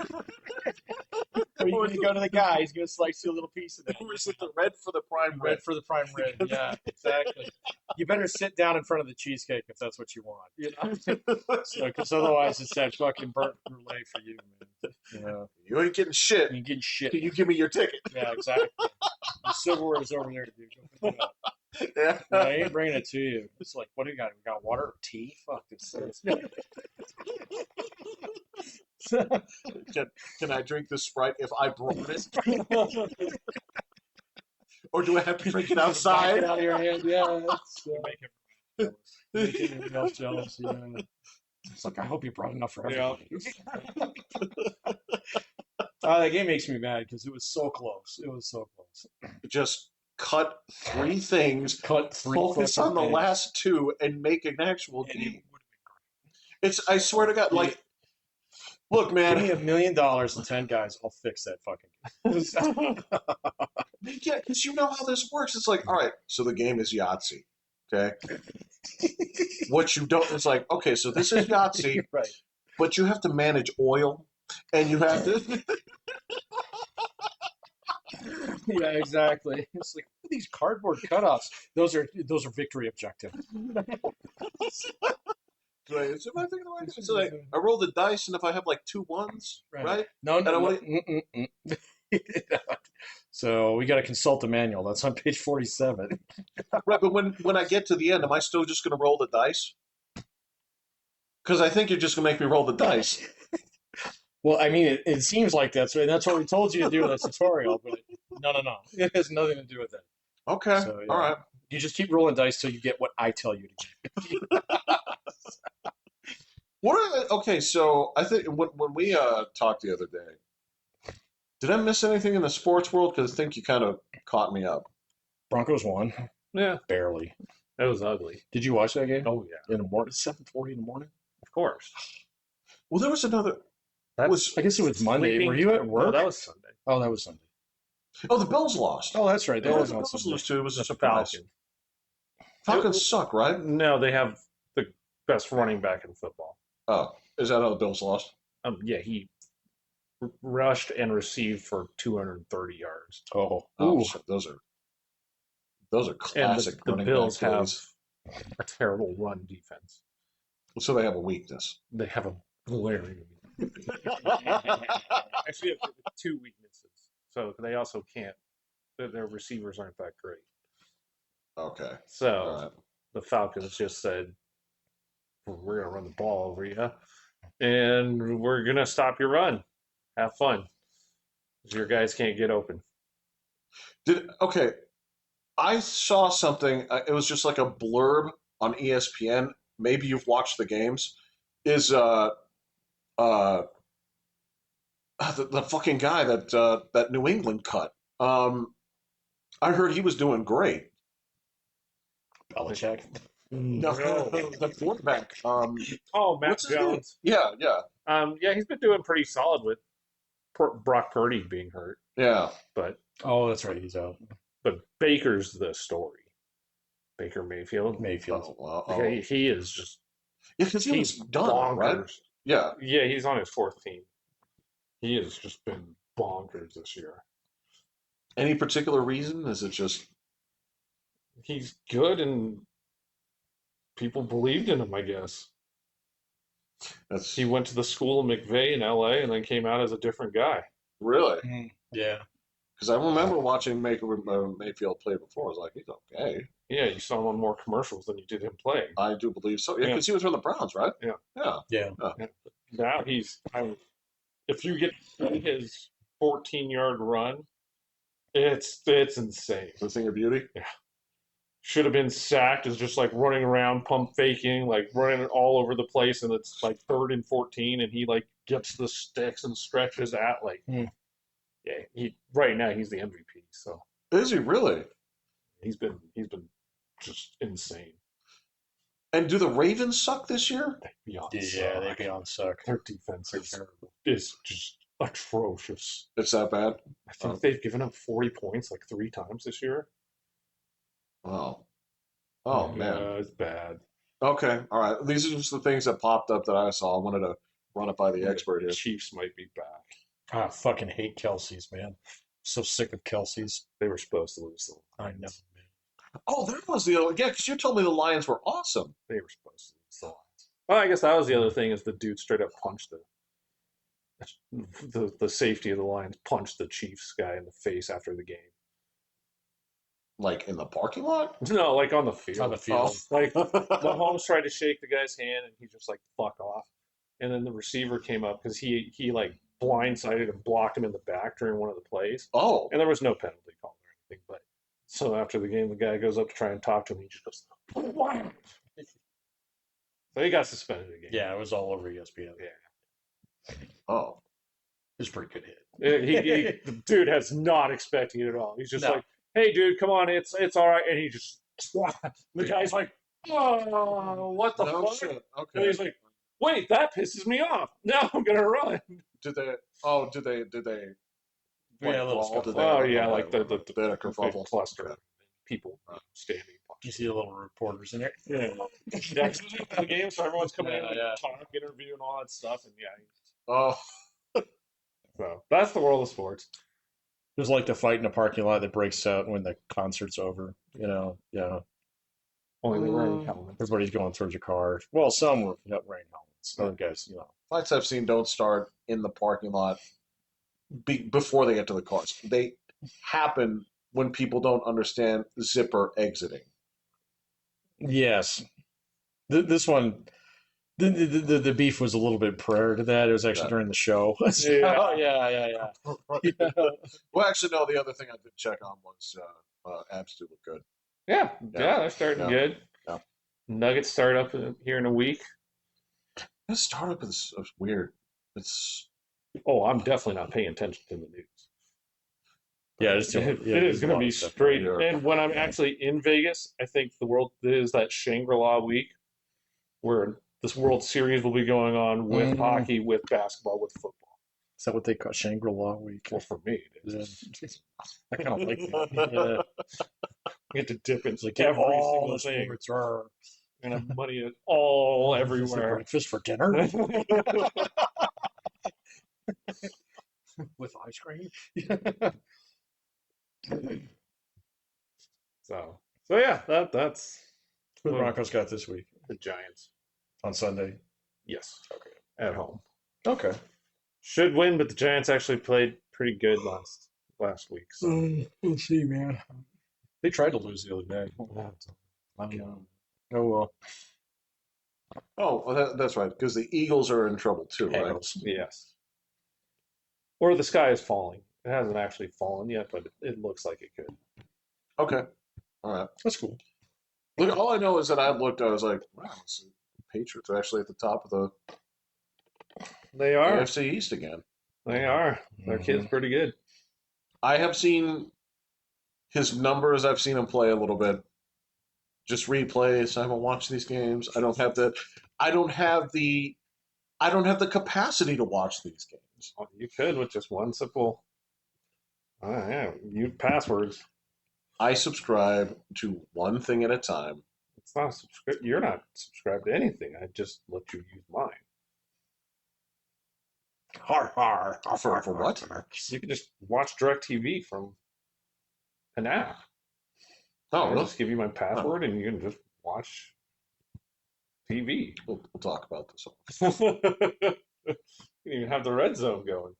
Or you're going to go to the guy, he's going to slice you a little piece of that. Or is it the red for the prime rib? Red for the prime rib, yeah, exactly. You better sit down in front of the cheesecake if that's what you want. Because otherwise it's that fucking burnt brulee for you, man. You ain't getting shit. You ain't getting shit. Can you give me your ticket? Yeah, exactly. The silverware is over there, dude. Go pick it up. Yeah. No, I ain't bringing it to you. It's like, what do you got? We got water or tea? Fuck this. Can I drink this Sprite if I brought it? Or do I have to drink it outside? Get out of your hand, yeah. Make everyone else jealous, yeah. It's like, I hope you brought enough for everybody. That game makes me mad because it was so close. It was so close. Just cut 3 things, focus on the last 2, and make an actual game. It's, I swear to God, like, look, man. Give me $1 million and 10 guys, I'll fix that fucking game. Yeah, because you know how this works. It's like, all right, so the game is Yahtzee, okay? What you don't, it's like, okay, so this is Yahtzee, Right. but you have to manage oil, and you have to... Yeah, exactly. It's like these cardboard cutouts. Those are victory objectives. Right. So I think it's like I roll the dice, and if I have like 2 ones, right? No. No. So we got to consult the manual. That's on page 47. Right, but when I get to the end, am I still just going to roll the dice? Because I think you're just going to make me roll the dice. Well, I mean, it seems like that's what we told you to do in the tutorial, but no. It has nothing to do with that. Okay. So, yeah. All right. You just keep rolling dice till you get what I tell you to get. Okay, so I think when we talked the other day, Did I miss anything in the sports world? Because I think you kind of caught me up. Broncos won Yeah, barely. that was ugly. Did you watch that game? Oh yeah, In the morning, 7:40 in the morning. of course. Well, there was another. That's I guess it was Monday. sleeping. Were you at No, work? that was Sunday. Oh, that was Sunday. Oh, the Bills lost. Oh, that's right. That Yeah, was the on Bills Sunday. lose too. It was a The surprise. Falcons. Falcons suck, right? No, they have the best running back in football. Oh, is that how the Bills lost? Yeah, he rushed and received for 230 yards. Oh, Oh, ooh. shit, those are And classic the running Bills back have plays. a terrible run defense. So they have a weakness. They have a glaring. Actually, have two weaknesses. So they also can't. Their receivers aren't that great. Okay. So All right. the Falcons just said, "We're gonna run the ball over you, and we're gonna stop your run. Have fun. 'Cause your guys can't get open." Okay. I saw something. It was just like a blurb on ESPN. Maybe you've watched the games. Is uh the fucking guy that New England cut? I heard he was doing great. Belichick. No, the quarterback. Oh, Matt What's his name? Jones. Yeah, Yeah, he's been doing pretty solid with Brock Purdy being hurt, yeah. but Oh, that's right. He's out. Baker's the story. Baker Mayfield. Mayfield. Oh, He is just yeah, because he was he's done, bonkers. right? Yeah. Yeah, he's on his fourth team. He has just been bonkers this year. Any particular reason? Is it just He's good and people believed in him, I guess. that's He went to the school of McVay in LA and then came out as a different guy. really? Yeah. Because I remember watching Mayfield play before. I was like, he's okay. Yeah, you saw him on more commercials than you did him playing. I do believe so. Yeah, Yeah. because he was from the Browns, right? Yeah. Yeah. Yeah. Now if you get his 14-yard run, it's insane. The thing of beauty. Should have been sacked, is just like running around, pump faking, like running all over the place, and it's like 3rd and 14, and he like gets the sticks and stretches at like, yeah. Right now he's the MVP, so Is he really? he's been just insane. And do the Ravens suck this year? Beyond Yeah, they beyond suck. Their defense is just atrocious. It's that bad? I think they've given up 40 points like 3 times this year. Oh. Oh, man. Yeah, it's bad. Okay. All right. These are just the things that popped up that I saw. I wanted to run it by the expert here. Chiefs might be back. I fucking hate Kelsey's, man. So sick of Kelsey's. They were supposed to lose the I know, man. Oh, that was the other. Yeah, because you told me the Lions were awesome. They were supposed to lose the Lions. Well, I guess that was the other thing, is the dude straight up punched the safety of the Lions punched the Chiefs guy in the face after the game. Like in the parking lot? No, like on the field. On the field. Like Mahomes tried to shake the guy's hand and he just like fuck off. And then the receiver came up because he like blindsided and blocked him in the back during one of the plays. Oh. And there was no penalty call or anything. But so after the game, the guy goes up to try and talk to him. He just goes, "Wow." So he got suspended again. Yeah, it was all over ESPN. Yeah. Oh. It was a pretty good hit. The dude has not expecting it at all. He's just No. like, "Hey, dude, come on, it's all right." And he just the guy's like, "Oh, what the No fuck?" shit. And Okay. he's like, "Wait, that pisses me off. Now I'm gonna run." Did they? Oh, did they? Like, Yeah, a little brawl? scuffle. Did they? Oh yeah, like They the had a kerfuffle. cluster Okay. people standing. You see the little reporters in there? Yeah, that's the game, so everyone's coming in, Yeah. talk, interview, and all that stuff, and yeah. Oh. So that's the world of sports. It was like the fight in the parking lot that breaks out when the concert's over. You know, yeah. Only they're wearing helmets. Everybody's going towards your car. Well, some were wearing helmets. Other guys, you know. Fights I've seen don't start in the parking lot before they get to the cars. They happen when people don't understand zipper exiting. Yes. This one, the beef was a little bit prior to that. It was actually during the show. So, Yeah. yeah. Well, actually, no. The other thing I did check on was abs do look good. Yeah, Yeah. they're starting Yeah. good. Yeah. Nuggets start up here in a week. This startup is weird. It's Oh, I'm definitely not paying attention to the news. Yeah, it's too much. Yeah, it there's is a going to lot be of stuff straight. going on. And when I'm Yeah. actually in Vegas, I think the world is that Shangri-La week where this World Series will be going on with hockey, with basketball, with football. Is that what they call Shangri-La week? Well, for me, it Yeah. is. I kind of like that. Yeah. I get to dip into It's like every all single the thing sports are and have money all Is it everywhere. breakfast for dinner with ice cream. so yeah, that's Who the Broncos got this week the Giants. on Sunday? Yes, at home. Okay. Should win, but the Giants actually played pretty good last week. So We'll see, man. They tried to lose the other day. I don't know. Oh well. Oh, well, that's right. Because the Eagles are in trouble too, right? Bengals. yes. Or the sky is falling. It hasn't actually fallen yet, but it looks like it could. Okay. All right. That's cool. Look, all I know is that I looked. I was like, wow, the Patriots are actually at the top of the They are. AFC East again. They are. Their kid's pretty good. I have seen his numbers. I've seen him play a little bit. Just replays. I haven't watched these games. I don't have the. I don't have the. I don't have the capacity to watch these games. Well, you could with just one simple. Passwords. I subscribe to one thing at a time. It's not You're not subscribed to anything. I just let you use mine. Har har. For what? You can just watch DirecTV from an app. Oh, I'll really? just give you my password and you can just watch TV. We'll talk about this. You can even have the red zone going.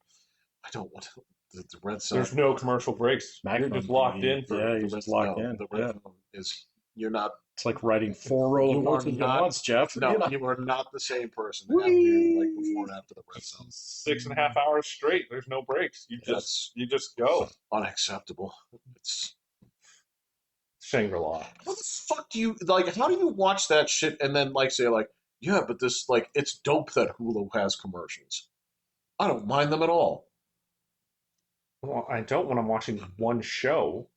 I don't want the red zone. There's no commercial breaks. You're just locked in for Yeah, you're just locked in. The red zone is you're not. It's like riding 4 roller You are coasters at not- once, Jeff. No, you are not the same person after like before and after the red zone. 6.5 hours straight. There's no breaks. That's You just go. unacceptable. It's Shangri-La. how the fuck do you like? How do you watch that shit and then like say like, yeah, but this like it's dope that Hulu has commercials. I don't mind them at all. Well, I don't when I'm watching one show.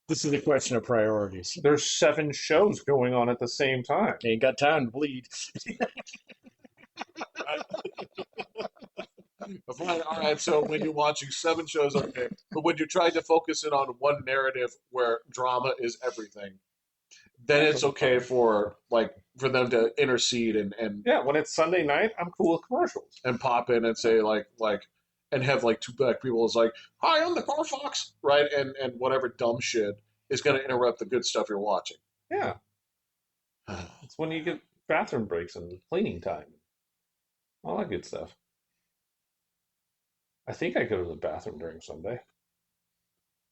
This is a question of priorities. There's 7 shows going on at the same time. Ain't got time to bleed. Fine, all right, so when you're watching 7 shows, okay, but when you're trying to focus in on one narrative where drama is everything, then it's okay for them to intercede and Yeah, when it's Sunday night, I'm cool with commercials. and pop in and say like and have like 2 black people is like, hi, I'm the Car Fox, right? And whatever dumb shit is going to interrupt the good stuff you're watching. Yeah. It's when you get bathroom breaks and cleaning time. All that good stuff. I think I go to the bathroom during Sunday.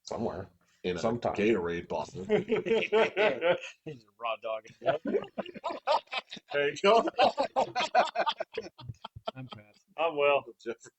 Somewhere. In a Sometime. Gatorade bottle. He's a raw dog. There you go. I'm Pat. I'm well. Jeffrey.